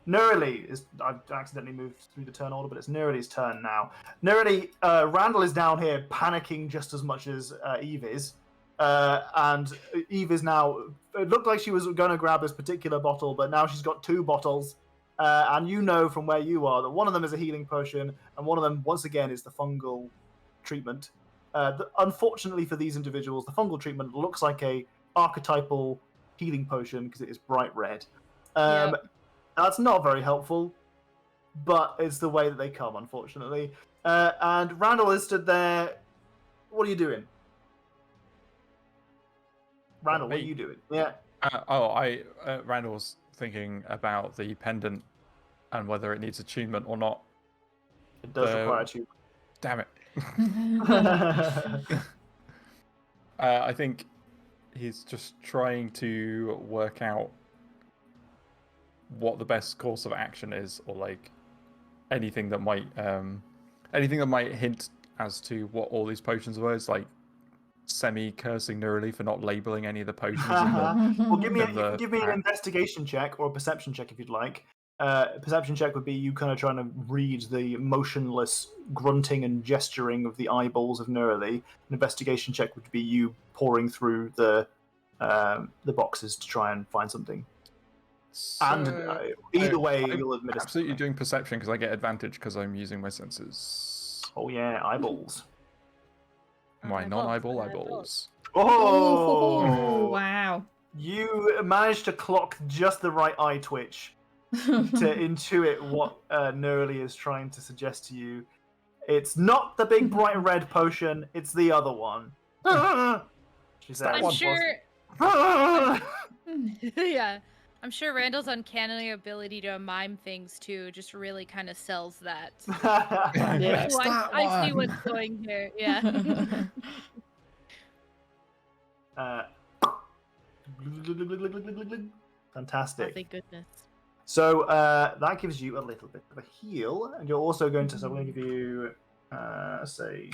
Nuralie is. I've accidentally moved through the turn order, but it's Nuralie's turn now. Nuralie, Randall is down here panicking just as much as Eve is, and Eve is now. It looked like she was going to grab this particular bottle, but now she's got two bottles, and you know from where you are that one of them is a healing potion, and one of them, once again, is the fungal treatment. Unfortunately for these individuals, the fungal treatment looks like a archetypal healing potion because it is bright red. Yep. That's not very helpful, but it's the way that they come, unfortunately. And Randall is stood there. What are you doing? Randall, what are you doing? Yeah. Randall's thinking about the pendant and whether it needs attunement or not. It does require attunement. Damn it. I think he's just trying to work out what the best course of action is, or like anything that might hint as to what all these potions were. It's like semi-cursing Nuralie for not labeling any of the potions. Well, give me the an investigation check or a perception check if you'd like. Perception check would be you kind of trying to read the motionless grunting and gesturing of the eyeballs of Nuralie. An investigation check would be you pouring through the boxes to try and find something. And either way, you'll admit absolutely doing perception because I get advantage because I'm using my senses. Oh yeah, eyeballs. My Eyeballs, non-eyeball eyeballs. eyeballs. Oh, wow. You managed to clock just the right eye twitch to intuit what Nuralie is trying to suggest to you. It's not the big bright red potion, it's the other one. She says. I'm sure. Yeah, I'm sure Randall's uncanny ability to mime things too just really kind of sells that. Yeah. It's Oh, that I see one. what's going here. Yeah. Fantastic. Oh, thank goodness. So that gives you a little bit of a heal, and you're also going to. So I'm going to give you, say,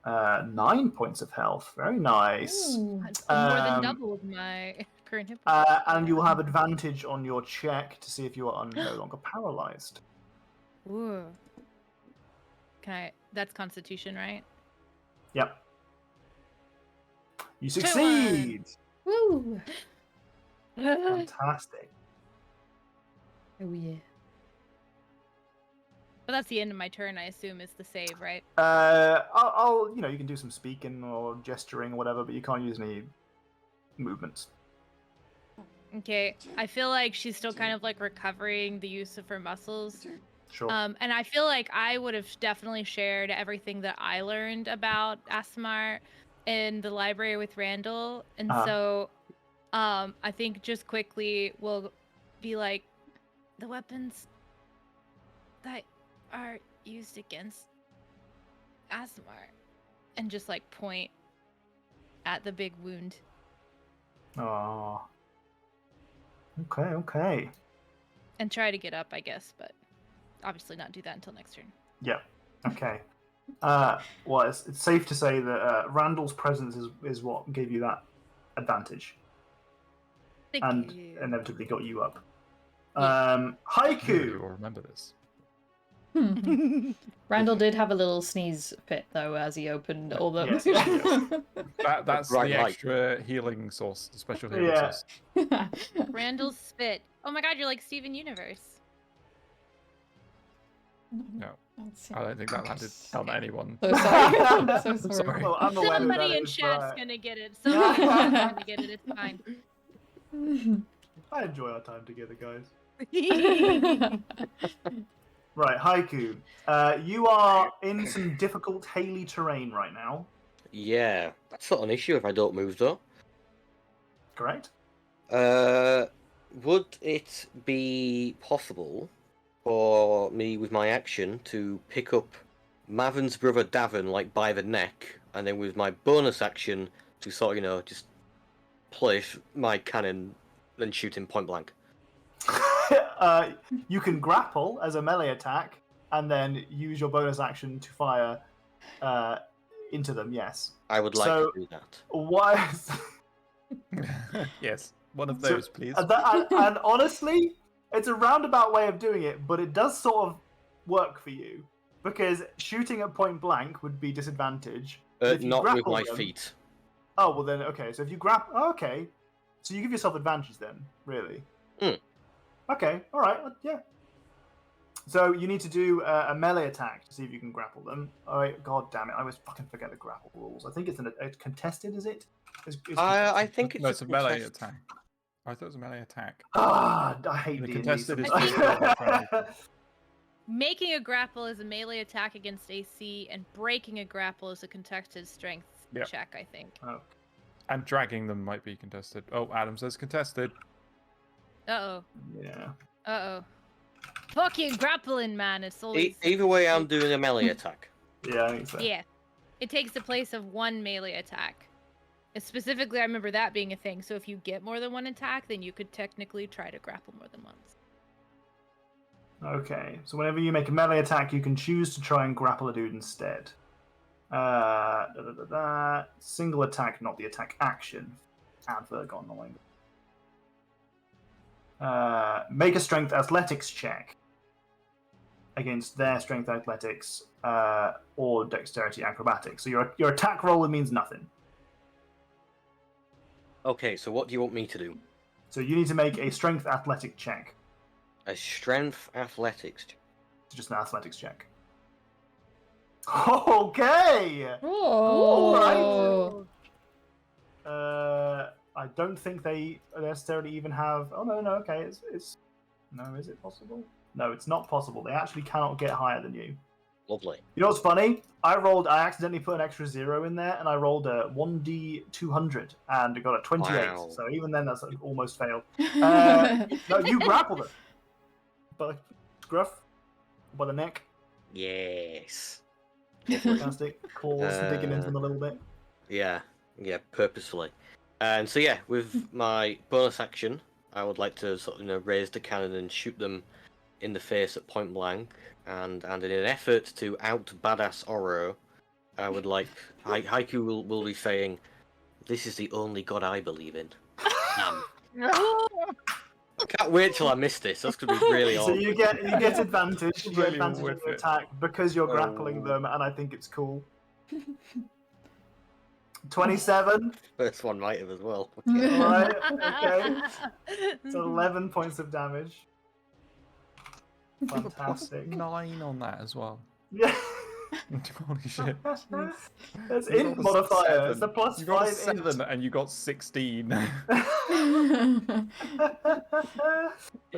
9 points of health. Very nice. Ooh. That's more than double of my current hit points. And you will have advantage on your check to see if you are no longer paralyzed. Ooh. Can I? That's Constitution, right? Yep. You succeed. Woo. Fantastic. Oh yeah. But that's the end of my turn, I assume, is the save, right? I'll you can do some speaking or gesturing or whatever, but you can't use any movements. Okay. I feel like she's still kind of like recovering the use of her muscles. Sure. And I feel like I would have definitely shared everything that I learned about Asmar in the library with Randall. And so I think just quickly we'll be like, the weapons that are used against Asmar, and just like point at the big wound. Oh. Okay. And try to get up, I guess, but obviously not do that until next turn. Yeah. Okay. Well, it's safe to say that Randall's presence is what gave you that advantage, Thank you. inevitably got you up. Yeah. Haiku. You will remember this. Randall did have a little sneeze fit though as he opened all the. Yes. That's Bright the light. extra healing source, the special healing Yeah. source. Randall's spit. Oh my god, you're like Steven Universe. No, I don't think that landed on anyone. So sorry. I'm so sorry. Sorry. Well, I'm aware who Somebody that in is, chat's but gonna get it. Somebody in chat's gonna get it. It's fine. I enjoy our time together, guys. Right, Haiku. You are in some difficult Haley terrain right now. Yeah, that's not an issue if I don't move though. Correct? Would it be possible for me with my action to pick up Mavin's brother Davin like by the neck, and then with my bonus action to sort of, just place my cannon and shoot him point blank? You can grapple as a melee attack, and then use your bonus action to fire into them. Yes. I would like to do that. Why? Yes, one of those, please. And honestly, it's a roundabout way of doing it, but it does sort of work for you because shooting at point blank would be disadvantage. If you Not with grapple my them- feet. Oh well, then okay. So if you okay, so you give yourself advantage then, really. Okay, all right, yeah. So you need to do a melee attack to see if you can grapple them. Oh, wait, god damn it! I always fucking forget the grapple rules. I think it's a contested, is it? I think it's No, it's a melee contest- attack. I thought it was a melee attack. Ah, I hate The D&D contested is sometimes. Making a grapple is a melee attack against AC, and breaking a grapple is a contested strength check, I think. Oh. And dragging them might be contested. Oh, Adam says contested. Uh-oh. Yeah. Uh-oh. Fucking grappling, man. It's always... Either way, I'm doing a melee attack. Yeah, I think so. Yeah. It takes the place of one melee attack. And specifically, I remember that being a thing. So if you get more than one attack, then you could technically try to grapple more than once. Okay, so whenever you make a melee attack, you can choose to try and grapple a dude instead. Single attack, not the attack action. Advert got annoying. Make a strength athletics check against their strength athletics or dexterity acrobatics. So your attack roll means nothing. Okay, so what do you want me to do? So you need to make a strength athletic check. A strength athletics check. It's just an athletics check. Okay. Oh. I don't think they necessarily even have. Oh no, okay. It's no. Is it possible? No, it's not possible. They actually cannot get higher than you. Lovely. You know what's funny? I accidentally put an extra 0 in there, and I rolled a 1d200 and got a 28. Wow. So even then, that's almost failed. No, you grappled it. But scruff by the neck. Yes. Fantastic. Claws digging into them a little bit. Yeah, purposefully. And so yeah, with my bonus action, I would like to sort of raise the cannon and shoot them in the face at point blank. And in an effort to out badass Oro, I would like Haiku will be saying, "This is the only god I believe in." I can't wait till I miss this. That's gonna be really So awesome. you get advantage. You get Really advantage on with your it. attack because you're grappling them, and I think it's cool. 27. First one might have as well. Alright, okay. So 11 points of damage. Fantastic. 9 on that as well. Yeah. Holy shit. That's You int got a modifier. 7. It's a plus You got a 5 7 and you got 16. That's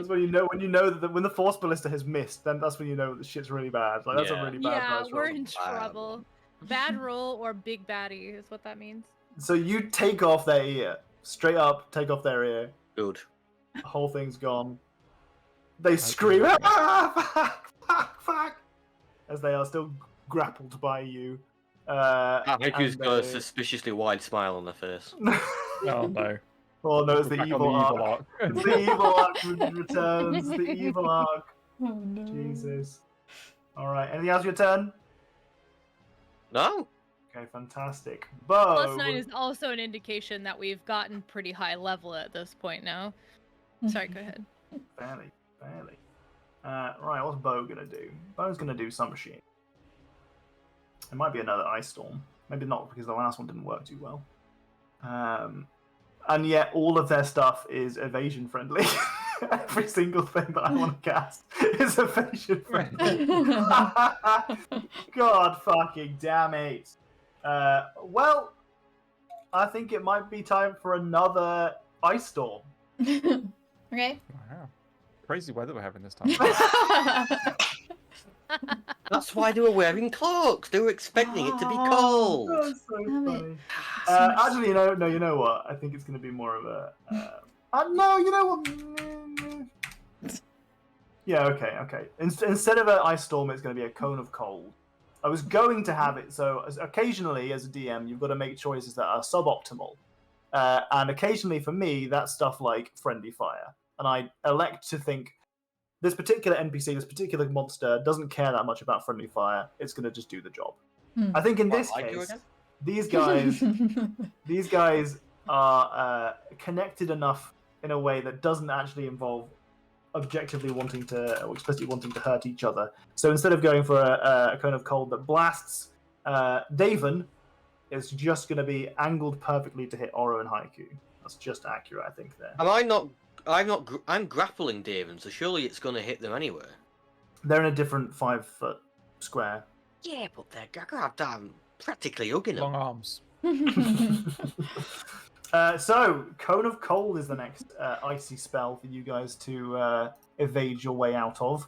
when you know that when the force ballista has missed, then that's when you know that shit's really bad. Like that's a Yeah. really bad Yeah, dice we're roll. in trouble. Bad roll or big baddie is what that means. So you take off their ear, straight up, take off their ear. Good. The whole thing's gone. They scream, "Ah, fuck!" as they are still grappled by you. Haiku's and got a they- suspiciously wide smile on their face. Oh no. Oh no, it's the Back on evil arc. arc. It's the evil arc returns. The evil arc. Oh, no. Jesus. Alright, anything else your turn? No. Okay, fantastic. Bo. +9 is also an indication that we've gotten pretty high level at this point now. Sorry, go ahead. Barely. Right, what's Bo gonna do? Bo's gonna do some shit. It might be another ice storm. Maybe not, because the last one didn't work too well. And yet all of their stuff is evasion friendly. Every single thing that I want to cast is evasion friendly. God fucking damn it. Well, I think it might be time for another ice storm. Okay. Wow. Crazy weather we're having this time. That's why they were wearing cloaks. They were expecting it to be cold. That's so Damn it. funny. So much- Actually, you know what? I think it's going to be more of a. No, you know what? Yeah, okay. Instead of an ice storm, it's going to be a cone of cold. I was going to have it so occasionally, as a DM, you've got to make choices that are suboptimal, and occasionally for me, that's stuff like friendly fire, and I elect to think this particular NPC, this particular monster, doesn't care that much about friendly fire. It's going to just do the job. I think in this Like you case, again? these guys are connected enough in a way that doesn't actually involve objectively wanting to or explicitly wanting to hurt each other. So instead of going for a cone of cold that blasts, Daven is just going to be angled perfectly to hit Oro and Haiku. That's just accurate, I think. There, I'm grappling Daven, so surely it's going to hit them anyway. they're in a different 5-foot square. Yeah, but they're goddamn practically hugging Long them. arms. So, Cone of Cold is the next icy spell for you guys to evade your way out of.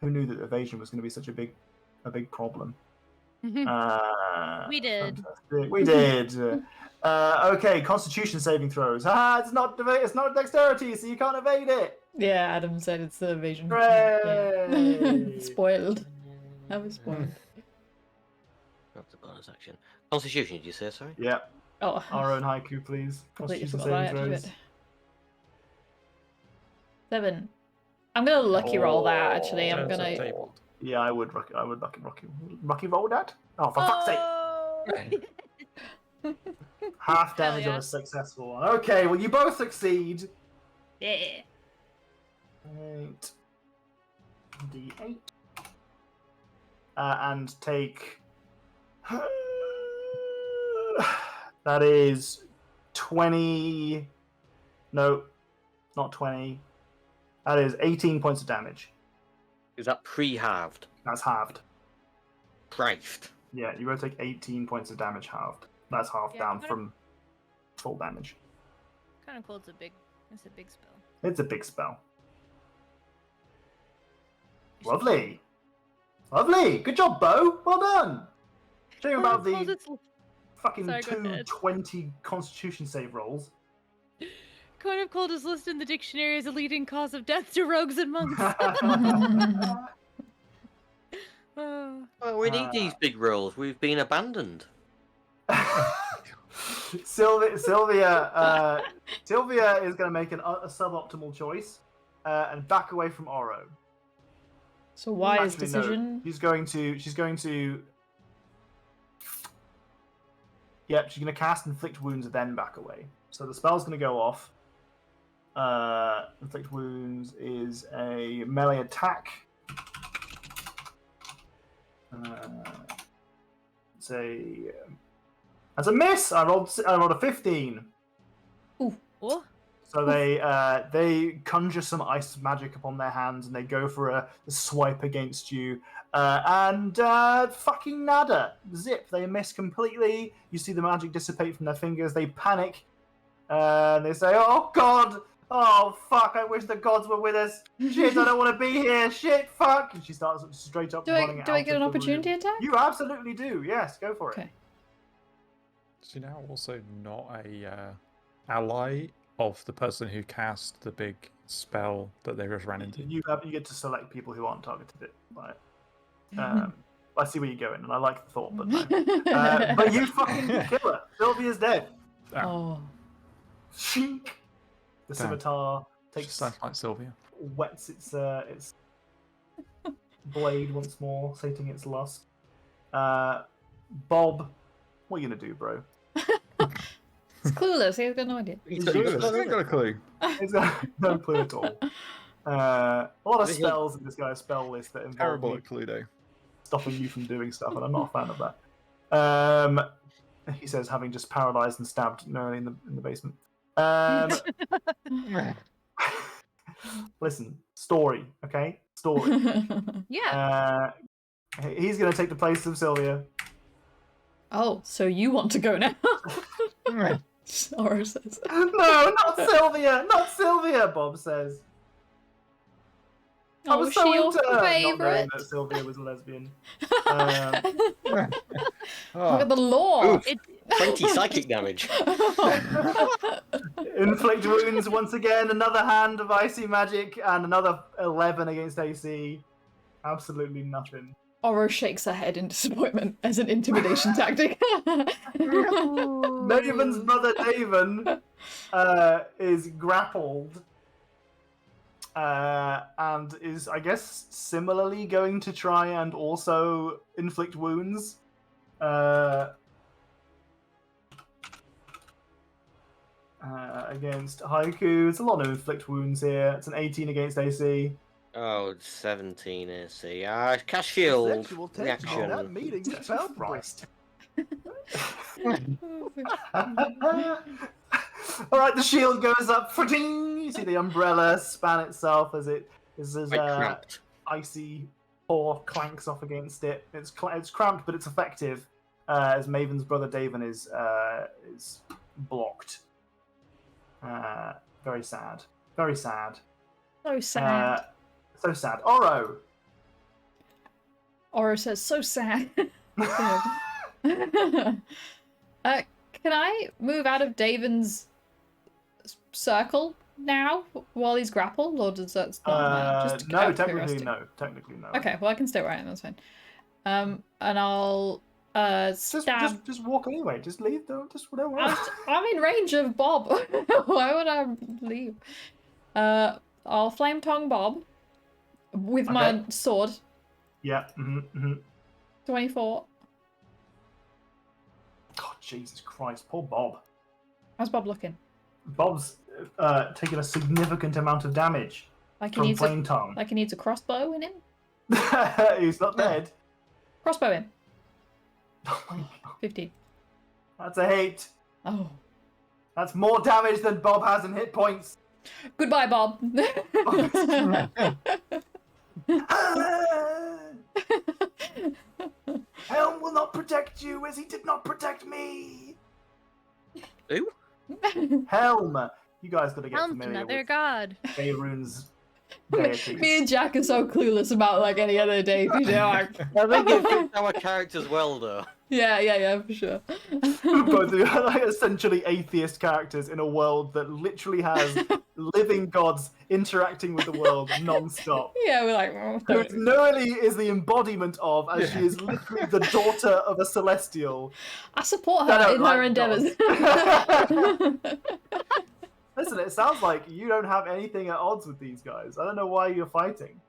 Who knew that evasion was going to be such a big problem? We did. Fantastic. We did. Okay, Constitution saving throws. It's not dexterity, so you can't evade it. Yeah, Adam said it's the evasion. Hooray! Yeah. Spoiled. I was spoiled. That's a bonus action. Constitution, did you say? Sorry. Yeah. Oh, Our own haiku, please. completely Constitution forgot saving that throws. actually. 7. I'm gonna lucky roll that. Actually, I'm Turns up gonna. tabled. Yeah, I would lucky roll that. Oh, for fuck's sake! Oh! Half damage on a yes. successful one. Okay, well you both succeed. Yeah. 8 D8. And take. That is 20. No, not 20. That is 18 points of damage. Is that pre-halved? That's halved. Christ. Yeah, you're going to take 18 points of damage halved. That's half down kinda- from full damage. Kind of cool. It's a big spell. It's a big spell. Lovely. Lovely. Good job, Bo. Well done. Show you about the fucking Sorry, go ahead. 220 Constitution save rolls. Coin of Cold is listed in the dictionary as a leading cause of death to rogues and monks. Oh. Well, we need these big rolls. We've been abandoned. Sylvia is going to make a suboptimal choice and back away from Oro. So wise Actually, decision. No. She's going to. Yep, she's going to cast Inflict Wounds and then back away. So the spell's going to go off. Inflict Wounds is a melee attack. That's a miss. I rolled a 15. Ooh. What? So they conjure some ice magic upon their hands and they go for a swipe against you. And fucking nada. Zip. They miss completely. You see the magic dissipate from their fingers. They panic. And they say, oh god. Oh fuck, I wish the gods were with us. Shit, I don't want to be here. Shit, fuck. And she starts straight up running out. Do I get of an the opportunity room. attack? You absolutely do. Yes, go for it. Okay. Is she now also not a ally of the person who cast the big spell that they just ran into? You get to select people who aren't targeted by it. I see where you're going, and I like the thought, but no. But you fucking kill her. Sylvia's dead. Oh. Shink. The Damn. scimitar takes Sounds like Sylvia. wets its blade once more, sating its lust. Bob, what are you gonna do, bro? It's clueless. He's got no idea. He's I ain't got a clue. He's got no clue at all. A lot of spells in this guy's spell list that involve Terrible you at Cluedo. stopping you from doing stuff, and I'm not a fan of that. He says, having just paralyzed and stabbed Nuralie in the basement. Listen, story, okay? Story. Yeah. He's going to take the place of Sylvia. Oh, so you want to go now? Oro says. No, not Sylvia! Not Sylvia, Bob says. I Oh, was was so she your into not knowing favourite? that Sylvia was a lesbian. Look Oh, at the lore. Oof. 20 psychic damage. Inflict wounds once again, another hand of icy magic, and another 11 against AC. Absolutely nothing. Oro shakes her head in disappointment as an intimidation tactic. Daven's brother Daven is grappled and is, I guess, similarly going to try and also inflict wounds. Against Haiku. It's a lot of inflict wounds here. It's an 18 against AC. Oh, it's 17 AC. Cast shield. Sexual tension in that Reaction. meeting Jesus fell Christ. Alright, the shield goes up. You see the umbrella span itself as Cramped. icy paw clanks off against it. It's cramped, but it's effective. As Maven's brother Daven is blocked. Very sad. Very sad. So sad. So sad. Oro. Oro says, so sad. Can I move out of Daven's circle now while he's grappled, or does that not matter? Just No, out of technically curiosity. no. Technically no. Okay, well I can stay where I am. That's fine. And I'll stab. Just walk anyway. Just leave. Don't worry. I'm in range of Bob. Why would I leave? I'll flame tongue Bob with my sword. Yeah. 24. God, Jesus Christ, poor Bob. How's Bob looking? Bob's taken a significant amount of damage Like he from needs flame tongue. Like he needs a crossbow in him. He's not dead. Crossbow in. Oh my God. 15. That's a hit. Oh. That's more damage than Bob has in hit points. Goodbye, Bob. Helm will not protect you as he did not protect me. Who? Helm. You guys got to get Helm's familiar another with god. Faerun's deities. Me and Jack are so clueless about like any other deity. I think it fits our characters well, though. Yeah, for sure. Both are like essentially atheist characters in a world that literally has living gods interacting with the world non-stop. Yeah, we're like, oh, Who Nuralie is the embodiment of, as she is literally the daughter of a celestial. I support I her don't in like her endeavors. Listen, it sounds like you don't have anything at odds with these guys. I don't know why you're fighting.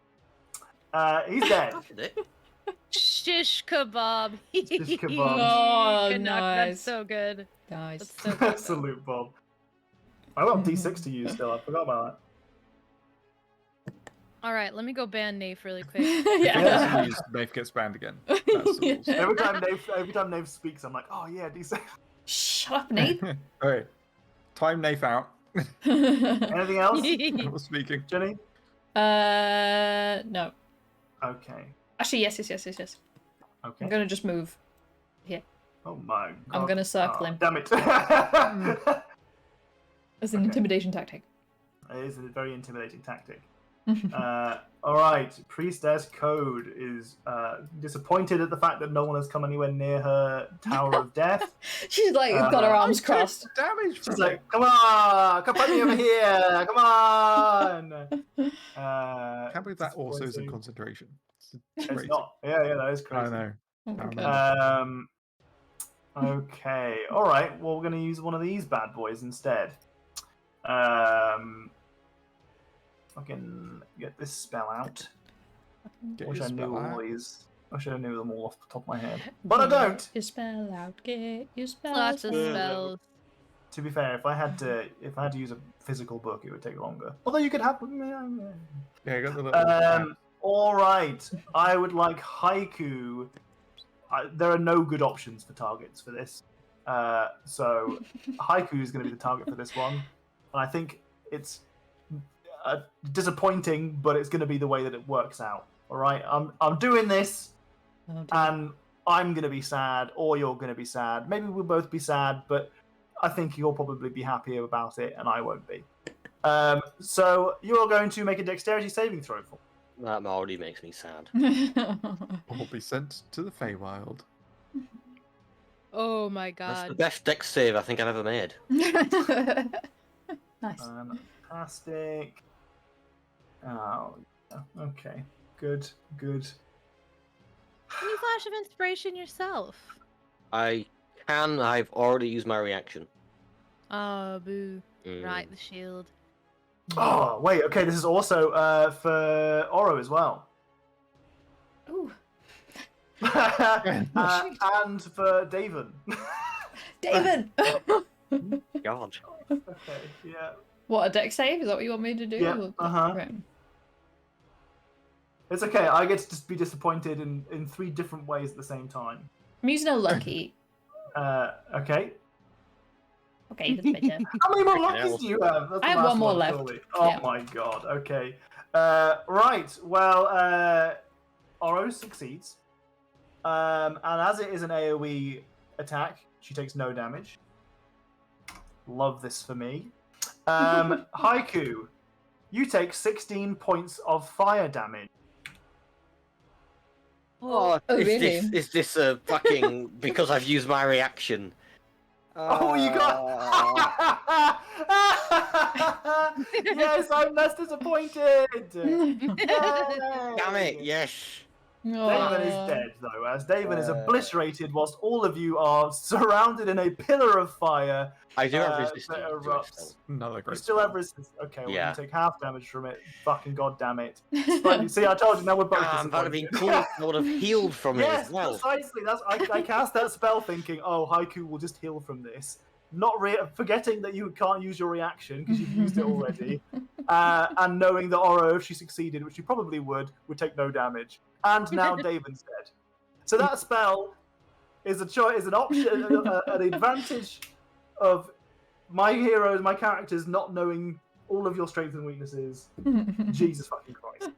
He's dead. Shish kebab. Shish kebab. Oh, Good knock, nice. That's so good. Nice. That's so good. Absolute Bob. I got D6 to use still. I forgot about All right, let me go ban Nafe really quick. Yeah. Nafe gets banned again. That's the rules. that. Every time Nave speaks, I'm like, oh yeah, D6. Shut up, Nate. Alright. Time Nafe out. Anything else, Not speaking. Jenny? No. Okay. Actually, yes. Okay. I'm gonna just move. Oh my god. I'm gonna circle him. Damn it. As an intimidation tactic. It is a very intimidating tactic. Alright, Priestess Code is disappointed at the fact that no one has come anywhere near her Tower of Death. She's like got her arms crossed. Damage from She's like, come on, come put me over here, come on! Can't believe that also is in disappointing. concentration. It's not. Yeah, that is crazy. I know. Oh my Oh, god. Okay, alright, well, we're going to use one of these bad boys instead. I can get this spell out. Get Wish your I knew spell all out. these. I should have knew them all off the top of my head. But I don't! Get your spell out. Get your spell Lots of out. spells. To be fair, if I had to use a physical book, it would take longer. Although you could have... Yeah, you got the little. Alright, I would like Haiku. There are no good options for targets for this. So Haiku is going to be the target for this one. And I think it's disappointing, but it's going to be the way that it works out. Alright, I'm doing this, Oh, dear. and I'm going to be sad, or you're going to be sad. Maybe we'll both be sad, but I think you'll probably be happier about it, and I won't be. So you're going to make a dexterity saving throw for me. That already makes me sad. Will be sent to the Feywild. Oh my That's the god. best dex save I think I've ever made. Nice. Fantastic. Oh, yeah. Okay. Good. Any flash of inspiration yourself? I've already used my reaction. Oh, boo. Mm. Right, the shield. Oh, wait. Okay, this is also for Oro as well. Ooh. And for Daven. David! God. Okay, yeah. What, a deck save? Is that what you want me to do? Yeah, uh-huh. Right. It's okay. I get to just be disappointed in 3 different ways at the same time. I'm using a lucky. Okay. Okay, that's better. How many more Freaking luckies hell. do you have? That's the I have last one more left. surely. Oh Yeah. my god. Okay. Right. Well, Oro succeeds. And as it is an AoE attack, she takes no damage. Love this for me. Haiku, you take 16 points of fire damage. Oh, Oh, is really? Is this a fucking because I've used my reaction? Oh, you got. Yes, I'm less disappointed. Damn it! Yes. Daven is dead, though, as Daven is obliterated whilst all of you are surrounded in a pillar of fire. I do have that resistance. to it erupts. still. Another You great. still have spell. resistance. Okay, well, Yeah. you take half damage from it. Fucking goddamn it. Finally, see, I told you, now we're both Damn, that'd have been disappointed. cool. I would have healed from it Yes, as well. precisely. I cast that spell thinking, oh, Haiku will just heal from this. Not forgetting that you can't use your reaction because you've used it already, and knowing that Oro, if she succeeded, which she probably would take no damage. And now Daven's dead. So that spell is an option, an advantage of my heroes, my characters not knowing all of your strengths and weaknesses. Jesus fucking Christ.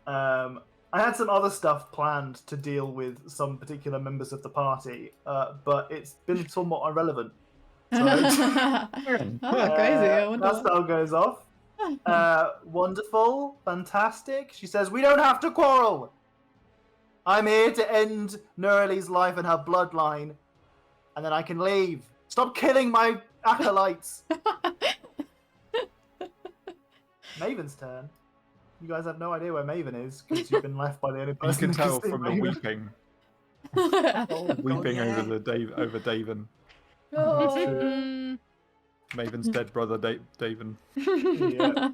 I had some other stuff planned to deal with some particular members of the party, but it's been somewhat irrelevant. So, Crazy. I wonder that what- spell goes off. Wonderful, fantastic. She says, "We don't have to quarrel. I'm here to end Nuralie's life and her bloodline, and then I can leave. Stop killing my acolytes." Maven's turn. You guys have no idea where Maven is because you've been left by the only You person can who tell see from the Maven. weeping. Weeping over the over Daven. Oh. Maven's dead brother, Daven. Yeah,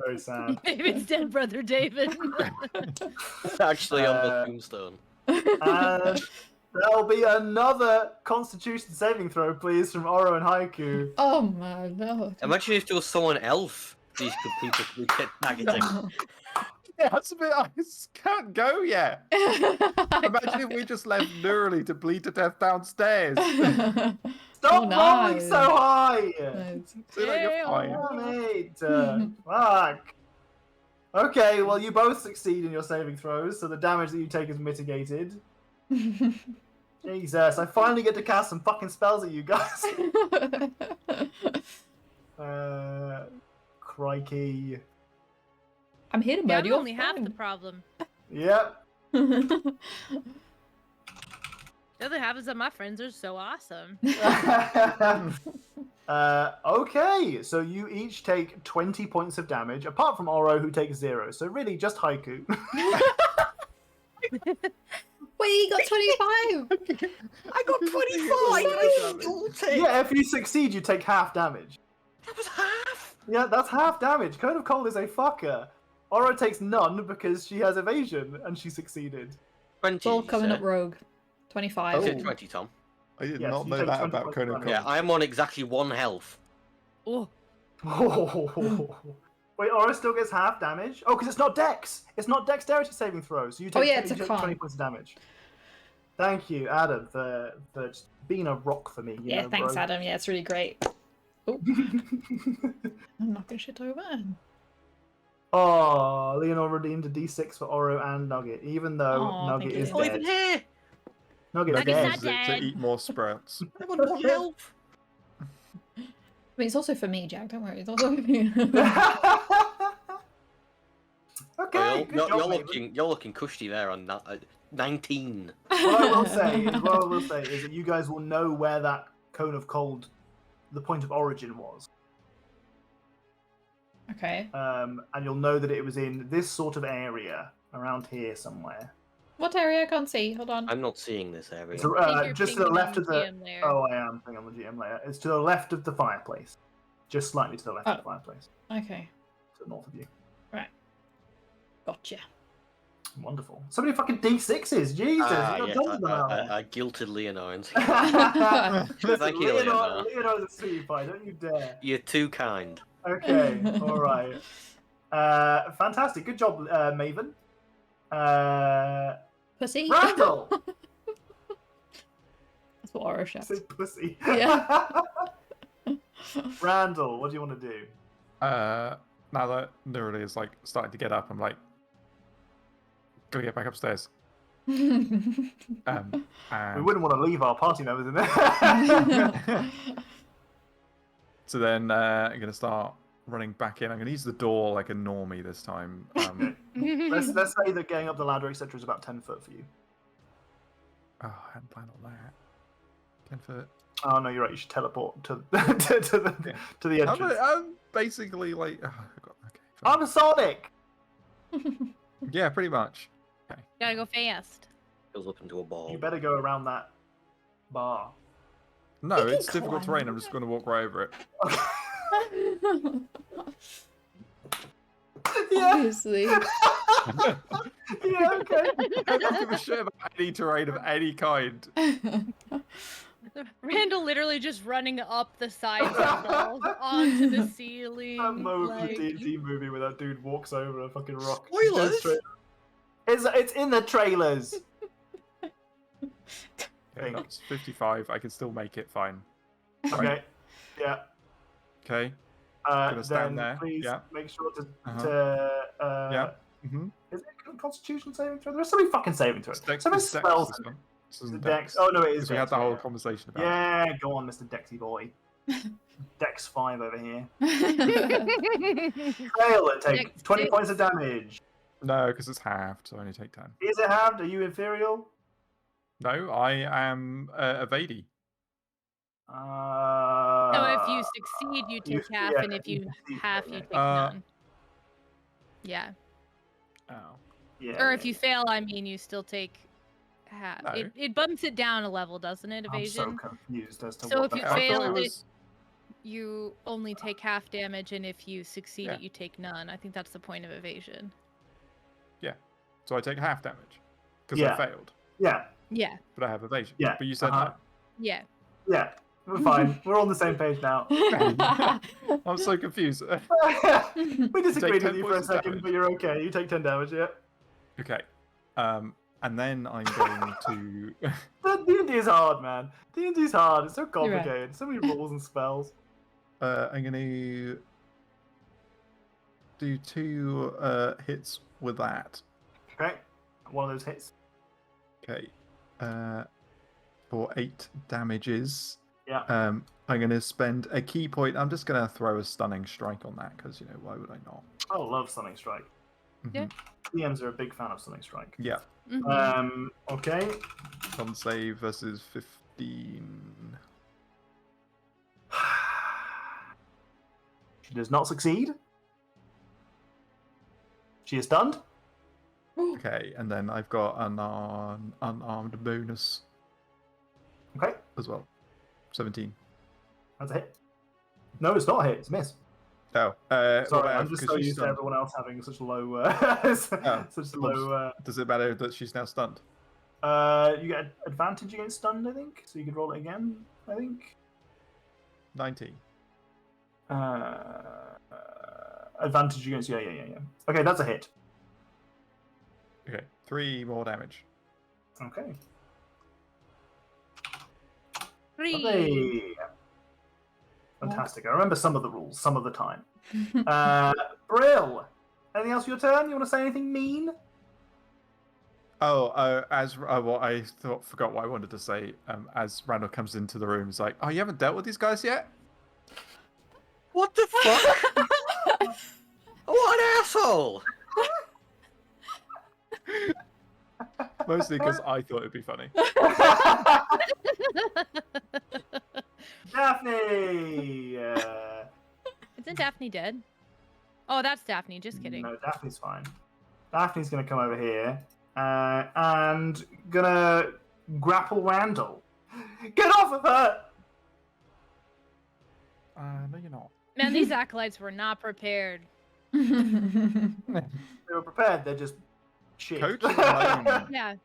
very sad. David's dead brother David. Actually, on the tombstone. And there'll be another Constitution saving throw, please, from Oro and Haiku. Oh my lord. Imagine if there was someone else these people could be targeting. Yeah, that's a bit. I can't go yet. Imagine if we just left Nuralie to bleed to death downstairs. Stop rolling nice. so high! Nice. So that you're fine. Fuck. Okay, well, you both succeed in your saving throws, so the damage that you take is mitigated. Jesus, I finally get to cast some fucking spells at you guys. Crikey. I'm here to Yeah, murder I'm your only half the friend. problem. Yep. The other half is that my friends are so awesome. Okay, so you each take 20 points of damage, apart from Oro, who takes 0. So really, just Haiku. Wait, you got 25! I got 25! Yeah, if you succeed, you take half damage. That was half! Yeah, that's half damage. Cone of Cold is a fucker. Oro takes none because she has evasion, and she succeeded. 20. It's all you coming said. up rogue. 25. You said 20, Tom. I did Yes, not you know take that 20 about points Conan of Cold. Yeah, I'm on exactly 1 health. Oh, Wait, Oro still gets half damage? Oh, because it's not Dex! It's not Dexterity saving throws, so you take, Oh, yeah, it's you a take con. 20 points of damage. Thank you, Adam, for just being a rock for me. Yeah, thanks, Adam. Yeah, it's really great. Oh, Adam. I'm knocking shit over. Oh, Leonor redeemed a d6 for Oro and Nugget, even though Aw, Nugget thank is you. Oh, dead. even here! Nugget's Nugget's dead. not Uses it to dead. eat more sprouts. I'm on 1 health. I mean, it's also for me, Jack. Don't worry. It's also for me. Okay, good job, Maven. You're looking cushy there on 19. What I will say is that you guys will know where that Cone of Cold, the point of origin was. Okay. And you'll know that it was in this sort of area, around here somewhere. What area? I can't see. Hold on. I'm not seeing this area. It's, I think you're just to the pinging left on of the... GM layer. Oh, I am putting on the GM layer. It's to the left of the fireplace. Just slightly to the left of the fireplace. Okay. To the north of you. Gotcha. Wonderful. So many fucking D6s. Jesus, you got Yes, tons of them out there. I guilted Leonor into Listen, Thank you, Leonor. Leonor's a sweetie pie, don't you dare. You're too kind. Okay, alright. Fantastic. Good job, Maven. Pussy. Randall! That's what Aura shouts. Say pussy. Yeah. Randall, what do you want to do? Now that Nuralie is like starting to get up, I'm like, gotta get back upstairs. We And wouldn't want to leave our party members in there. so then I'm gonna start running back in. I'm gonna use the door like a normie this time. Let's say that getting up the ladder, etc., is about 10 foot for you. Oh, I hadn't planned on that. 10 foot. Oh no, you're right. You should teleport to the entrance. I'm basically like, okay. fine. I'm Sonic. Yeah, pretty much. Gotta go fast. Goes up into a ball. You better go around that bar. No, You can it's difficult climb terrain. I'm just gonna walk right over it. Yeah. Obviously. Yeah. Okay. I don't give a shit about any terrain of any kind. Randall literally just running up the sides of the walls onto the ceiling. That moment like... in the D&D movie where that dude walks over a fucking rock. Spoilers? It's in the trailers. Okay, that's 55. I can still make it fine. Okay. Yeah. Okay. Gonna stand then there. please Yeah. make sure to Yeah. Mm-hmm. Is it a Constitution saving throw? There's so many fucking saving throws. It's So many Dex, spells. this one. This Is isn't it Dex? Dex. Oh no, it is Because we Dex. had the whole conversation about it. Yeah, go on, Mr. Dexy boy. Dex 5 over here. Fail and take Dex 20 six. points of damage. No, because it's halved, so I only take 10. Is it halved? Are you inferior? No, I am evadee. So if you succeed, you take half, and if you half, you take none. Yeah. Oh. Yeah. Or if you fail, I mean, you still take half. No. It bumps it down a level, doesn't it? I'm so Evasion. confused as to So what if the you fuck fail that it, is. you only take half damage, and if you succeed Yeah. it, you take none. I think that's the point of evasion. Yeah. So I take half damage. Because Yeah. I failed. Yeah. Yeah. But I have evasion. Yeah. But you said Yeah. Yeah. We're fine. We're on the same page now. no. I'm so confused. We disagreed 10 with you for a points of second, damage. but you're okay. You take 10 damage, yeah. Okay. And then I'm going to... D&D is hard, man. D&D is hard. It's so right. complicated. So many rules and spells. I'm going to do 2 hits with that. Okay. One of those hits. Okay. For 8 damages. Yeah. I'm going to spend a key point. I'm just going to throw a stunning strike on that because, why would I not? I love Stunning Strike. Yeah. DMs are a big fan of Stunning Strike. Yeah. Okay. Con save versus 15. She does not succeed. She is stunned. Okay, and then I've got an unarmed bonus Okay. as well. 17. That's a hit. No, it's not a hit. It's a miss. Oh, Sorry, I'm just so used to everyone else having such low, such low. Does it matter that she's now stunned? You get advantage against stunned, I think. So you could roll it again. I think. 19. Advantage against yeah. Okay, that's a hit. Okay, 3 more damage. Okay. 3. Lovely. Fantastic. I remember some of the rules, some of the time. Brill. Anything else for your turn? You want to say anything mean? Oh, what I forgot what I wanted to say. As Randall comes into the room, he's like, "Oh, you haven't dealt with these guys yet? What the fuck? What an asshole! Mostly because I thought it'd be funny." Daphne! Isn't Daphne dead? Oh, that's Daphne. Just kidding. No, Daphne's fine. Daphne's going to come over here and going to grapple Randall. Get off of her! No, you're not. Man, these acolytes were not prepared. They were prepared, they're just shit. Coach alone. Yeah.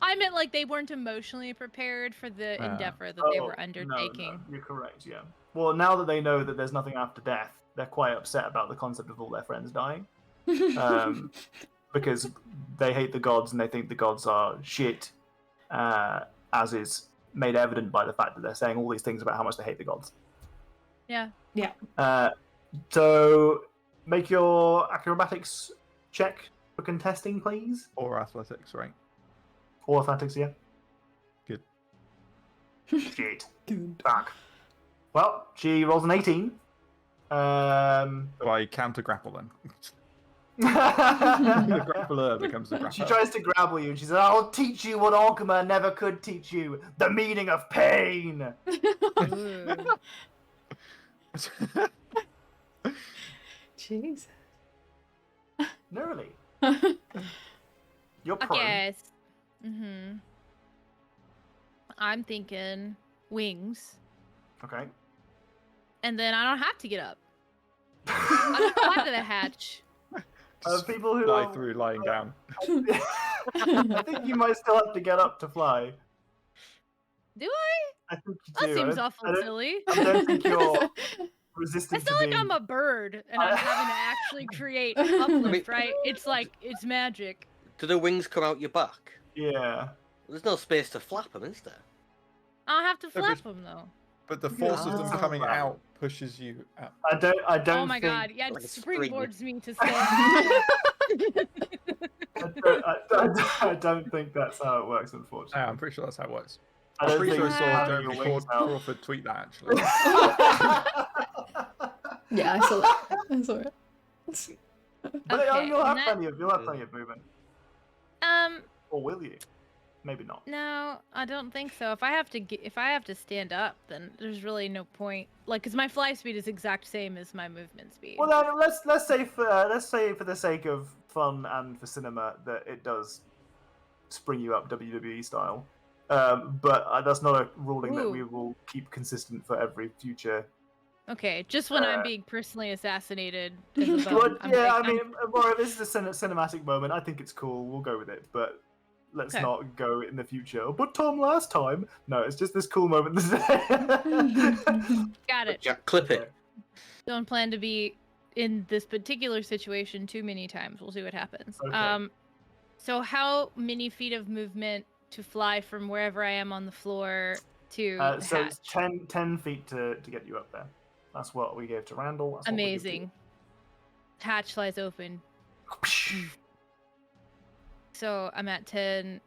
I meant like they weren't emotionally prepared for the endeavor that they were undertaking. No, you're correct, yeah. Well, now that they know that there's nothing after death, they're quite upset about the concept of all their friends dying. Because they hate the gods and they think the gods are shit, as is made evident by the fact that they're saying all these things about how much they hate the gods. Yeah. So, make your acrobatics check for contesting, please. Or athletics, right? Or athletics, yeah. Good. Shit. Back. Well, she rolls an 18. So I counter grapple then. The grappler becomes the grappler. She tries to grapple you and she says, "I'll teach you what Orgrimmar never could teach you, the meaning of pain." Jeez. Nuralie. You're I prone. guess. I'm thinking wings, Okay. and then I don't have to get up. I just fly to the hatch. People who fly are... through lying down. I think you might still have to get up to fly. Do I? I think you That do. seems I awful silly. don't think you're resistant It's to not like being... I'm a bird and I'm having to actually create uplift, right? It's like, it's magic. Do the wings come out your back? Yeah. There's no space to flap them, is there? I'll have to but- flap them though. But the force of them Ah. coming out pushes you out. I don't. Oh my think, god! Yeah, it Like a spring. springboards me to stand. I don't think that's how it works, unfortunately. I'm pretty sure that's how it works. I I'm don't pretty think sure I saw having Jeremy your wings out. Crawford tweet that actually. Yeah, I saw that. I saw it. But Okay, you'll have and plenty of movement. Um, Or will you? Maybe not. no, I don't think so. If I have to stand up, then there's really no point. Like, cause my fly speed is exact same as my movement speed. Well, then let's say for the sake of fun and for cinema that it does spring you up WWE style. But that's not a ruling that we Ooh. will keep consistent for every future. Okay, just when I'm being personally assassinated. Well, I'm yeah, like, I mean, Mario, this is a cinematic moment. I think it's cool. We'll go with it, but let's Okay. not go in the future. But Tom, last time, no, it's just this cool moment. got it. Jack, clip it. Don't plan to be in this particular situation too many times. We'll see what happens. Okay. So how many feet of movement to fly from wherever I am on the floor to So hatch? it's 10 feet to get you up there. That's what we gave to Randall. That's what we give to you. Amazing. Hatch flies open. So I'm at 10,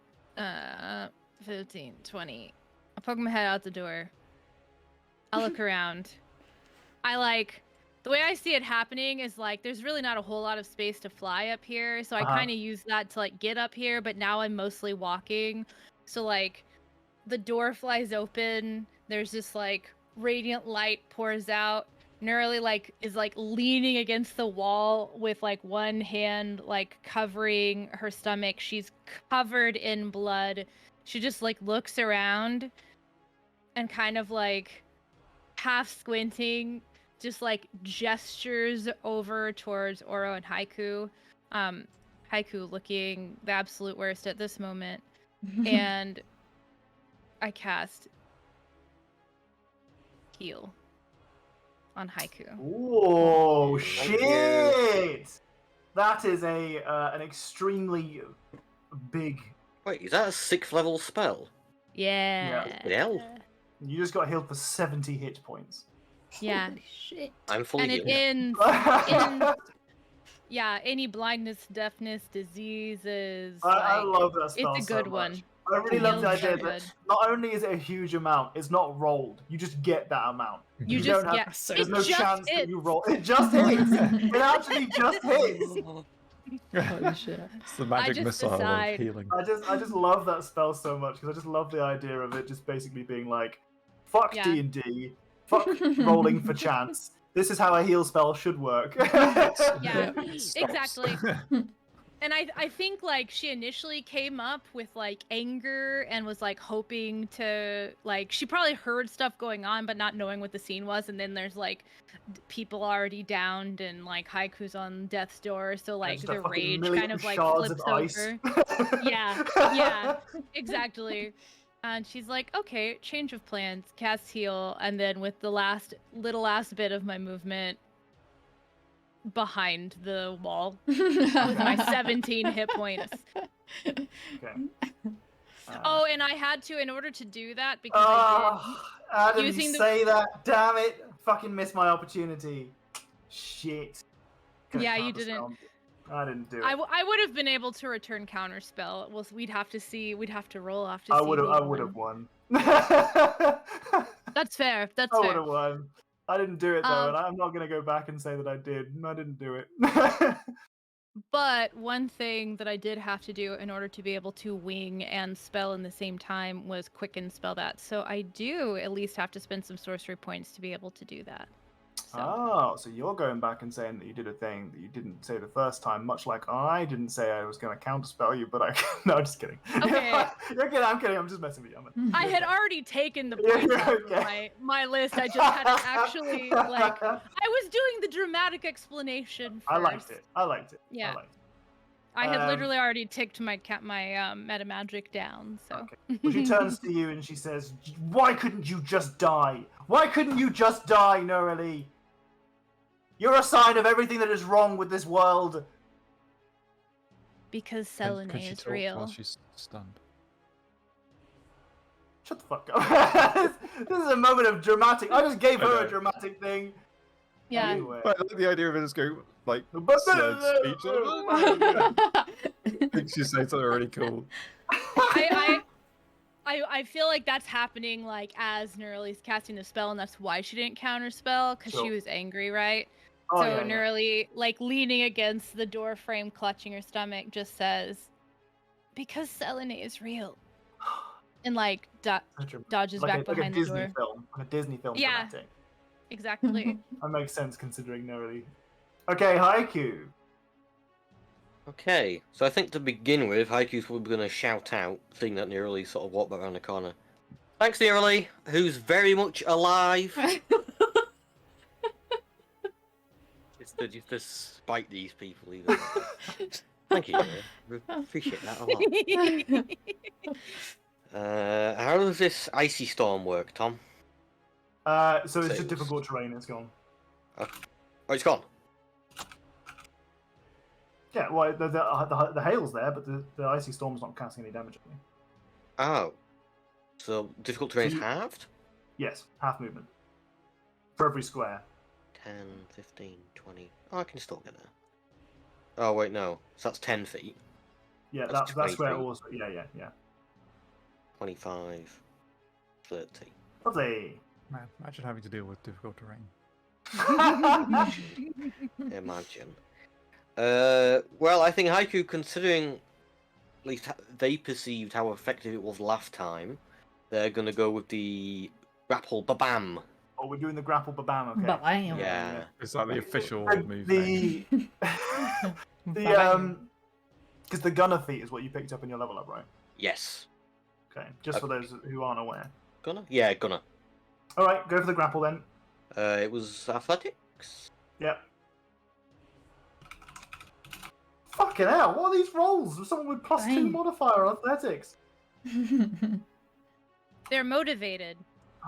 15, 20. I poke my head out the door. I look around. The way I see it happening is like there's really not a whole lot of space to fly up here. So I kind of use that to like get up here, but now I'm mostly walking. So like the door flies open. There's this like radiant light pours out. Nuralie like is like leaning against the wall with like one hand like covering her stomach. She's covered in blood. She just like looks around and kind of like half squinting, just like gestures over towards Oro and Haiku. Haiku looking the absolute worst at this moment. And I cast Heal on Haiku. Whoa, Thank shit! That is an extremely big. Wait, is that a 6th level spell? Yeah. Hell. You just got healed for 70 hit points. Yeah. Holy shit. I'm fully And it healed. ends yeah, any blindness, deafness, diseases. I like, love that spell. it's a so good much. one. I really love the Feels idea so that good. not only is it a huge amount, it's not rolled. You just get that amount. You You just don't get have- So There's it no just chance that hits. you roll. It just hits. It actually just hits. Holy shit. It's the magic just missile decide- of healing. I just love that spell so much because I just love the idea of it just basically being like, fuck Yeah. D&D, fuck rolling for chance. This is how a heal spell should work. Yeah, It stops. exactly. And I think like she initially came up with like anger and was like hoping to like she probably heard stuff going on but not knowing what the scene was, and then there's like people already downed and like Haiku's on death's door, so like Just a the fucking rage million kind of like shards flips of ice. over. Yeah, exactly. And she's like, okay, change of plans, cast heal, and then with the last bit of my movement behind the wall with my 17 hit points. Okay. Oh, and I had to, in order to do that, because I Oh, Adam, using you the- say that? Damn it! Fucking missed my opportunity. Shit. Could've Yeah, you counterspelled didn't. it. I didn't do it. I would have been able to return counterspell. Well, we'd have to roll off to I see. would who have won. won. I That's fair. That's would fair. have won. I didn't do it though, Um, and I'm not gonna go back and say that I did. I didn't do it. But one thing that I did have to do in order to be able to wing and spell in the same time was quicken spell that. So I do at least have to spend some sorcery points to be able to do that. So Oh, so you're going back and saying that you did a thing that you didn't say the first time, much like I didn't say I was going to counterspell you, but I... No, I'm just kidding. Okay. You're kidding, I'm kidding, I'm just messing with you. I had already taken the Yeah, points off okay. of my list. I just hadn't actually like I was doing the dramatic explanation first. I liked it. I liked it. Yeah. I liked it. I had Um, literally already ticked my meta magic down, so Okay. Well, she turns to you and she says, "Why couldn't you just die? Why couldn't you just die, Nuralie? You're a sign of everything that is wrong with this world." because Can Selene she is talk real. while she's stunned? Shut the fuck up. This is a moment of dramatic. I just gave her a know. dramatic thing. Yeah. Anyway. But I like the idea of it just going like But- slurred speech. Thinks you say something really cool. I feel like that's happening like as Nuralie's casting the spell, and that's why she didn't counter spell, because she Sure. was angry, right? Oh, so yeah, Nuralie, like leaning against the door frame, clutching her stomach, just says, "Because Selene is real," and like dodges back behind the door. Like a Disney film. Yeah. Dramatic. Exactly. That makes sense considering Nurali. Okay, Haiku. Okay, so I think to begin with, Haiku's probably going to shout out, seeing that Nuralie sort of walked back around the corner. Thanks, Nuralie, who's very much alive. Just to spite these people, even. Thank you, Nuralie. Appreciate that a lot. How does this icy storm work, Tom? So it's Sales. just difficult terrain. It's gone. Oh, it's gone. Yeah, well, the hail's there, but the icy storm's not casting any damage on me. Oh. So, difficult terrain's So you- halved? Yes, half movement. For every square. 10, 15, 20. Oh, I can still get there. Oh, wait, no. So that's 10 feet. Yeah, That's that's where 20 also. Yeah. 25, 30. Lovely. Man, imagine having to deal with difficult terrain. Imagine. Well, I think Haiku, considering at least they perceived how effective it was last time, they're going to go with the grapple babam. Oh, we're doing the grapple babam, okay. Babam. Yeah. It's like the official The- move the name. because the gunner feat is what you picked up in your level up, right? Yes. Okay, just for those who aren't aware. Gunner? Yeah, Gunner. All right, go for the grapple then. It was athletics. Yep. Fucking hell! What are these rolls? With someone with +2 Dang. modifier on athletics. They're motivated.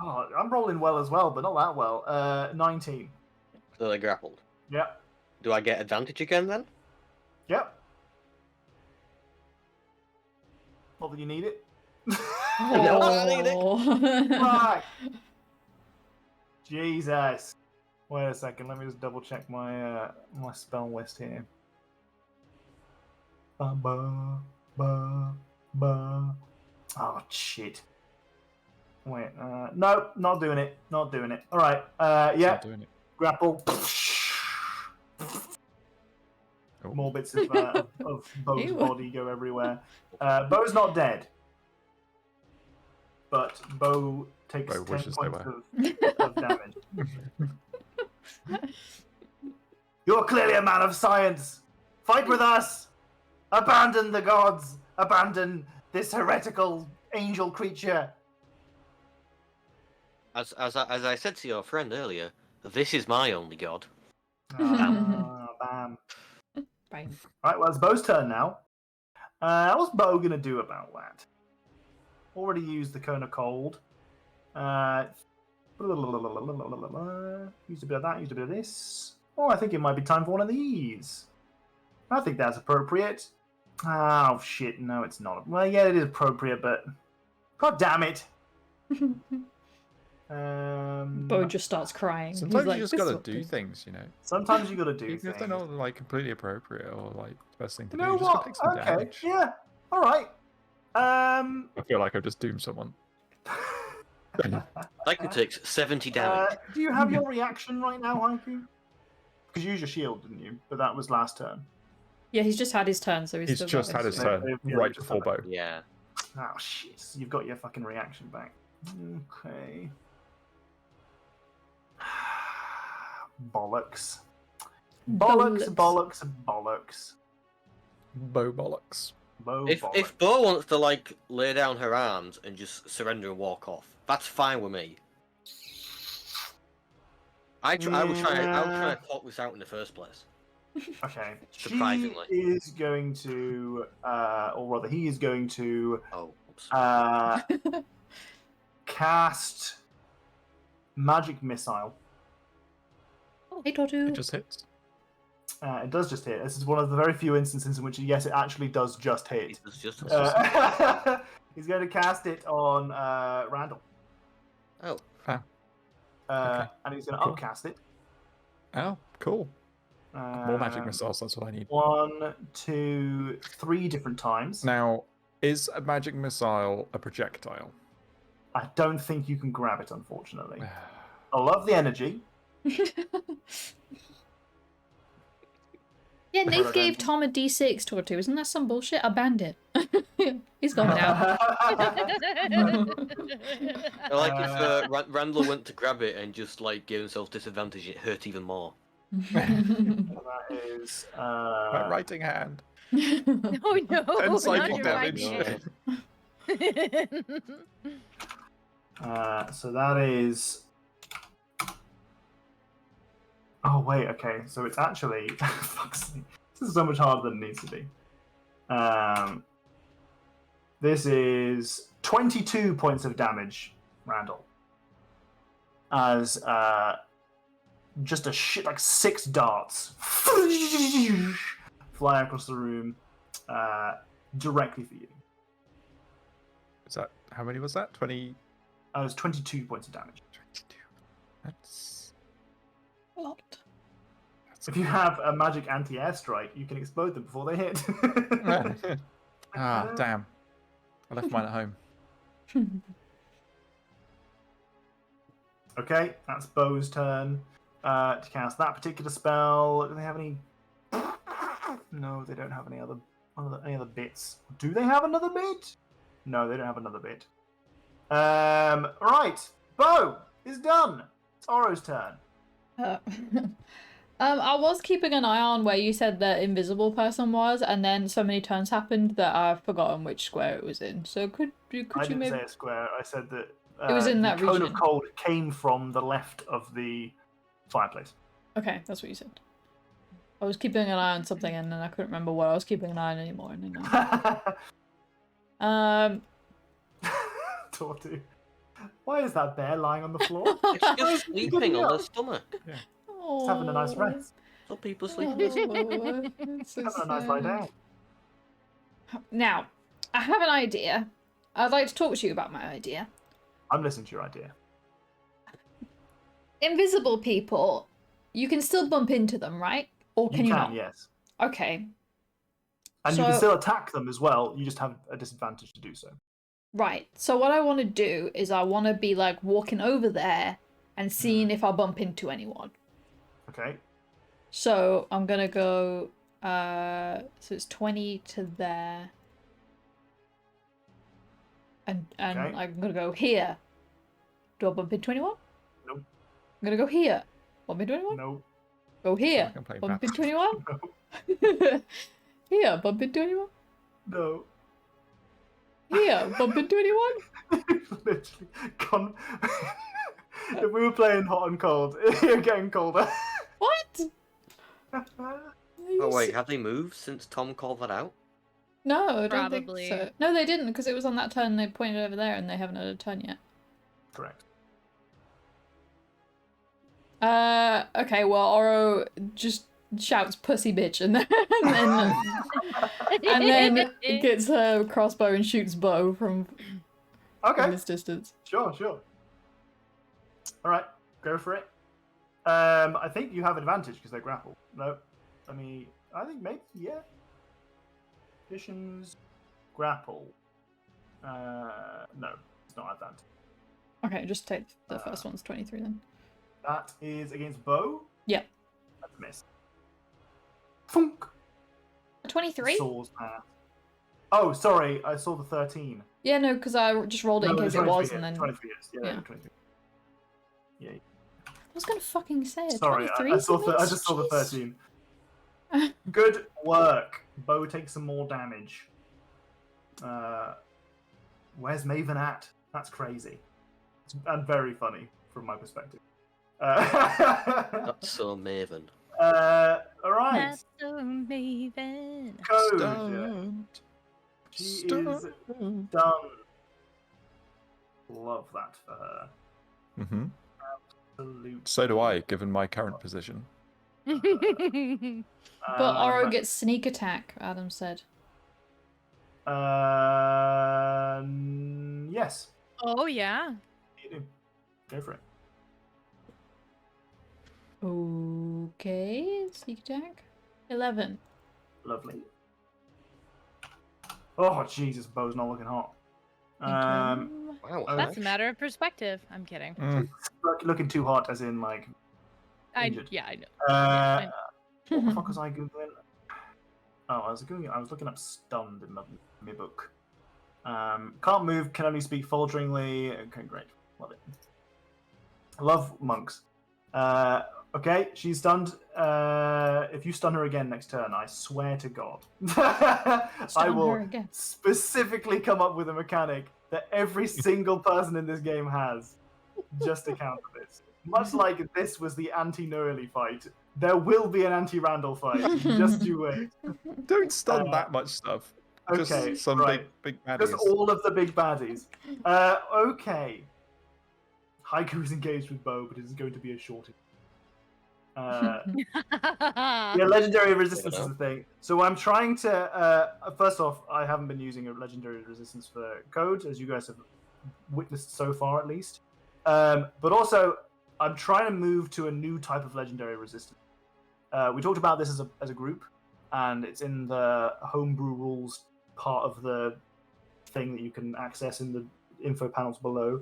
Oh, I'm rolling well as well, but not that well. 19. So they grappled. Yep. Do I get advantage again then? Yep. Not that you need it. No, I need it. Fuck. Jesus. Wait a second. Let me just double check my my spell list here. Ba. Oh shit. Wait. No, not doing it. Not doing it. All right. Yeah. Not doing it. Grapple. Oh. More bits of Bo's Ew. body go everywhere. Bo's not dead, but Bo takes Bo 10 wishes they points of damage. You're clearly a man of science. Fight with us. Abandon the gods. Abandon this heretical angel creature. As I said to your friend earlier, this is my only god. Bam. Bang. Right, well, it's Bo's turn now. What's Bo gonna do about that? Already used the cone of cold. Used a bit of that, used a bit of this. Oh, I think it might be time for one of these. I think that's appropriate. Oh, shit, no, it's not. Well, yeah, it is appropriate, but... God damn it! Bo just starts crying. He's Sometimes like, you just "This is gotta what do this-" things, you know. Sometimes you gotta do Even things. if they're not like completely appropriate or like the best thing to You do, know you just gotta what? take some Okay, damage. yeah, alright. I feel like I've just doomed someone. Haiku takes 70 damage. Do you have your reaction right now, Haiku? Because you used your shield, didn't you? But that was last turn. Yeah, he's just had his turn, so he's He's still just got had his his turn Yeah, right just before had Bo. Yeah. Oh, shit. So you've got your fucking reaction back. Okay. Bollocks. Bollocks, bollocks, bollocks. Bo bollocks. Bo If bollocks. Bo wants to like lay down her arms and just surrender and walk off, that's fine with me. I was trying to talk this out in the first place. Okay. She Surprisingly. is going to, or rather, he is going to Oh, oops. cast Magic Missile. Hey, Totu. It just hits. It does just hit. This is one of the very few instances in which, yes, it actually does just hit. It was just He's going to cast it on Randall. Oh. Ah, okay. And he's going to Cool. upcast it. Oh, cool. More magic missiles, that's what I need. 1, 2, 3 different times. Now, is a magic missile a projectile? I don't think you can grab it, unfortunately. I love the energy. Yeah, Nate gave Tom a D6 to do. Isn't that some bullshit? I banned it. He's gone now. I like if Randall went to grab it and just like gave himself disadvantage, it hurt even more. That is My writing hand. Oh no! 10 Not psychic your damage. right hand. so that is. Oh wait, okay. So it's actually. Fuck's sake. This is so much harder than it needs to be. This is 22 points of damage, Randall. As just a shit like 6 darts fly across the room directly for you. Is that how many was that? 20. It was 22 points of damage. 22. That's A lot. If you have a magic anti-air strike, you can explode them before they hit. Ah, damn. I left mine at home. Okay, that's Bo's turn to cast that particular spell. Do they have any? No, they don't have any other bits. Do they have another bit? No, they don't have another bit. Right, Bo is done. It's Oro's turn. I was keeping an eye on where you said the invisible person was, and then so many turns happened that I've forgotten which square it was in. So could you didn't maybe say a square. I said that it was in that the cone region. of cold came from the left of the fireplace. Okay, that's what you said. I was keeping an eye on something, and then I couldn't remember what I was keeping an eye on anymore. And then Tortu. Why is that bear lying on the floor? It's just sleeping on their stomach. Yeah. It's having a nice rest. Some people sleep. It's Having a nice lie down. Now, I have an idea. I'd like to talk to you about my idea. I'm listening to your idea. Invisible people, you can still bump into them, right? Or can you not? Yes. Okay. And you can still attack them as well. You just have a disadvantage to do so. Right. So what I want to do is I want to be like walking over there and seeing if I bump into anyone. Okay. So I'm gonna go. So it's 20 to there. And Okay. I'm gonna go here. Do I bump into anyone? Nope. I'm gonna go here. Bump into anyone? No. Go here. I can play Bump that. into anyone? No. Here. Bump into anyone? No. Here. Bump into anyone? Literally. If we were playing hot and cold, you're getting colder. What? Oh wait, have they moved since Tom called that out? No, I don't Probably. think so. No, they didn't, because it was on that turn they pointed over there and they haven't had a turn yet. Correct. Okay, well, Oro just shouts pussy bitch and then gets her crossbow and shoots Bo from this distance. Sure. Alright, go for it. I think you have advantage because they're grappled. No. I think maybe, yeah. Conditions, grapple. No, it's not advantage. Okay, just take the first one's 23 then. That is against Bo. Yeah. That's a miss. Thunk. 23? Soars past. Oh, sorry, I saw the 13. Yeah, no, because I just rolled it in No, case the it was, 23 and then... 23 is. Yeah, yeah. 23. Yeah. I was gonna fucking say it. Sorry, 23 I just saw the 13. Good work. Bo takes some more damage. Where's Maven at? That's crazy. And very funny from my perspective. That's so Maven. Alright. That's so Maven. Code. Stunned. She is done. Love that for her. Mm-hmm. Absolute. So do I, given my current position. But Oro gets sneak attack, Adam said. Yes. Oh yeah. You do. Go for it. Okay, sneak attack. 11. Lovely. Oh, Jesus, bow's not looking hot. Thank you. Wow, Oh, That's a matter of perspective. I'm kidding. looking too hot, as in, like, injured. I know. What the fuck was I googling? Oh, I was looking up stunned in my book. Can't move, can only speak falteringly. Okay, great. Love it. I love monks. Okay, she's stunned. If you stun her again next turn, I swear to God, I will specifically come up with a mechanic that every single person in this game has, just to counter this. Much like this was the anti-Nuralie fight, there will be an anti-Randall fight. Just you wait. Don't stun that much stuff. Okay, Just some right. big baddies. Just all of the big baddies. Okay. Haiku is engaged with Bo, but it is going to be a shorty. Yeah, legendary resistance is the thing. So I'm trying to. First off, I haven't been using a legendary resistance for code, as you guys have witnessed so far, at least. But also, I'm trying to move to a new type of legendary resistance. We talked about this as a group, and it's in the homebrew rules part of the thing that you can access in the info panels below.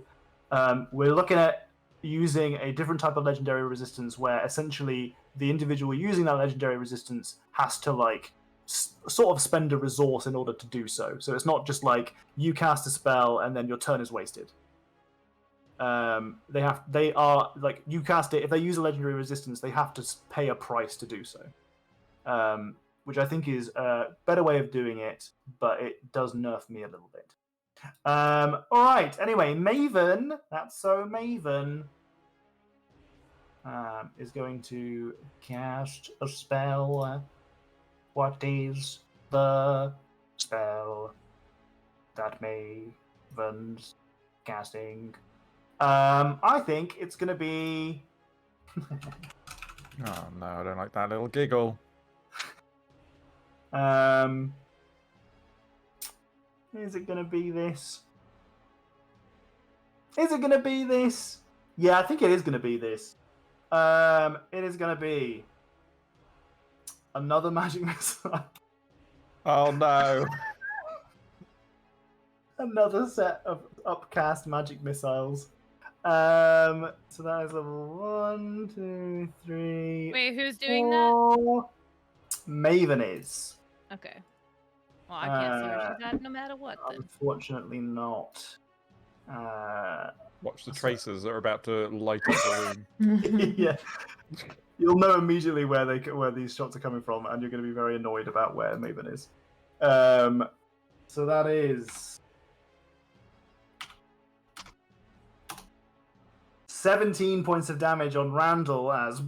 We're looking at using a different type of legendary resistance where essentially the individual using that legendary resistance has to like sort of spend a resource in order to do so. So it's not just like you cast a spell and then your turn is wasted. They are like, you cast it, if they use a legendary resistance, they have to pay a price to do so. Which I think is a better way of doing it, but it does nerf me a little bit. Alright, anyway, Maven, that's so Maven, is going to cast a spell. What is the spell that Maven's casting? I think it's going to be... Oh no, I don't like that little giggle. Is it going to be this? Is it going to be this? Yeah, I think it is going to be this. It is going to be another magic missile. Oh no. Another set of upcast magic missiles. So that is level 1, 2, 3. Wait, who's doing that? Maven is. Okay. Well, I can't see where she's at no matter what, then. Unfortunately not. Watch the tracers that are about to light up the room. Yeah. You'll know immediately where these shots are coming from, and you're going to be very annoyed about where Maven is. So that is 17 points of damage on Randall as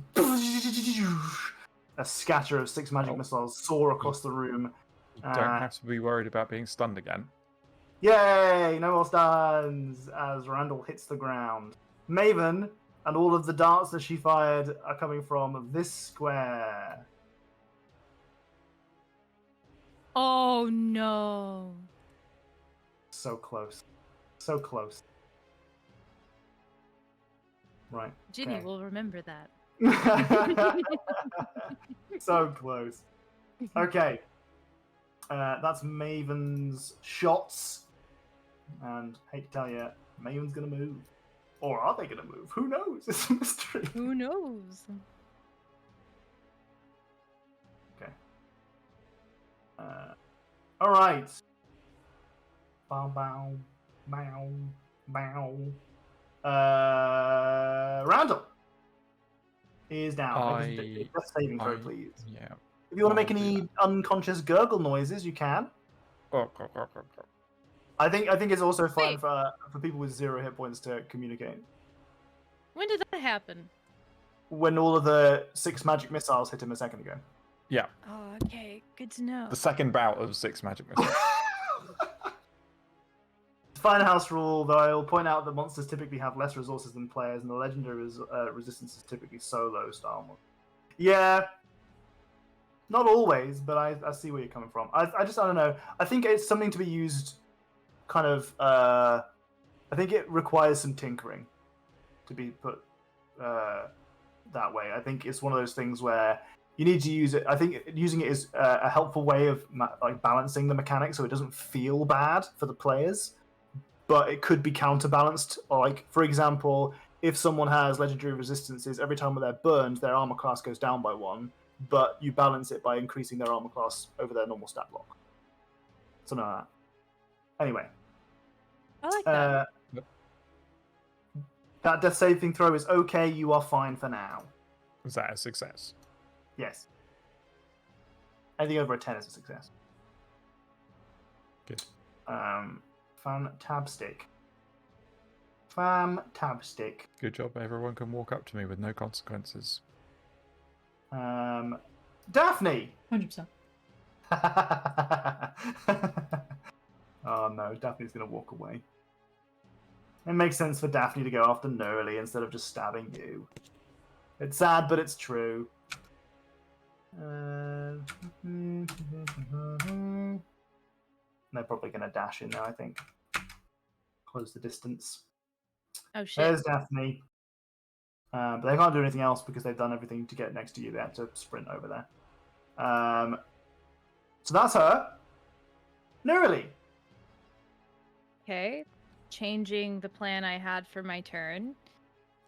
a scatter of 6 magic missiles soar across the room. You don't have to be worried about being stunned again. Yay! No more stuns as Randall hits the ground. Maven and all of the darts that she fired are coming from this square. Oh no. So close. So close. Right. Ginny will remember that. So close. Okay. That's Maven's shots. And hate to tell you, Maven's gonna move. Or are they gonna move? Who knows? It's a mystery. Who knows? Okay. Alright. Bow, bow, bow, bow. Randall is down. Just saving throw, please. Yeah. If you want to make any unconscious gurgle noises, you can. I think it's also fine for people with 0 hit points to communicate. When did that happen? When all of the 6 magic missiles hit him a second ago. Yeah. Oh, okay. Good to know. The second bout of 6 magic missiles. Fine house rule, though, I will point out that monsters typically have less resources than players, and the legendary resistance is typically solo style. Yeah. Not always, but I see where you're coming from. I don't know. I think it's something to be used kind of I think it requires some tinkering to be put that way. I think it's one of those things where you need to use it. I think using it is a helpful way of like balancing the mechanics so it doesn't feel bad for the players, but it could be counterbalanced. Like, for example, if someone has legendary resistances, every time they're burned, their armor class goes down by 1, but you balance it by increasing their armor class over their normal stat block. Something like that. Anyway. I like that. That death saving throw is okay. You are fine for now. Was that a success? Yes. Anything over a 10 is a success. Good. Fantastic. Fantastic. Good job. Everyone can walk up to me with no consequences. Daphne! 100%. Oh no, Daphne's going to walk away. It makes sense for Daphne to go after Nuralie instead of just stabbing you. It's sad, but it's true. They're probably going to dash in there, I think. Close the distance. Oh shit. There's Daphne. But they can't do anything else because they've done everything to get next to you. They have to sprint over there. So that's her. Nuralie. Okay. Changing the plan I had for my turn.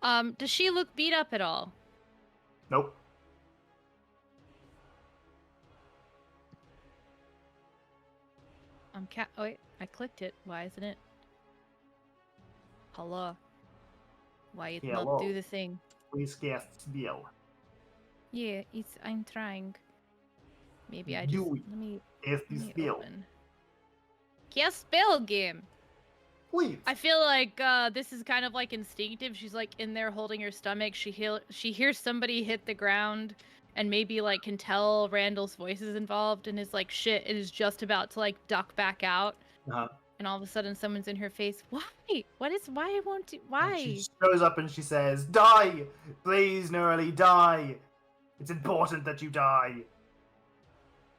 Does she look beat up at all? Nope. Oh, wait, I clicked it. Why isn't it? Hello. Why it Hello. not do the thing? Please cast spell. Yeah, I'm trying. Maybe I Do just it. let me Cast the spell. open. Cast spell game. Please. I feel like this is kind of like instinctive. She's like in there holding her stomach. She hears somebody hit the ground and maybe like can tell Randall's voice is involved and is like, shit, it is just about to like duck back out. Uh-huh. And all of a sudden someone's in her face. Why? Why won't you? Why? And she shows up and she says, die! Please, Nuralie, die! It's important that you die.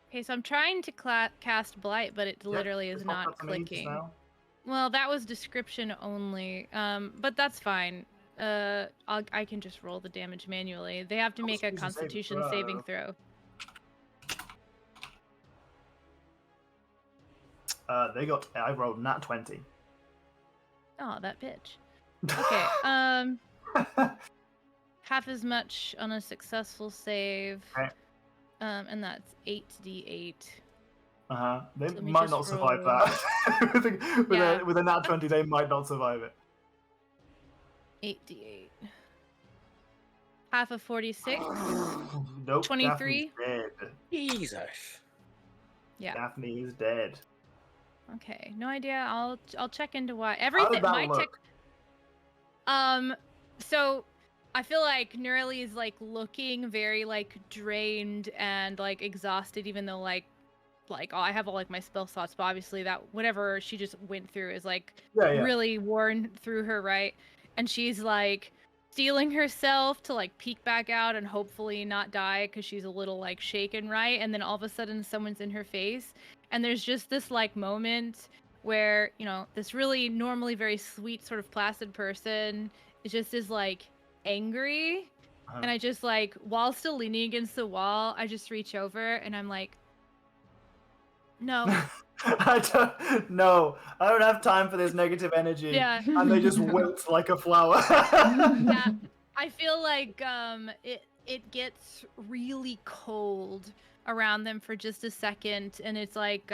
Okay, so I'm trying to cast Blight, but it literally is not clicking. Well, that was description only, but that's fine. I can just roll the damage manually. They have to make a Constitution saving throw. I rolled nat 20. Oh, that bitch. Okay, half as much on a successful save. Okay. And that's 8d8. Uh-huh. They So might not survive that. with a nat 20, they might not survive it. 8d8. Half of 46. Nope. 23. Daphne's dead. Jesus. Yeah. Daphne is dead. Okay. No idea. I'll check into why How everything. did that look? So I feel like Nuralie is like looking very like drained and like exhausted, even though like oh, I have all like my spell slots, but obviously that whatever she just went through is like really worn through her, right? And she's like steeling herself to like peek back out and hopefully not die because she's a little like shaken, right? And then all of a sudden someone's in her face, and there's just this like moment where, you know, this really normally very sweet sort of placid person is like angry. And I just like, while still leaning against the wall, I just reach over and I'm like, no. I don't have time for this negative energy. Yeah. And they just wilt like a flower. Yeah. I feel like it gets really cold around them for just a second, and it's like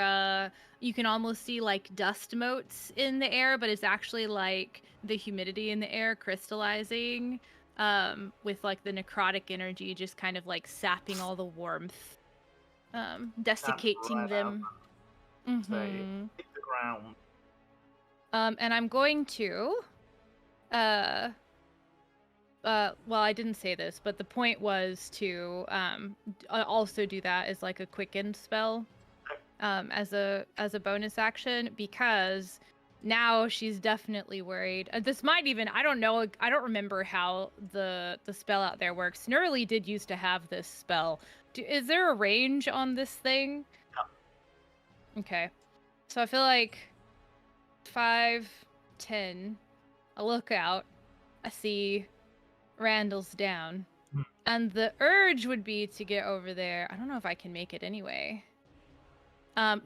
you can almost see like dust motes in the air, but it's actually like the humidity in the air crystallizing with like the necrotic energy just kind of like sapping all the warmth, desiccating them. They hit the ground. And I'm going to well, I didn't say this, but the point was to also do that as like a quicken spell as a bonus action, because Now she's definitely worried. This might even, I don't know, I don't remember how the spell out there works. Nuralie did used to have this spell. Is there a range on this thing? Yeah. Okay. So I feel like 5, 10. I look out. I see Randall's down. And the urge would be to get over there. I don't know if I can make it anyway.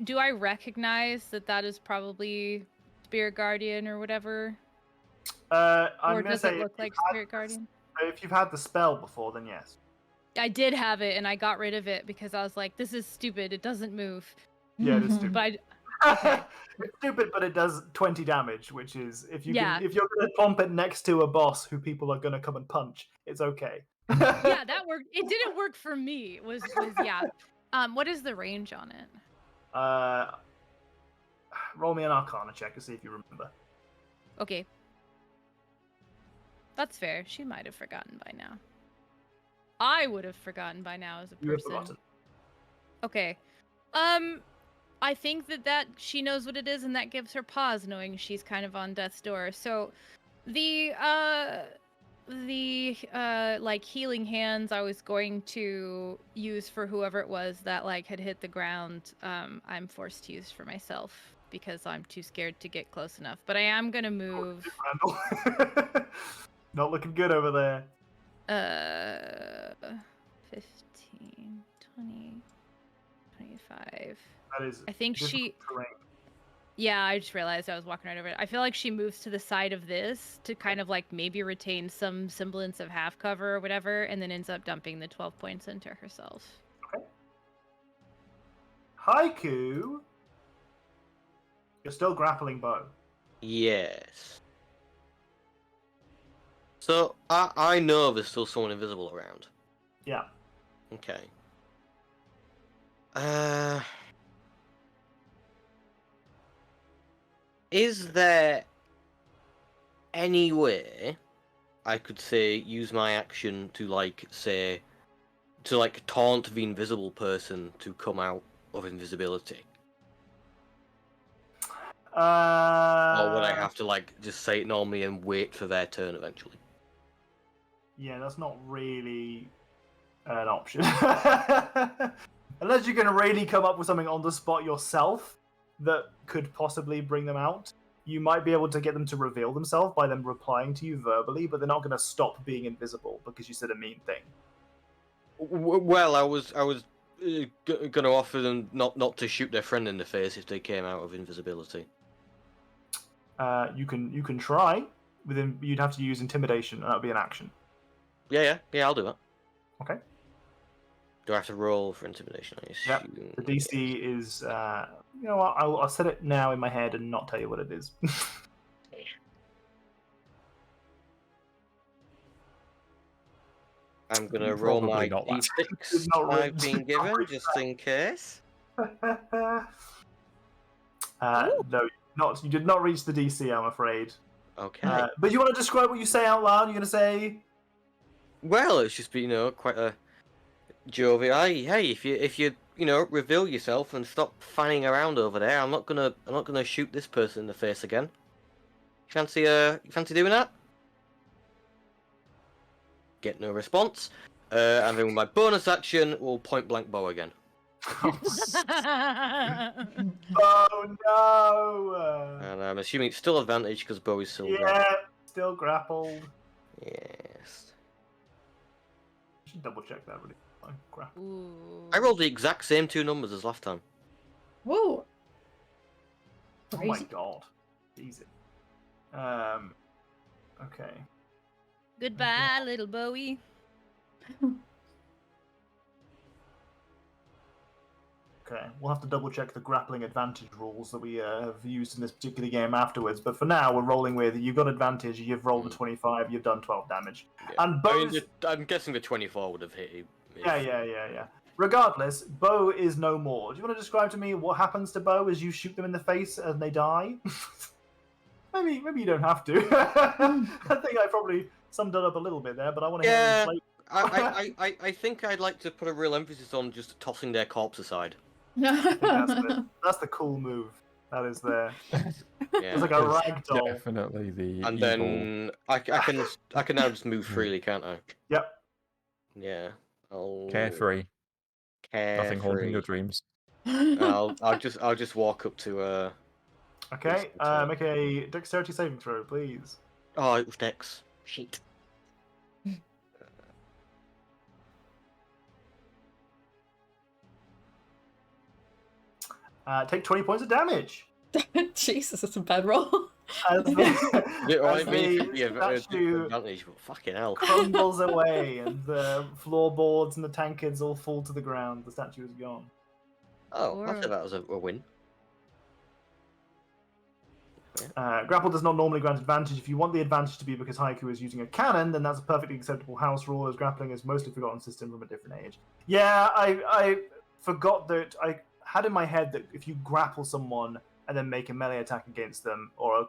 Do I recognize that is probably Spirit Guardian or whatever? I'm Or gonna does say it look like Spirit Guardian? If you've had the spell before, then yes. I did have it, and I got rid of it because I was like, this is stupid. It doesn't move. Yeah, it is stupid. But It's stupid, but it does 20 damage, which is if you're gonna pump it next to a boss who people are gonna come and punch, it's okay. Yeah, that worked. It didn't work for me. It was yeah. What is the range on it? Roll me an Arcana check to see if you remember. Okay. That's fair. She might have forgotten by now. I would have forgotten by now as a person. You have forgotten. Okay. I think that she knows what it is, and that gives her pause, knowing she's kind of on death's door. So, the like healing hands I was going to use for whoever it was that like had hit the ground. I'm forced to use for myself because I'm too scared to get close enough. But I am gonna move. Not looking good over there. 15, 20, 25. That is. I think she. Terrain. Yeah, I just realized I was walking right over it. I feel like she moves to the side of this to kind of like maybe retain some semblance of half cover or whatever, and then ends up dumping the 12 points into herself. Okay. Haiku, you're still grappling Bo. Yes. So I know there's still someone invisible around. Yeah. Okay. Is there any way I could say use my action to taunt the invisible person to come out of invisibility? Or would I have to just say it normally and wait for their turn eventually? Yeah, that's not really an option. Unless you can really come up with something on the spot yourself that could possibly bring them out, you might be able to get them to reveal themselves by them replying to you verbally, but they're not going to stop being invisible because you said a mean thing. Well, I was going to offer them not to shoot their friend in the face if they came out of invisibility. You can try. You'd have to use intimidation, and that would be an action. Yeah, I'll do that. Okay. Do I have to roll for intimidation? Yeah. The DC is. You know what? I'll set it now in my head and not tell you what it is. I'm gonna roll my d6 I've been given just in case. No, you did not reach the DC, I'm afraid. Okay. But you want to describe what you say out loud? You're gonna say. Well, it's just quite a jovial. Hey, if you reveal yourself and stop fanning around over there, I'm not gonna shoot this person in the face again. You fancy doing that? Get no response. And then with my bonus action, we'll point blank bow again. Oh no! And I'm assuming it's still advantage because bow is still still grappled. Yes. I should double check that really. I rolled the exact same 2 numbers as last time. Whoa! Oh my god. Easy. Okay. Goodbye, little Bowie. Okay, we'll have to double check the grappling advantage rules that we have used in this particular game afterwards. But for now, we're rolling with you've got advantage. You've rolled a 25. You've done 12 damage. Yeah. And Bo's... I'm guessing the 24 would have hit you. Yeah. Regardless, Bo is no more. Do you want to describe to me what happens to Bo as you shoot them in the face and they die? maybe you don't have to. I think I probably summed it up a little bit there, but I want to hear you play. I think I'd like to put a real emphasis on just tossing their corpse aside. I think that's the cool move. That is there. Yeah. It's like a rag doll. Definitely the And evil. then I can now just move freely, can't I? Yep. Yeah. I'll Carefree. Nothing haunting your carefree. dreams. I'll just walk up to Okay. Make a dexterity saving throw, please. Oh, it was Dex. Shit. Take 20 points of damage. Jesus, that's a bad roll. As the, Yeah, as I mean, the yeah, statue advantage, but fucking hell. crumbles away and the floorboards and the tankards all fall to the ground. The statue is gone. Oh, I thought that was a win. Grapple does not normally grant advantage. If you want the advantage to be because Haiku is using a cannon, then that's a perfectly acceptable house rule, as grappling is mostly forgotten system from a different age. Yeah, I forgot that I had in my head that if you grapple someone and then make a melee attack against them or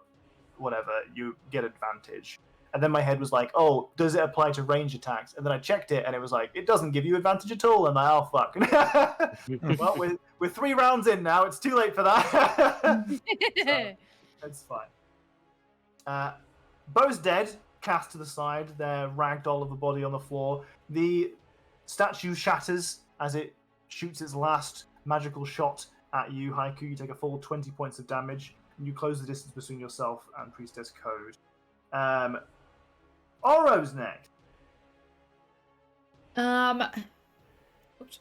whatever, you get advantage. And then my head was like, oh, does it apply to range attacks? And then I checked it and it was like, it doesn't give you advantage at all. And I'm like, oh, fuck. Well, we're 3 rounds in now. It's too late for that. So, it's fine. Bo's dead, cast to the side. They're ragdoll of a body on the floor. The statue shatters as it shoots its last magical shot at you, Haiku. You take a full 20 points of damage, and you close the distance between yourself and Priestess Code. Oro's next. Oops.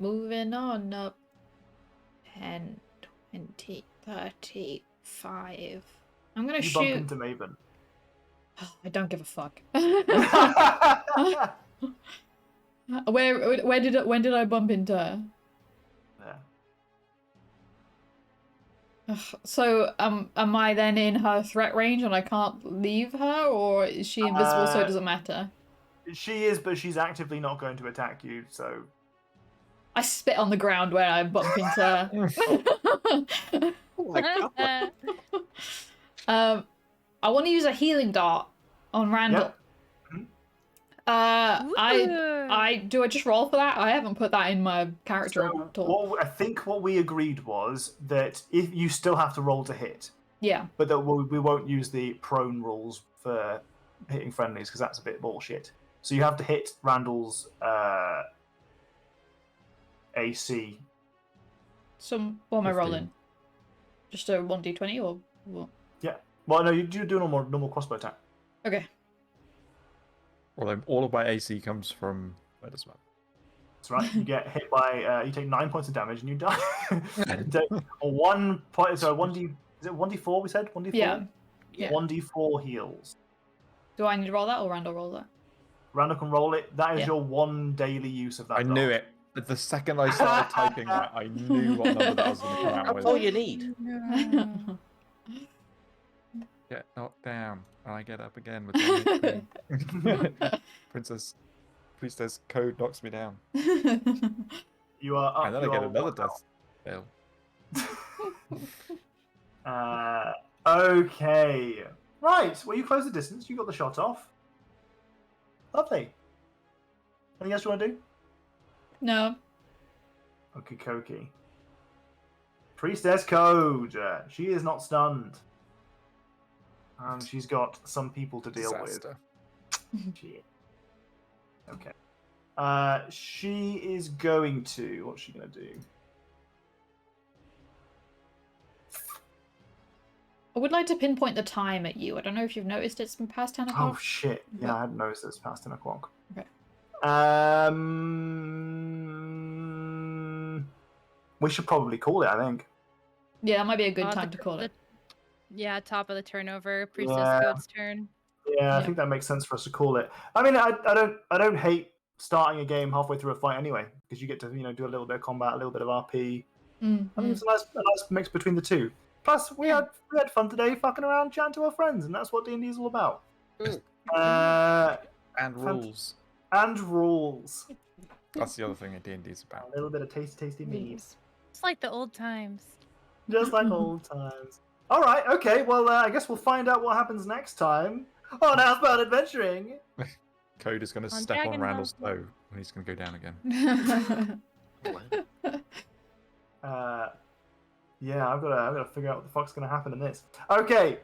Moving on up. 10, 20, 35. I'm gonna You shoot. bump into Maven. I don't give a fuck. When did I bump into her? Yeah. So am I then in her threat range and I can't leave her, or is she invisible so it doesn't matter? She is, but she's actively not going to attack you, so... I spit on the ground when I bump into her. Oh my God. I want to use a healing dart on Randall. Yep. I just roll for that? I haven't put that in my character at all. I think what we agreed was that if you still have to roll to hit. Yeah. But that we won't use the prone rules for hitting friendlies because that's a bit bullshit. So you have to hit Randall's AC. So what am I 15. rolling? Just a 1d20 or what? Yeah. Well, no, you do a normal crossbow attack. Okay. Although all of my AC comes from where does that? That's right. You get hit by you take 9 points of damage and you die. You take a 1 point. So 1d. Is it 1d4? We said 1d4. Yeah. 1d4 heals. Do I need to roll that or Randall roll that? Randall can roll it. That is Yeah. your 1 daily use of that. I knew it. The second I started typing that, I knew what number that was going to come out That's with. all you need. Get knocked down, and I get up again with the HP. Priestess Code knocks me down. You are up. And then I get another death fail. Okay. Right. Well, you close the distance. You got the shot off. Lovely. Anything else you want to do? No. Okie dokie. Priestess Code. She is not stunned. And she's got some people to deal Disaster. with. Shit. Okay. She is going to... What's she going to do? I would like to pinpoint the time at you. I don't know if you've noticed it's been past 10 o'clock. Oh, shit. Yeah, I hadn't noticed it's past 10 o'clock. Okay. We should probably call it, I think. Yeah, that might be a good time to call it. Yeah, top of the turnover. Priestess Yeah. Code's turn. Yeah, I Yeah. think that makes sense for us to call it. I mean, I don't hate starting a game halfway through a fight anyway, because you get to do a little bit of combat, a little bit of RP. I think it's a nice mix between the two. Plus, we had fun today, fucking around, chatting to our friends, and that's what D&D is all about. And rules. And rules. That's the other thing that D&D is A about. little bit of tasty meat. It's like the old times. Just like old times. All right, okay. Well, I guess we'll find out what happens next time on Housebound Adventuring. Code is going to On step on Dragon Randall's Ball. toe when he's going to go down again. Yeah, I've got to figure out what the fuck's going to happen in this. Okay.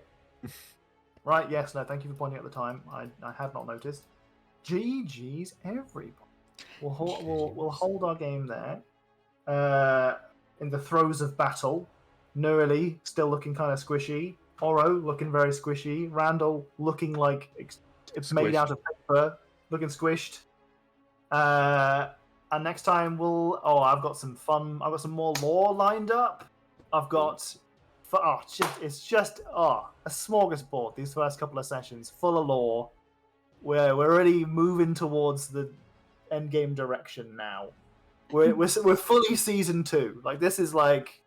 Right. Yes. No. Thank you for pointing out the time. I had not noticed. GG's everybody. We'll hold our game there. In the throes of battle, Nuralie still looking kind of squishy. Oro looking very squishy. Randall looking like it's made out of paper, looking squished. And next time I've got some fun. I've got some more lore lined up. I've got, it's just a smorgasbord. These first couple of sessions, full of lore. We're already moving towards the end game direction now. We're fully season 2. Like this is like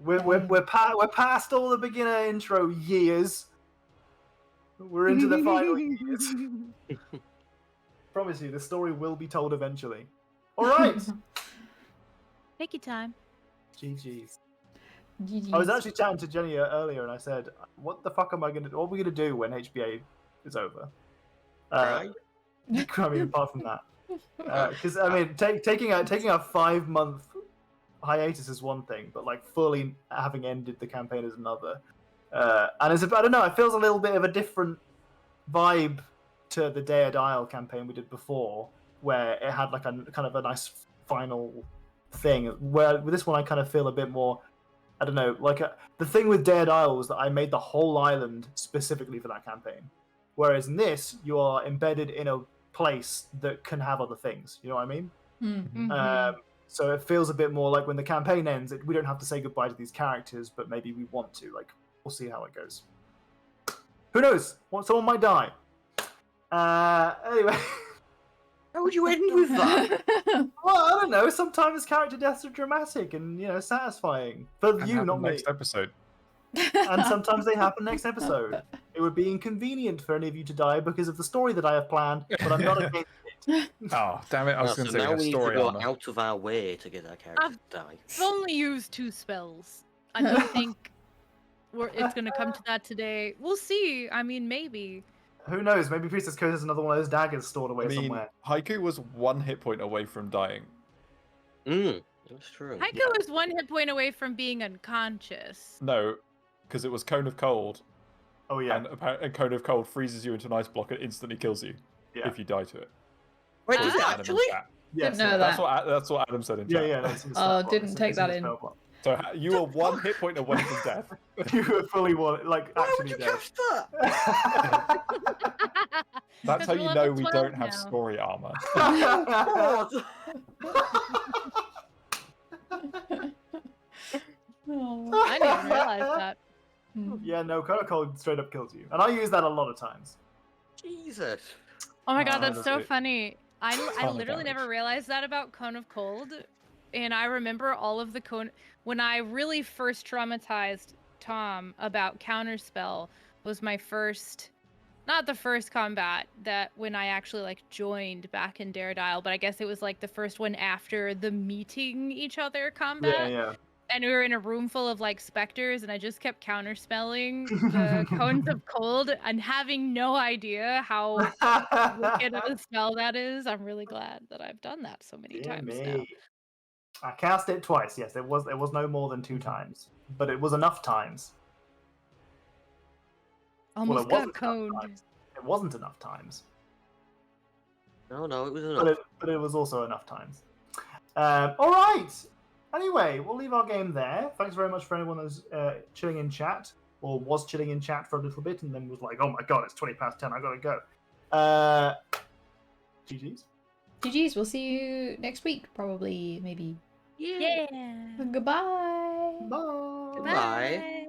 we're past all the beginner intro years. We're into the final years. Promise you, the story will be told eventually. All right. Take your time. GG's. I was actually chatting to Jenny earlier, and I said, "What the fuck what are we gonna do when HBA is over?" I mean, apart from that, because I mean, taking a 5-month hiatus is one thing, but like fully having ended the campaign is another. And it's I don't know. It feels a little bit of a different vibe to the Dial campaign we did before, where it had like a kind of a nice final thing. Where with this one, I kind of feel a bit more. I don't know. Like the thing with Dial was that I made the whole island specifically for that campaign, whereas in this, you are embedded in a place that can have other things. You know what I mean? Mm-hmm. So it feels a bit more like when the campaign ends, we don't have to say goodbye to these characters, but maybe we want to. Like, we'll see how it goes. Who knows? Someone might die. Anyway. How would you end with that? Well, I don't know. Sometimes character deaths are dramatic and, satisfying. For you, not me. Next episode. And sometimes they happen next episode. It would be inconvenient for any of you to die because of the story that I have planned, but I'm not against it. Oh, damn it. I was going to say now a we need to story go armor. out of our way to get our characters to die. I've only used 2 spells. I don't think it's going to come to that today. We'll see. I mean, maybe. Who knows? Maybe Priestess Code has another one of those daggers stored away somewhere. Haiku was 1 hit point away from dying. That's true. Haiku was 1 hit point away from being unconscious. No, because it was Cone of Cold. Oh, yeah. And Cone of Cold freezes you into an ice block and instantly kills you if you die to it. Wait, does it actually? Yes, Didn't know that. That's what Adam said in chat. Yeah. Didn't take that in. So you were 1 hit point away from death. You were fully actually dead. That? That's how you know we don't have now. story armor. God. I didn't even realize that. Yeah, no, Cone of Cold straight up kills you. And I use that a lot of times. Jesus. Oh my god, Oh, that's so that's it. funny. I Ton of literally damage. never realized that about Cone of Cold. And I remember all of the when I really first traumatized Tom about Counterspell was my first, not the first combat that when I actually joined back in Daredevil, but I guess it was like the first one after the meeting each other combat. Yeah. And we were in a room full of specters, and I just kept counterspelling the Cones of Cold and having no idea how wicked of a spell that is. I'm really glad that I've done that so many times now. I cast it twice. Yes, it was no more than 2 times, but it was enough times. Almost got coned. It wasn't enough times. No, it was enough. But it was also enough times. All right. Anyway, we'll leave our game there. Thanks very much for anyone that's chilling in chat, or was chilling in chat for a little bit, and then was like, "Oh my god, it's 20 past 10. I gotta go." GG's. GG's. We'll see you next week, probably, maybe. Yeah. Goodbye. Bye. Goodbye.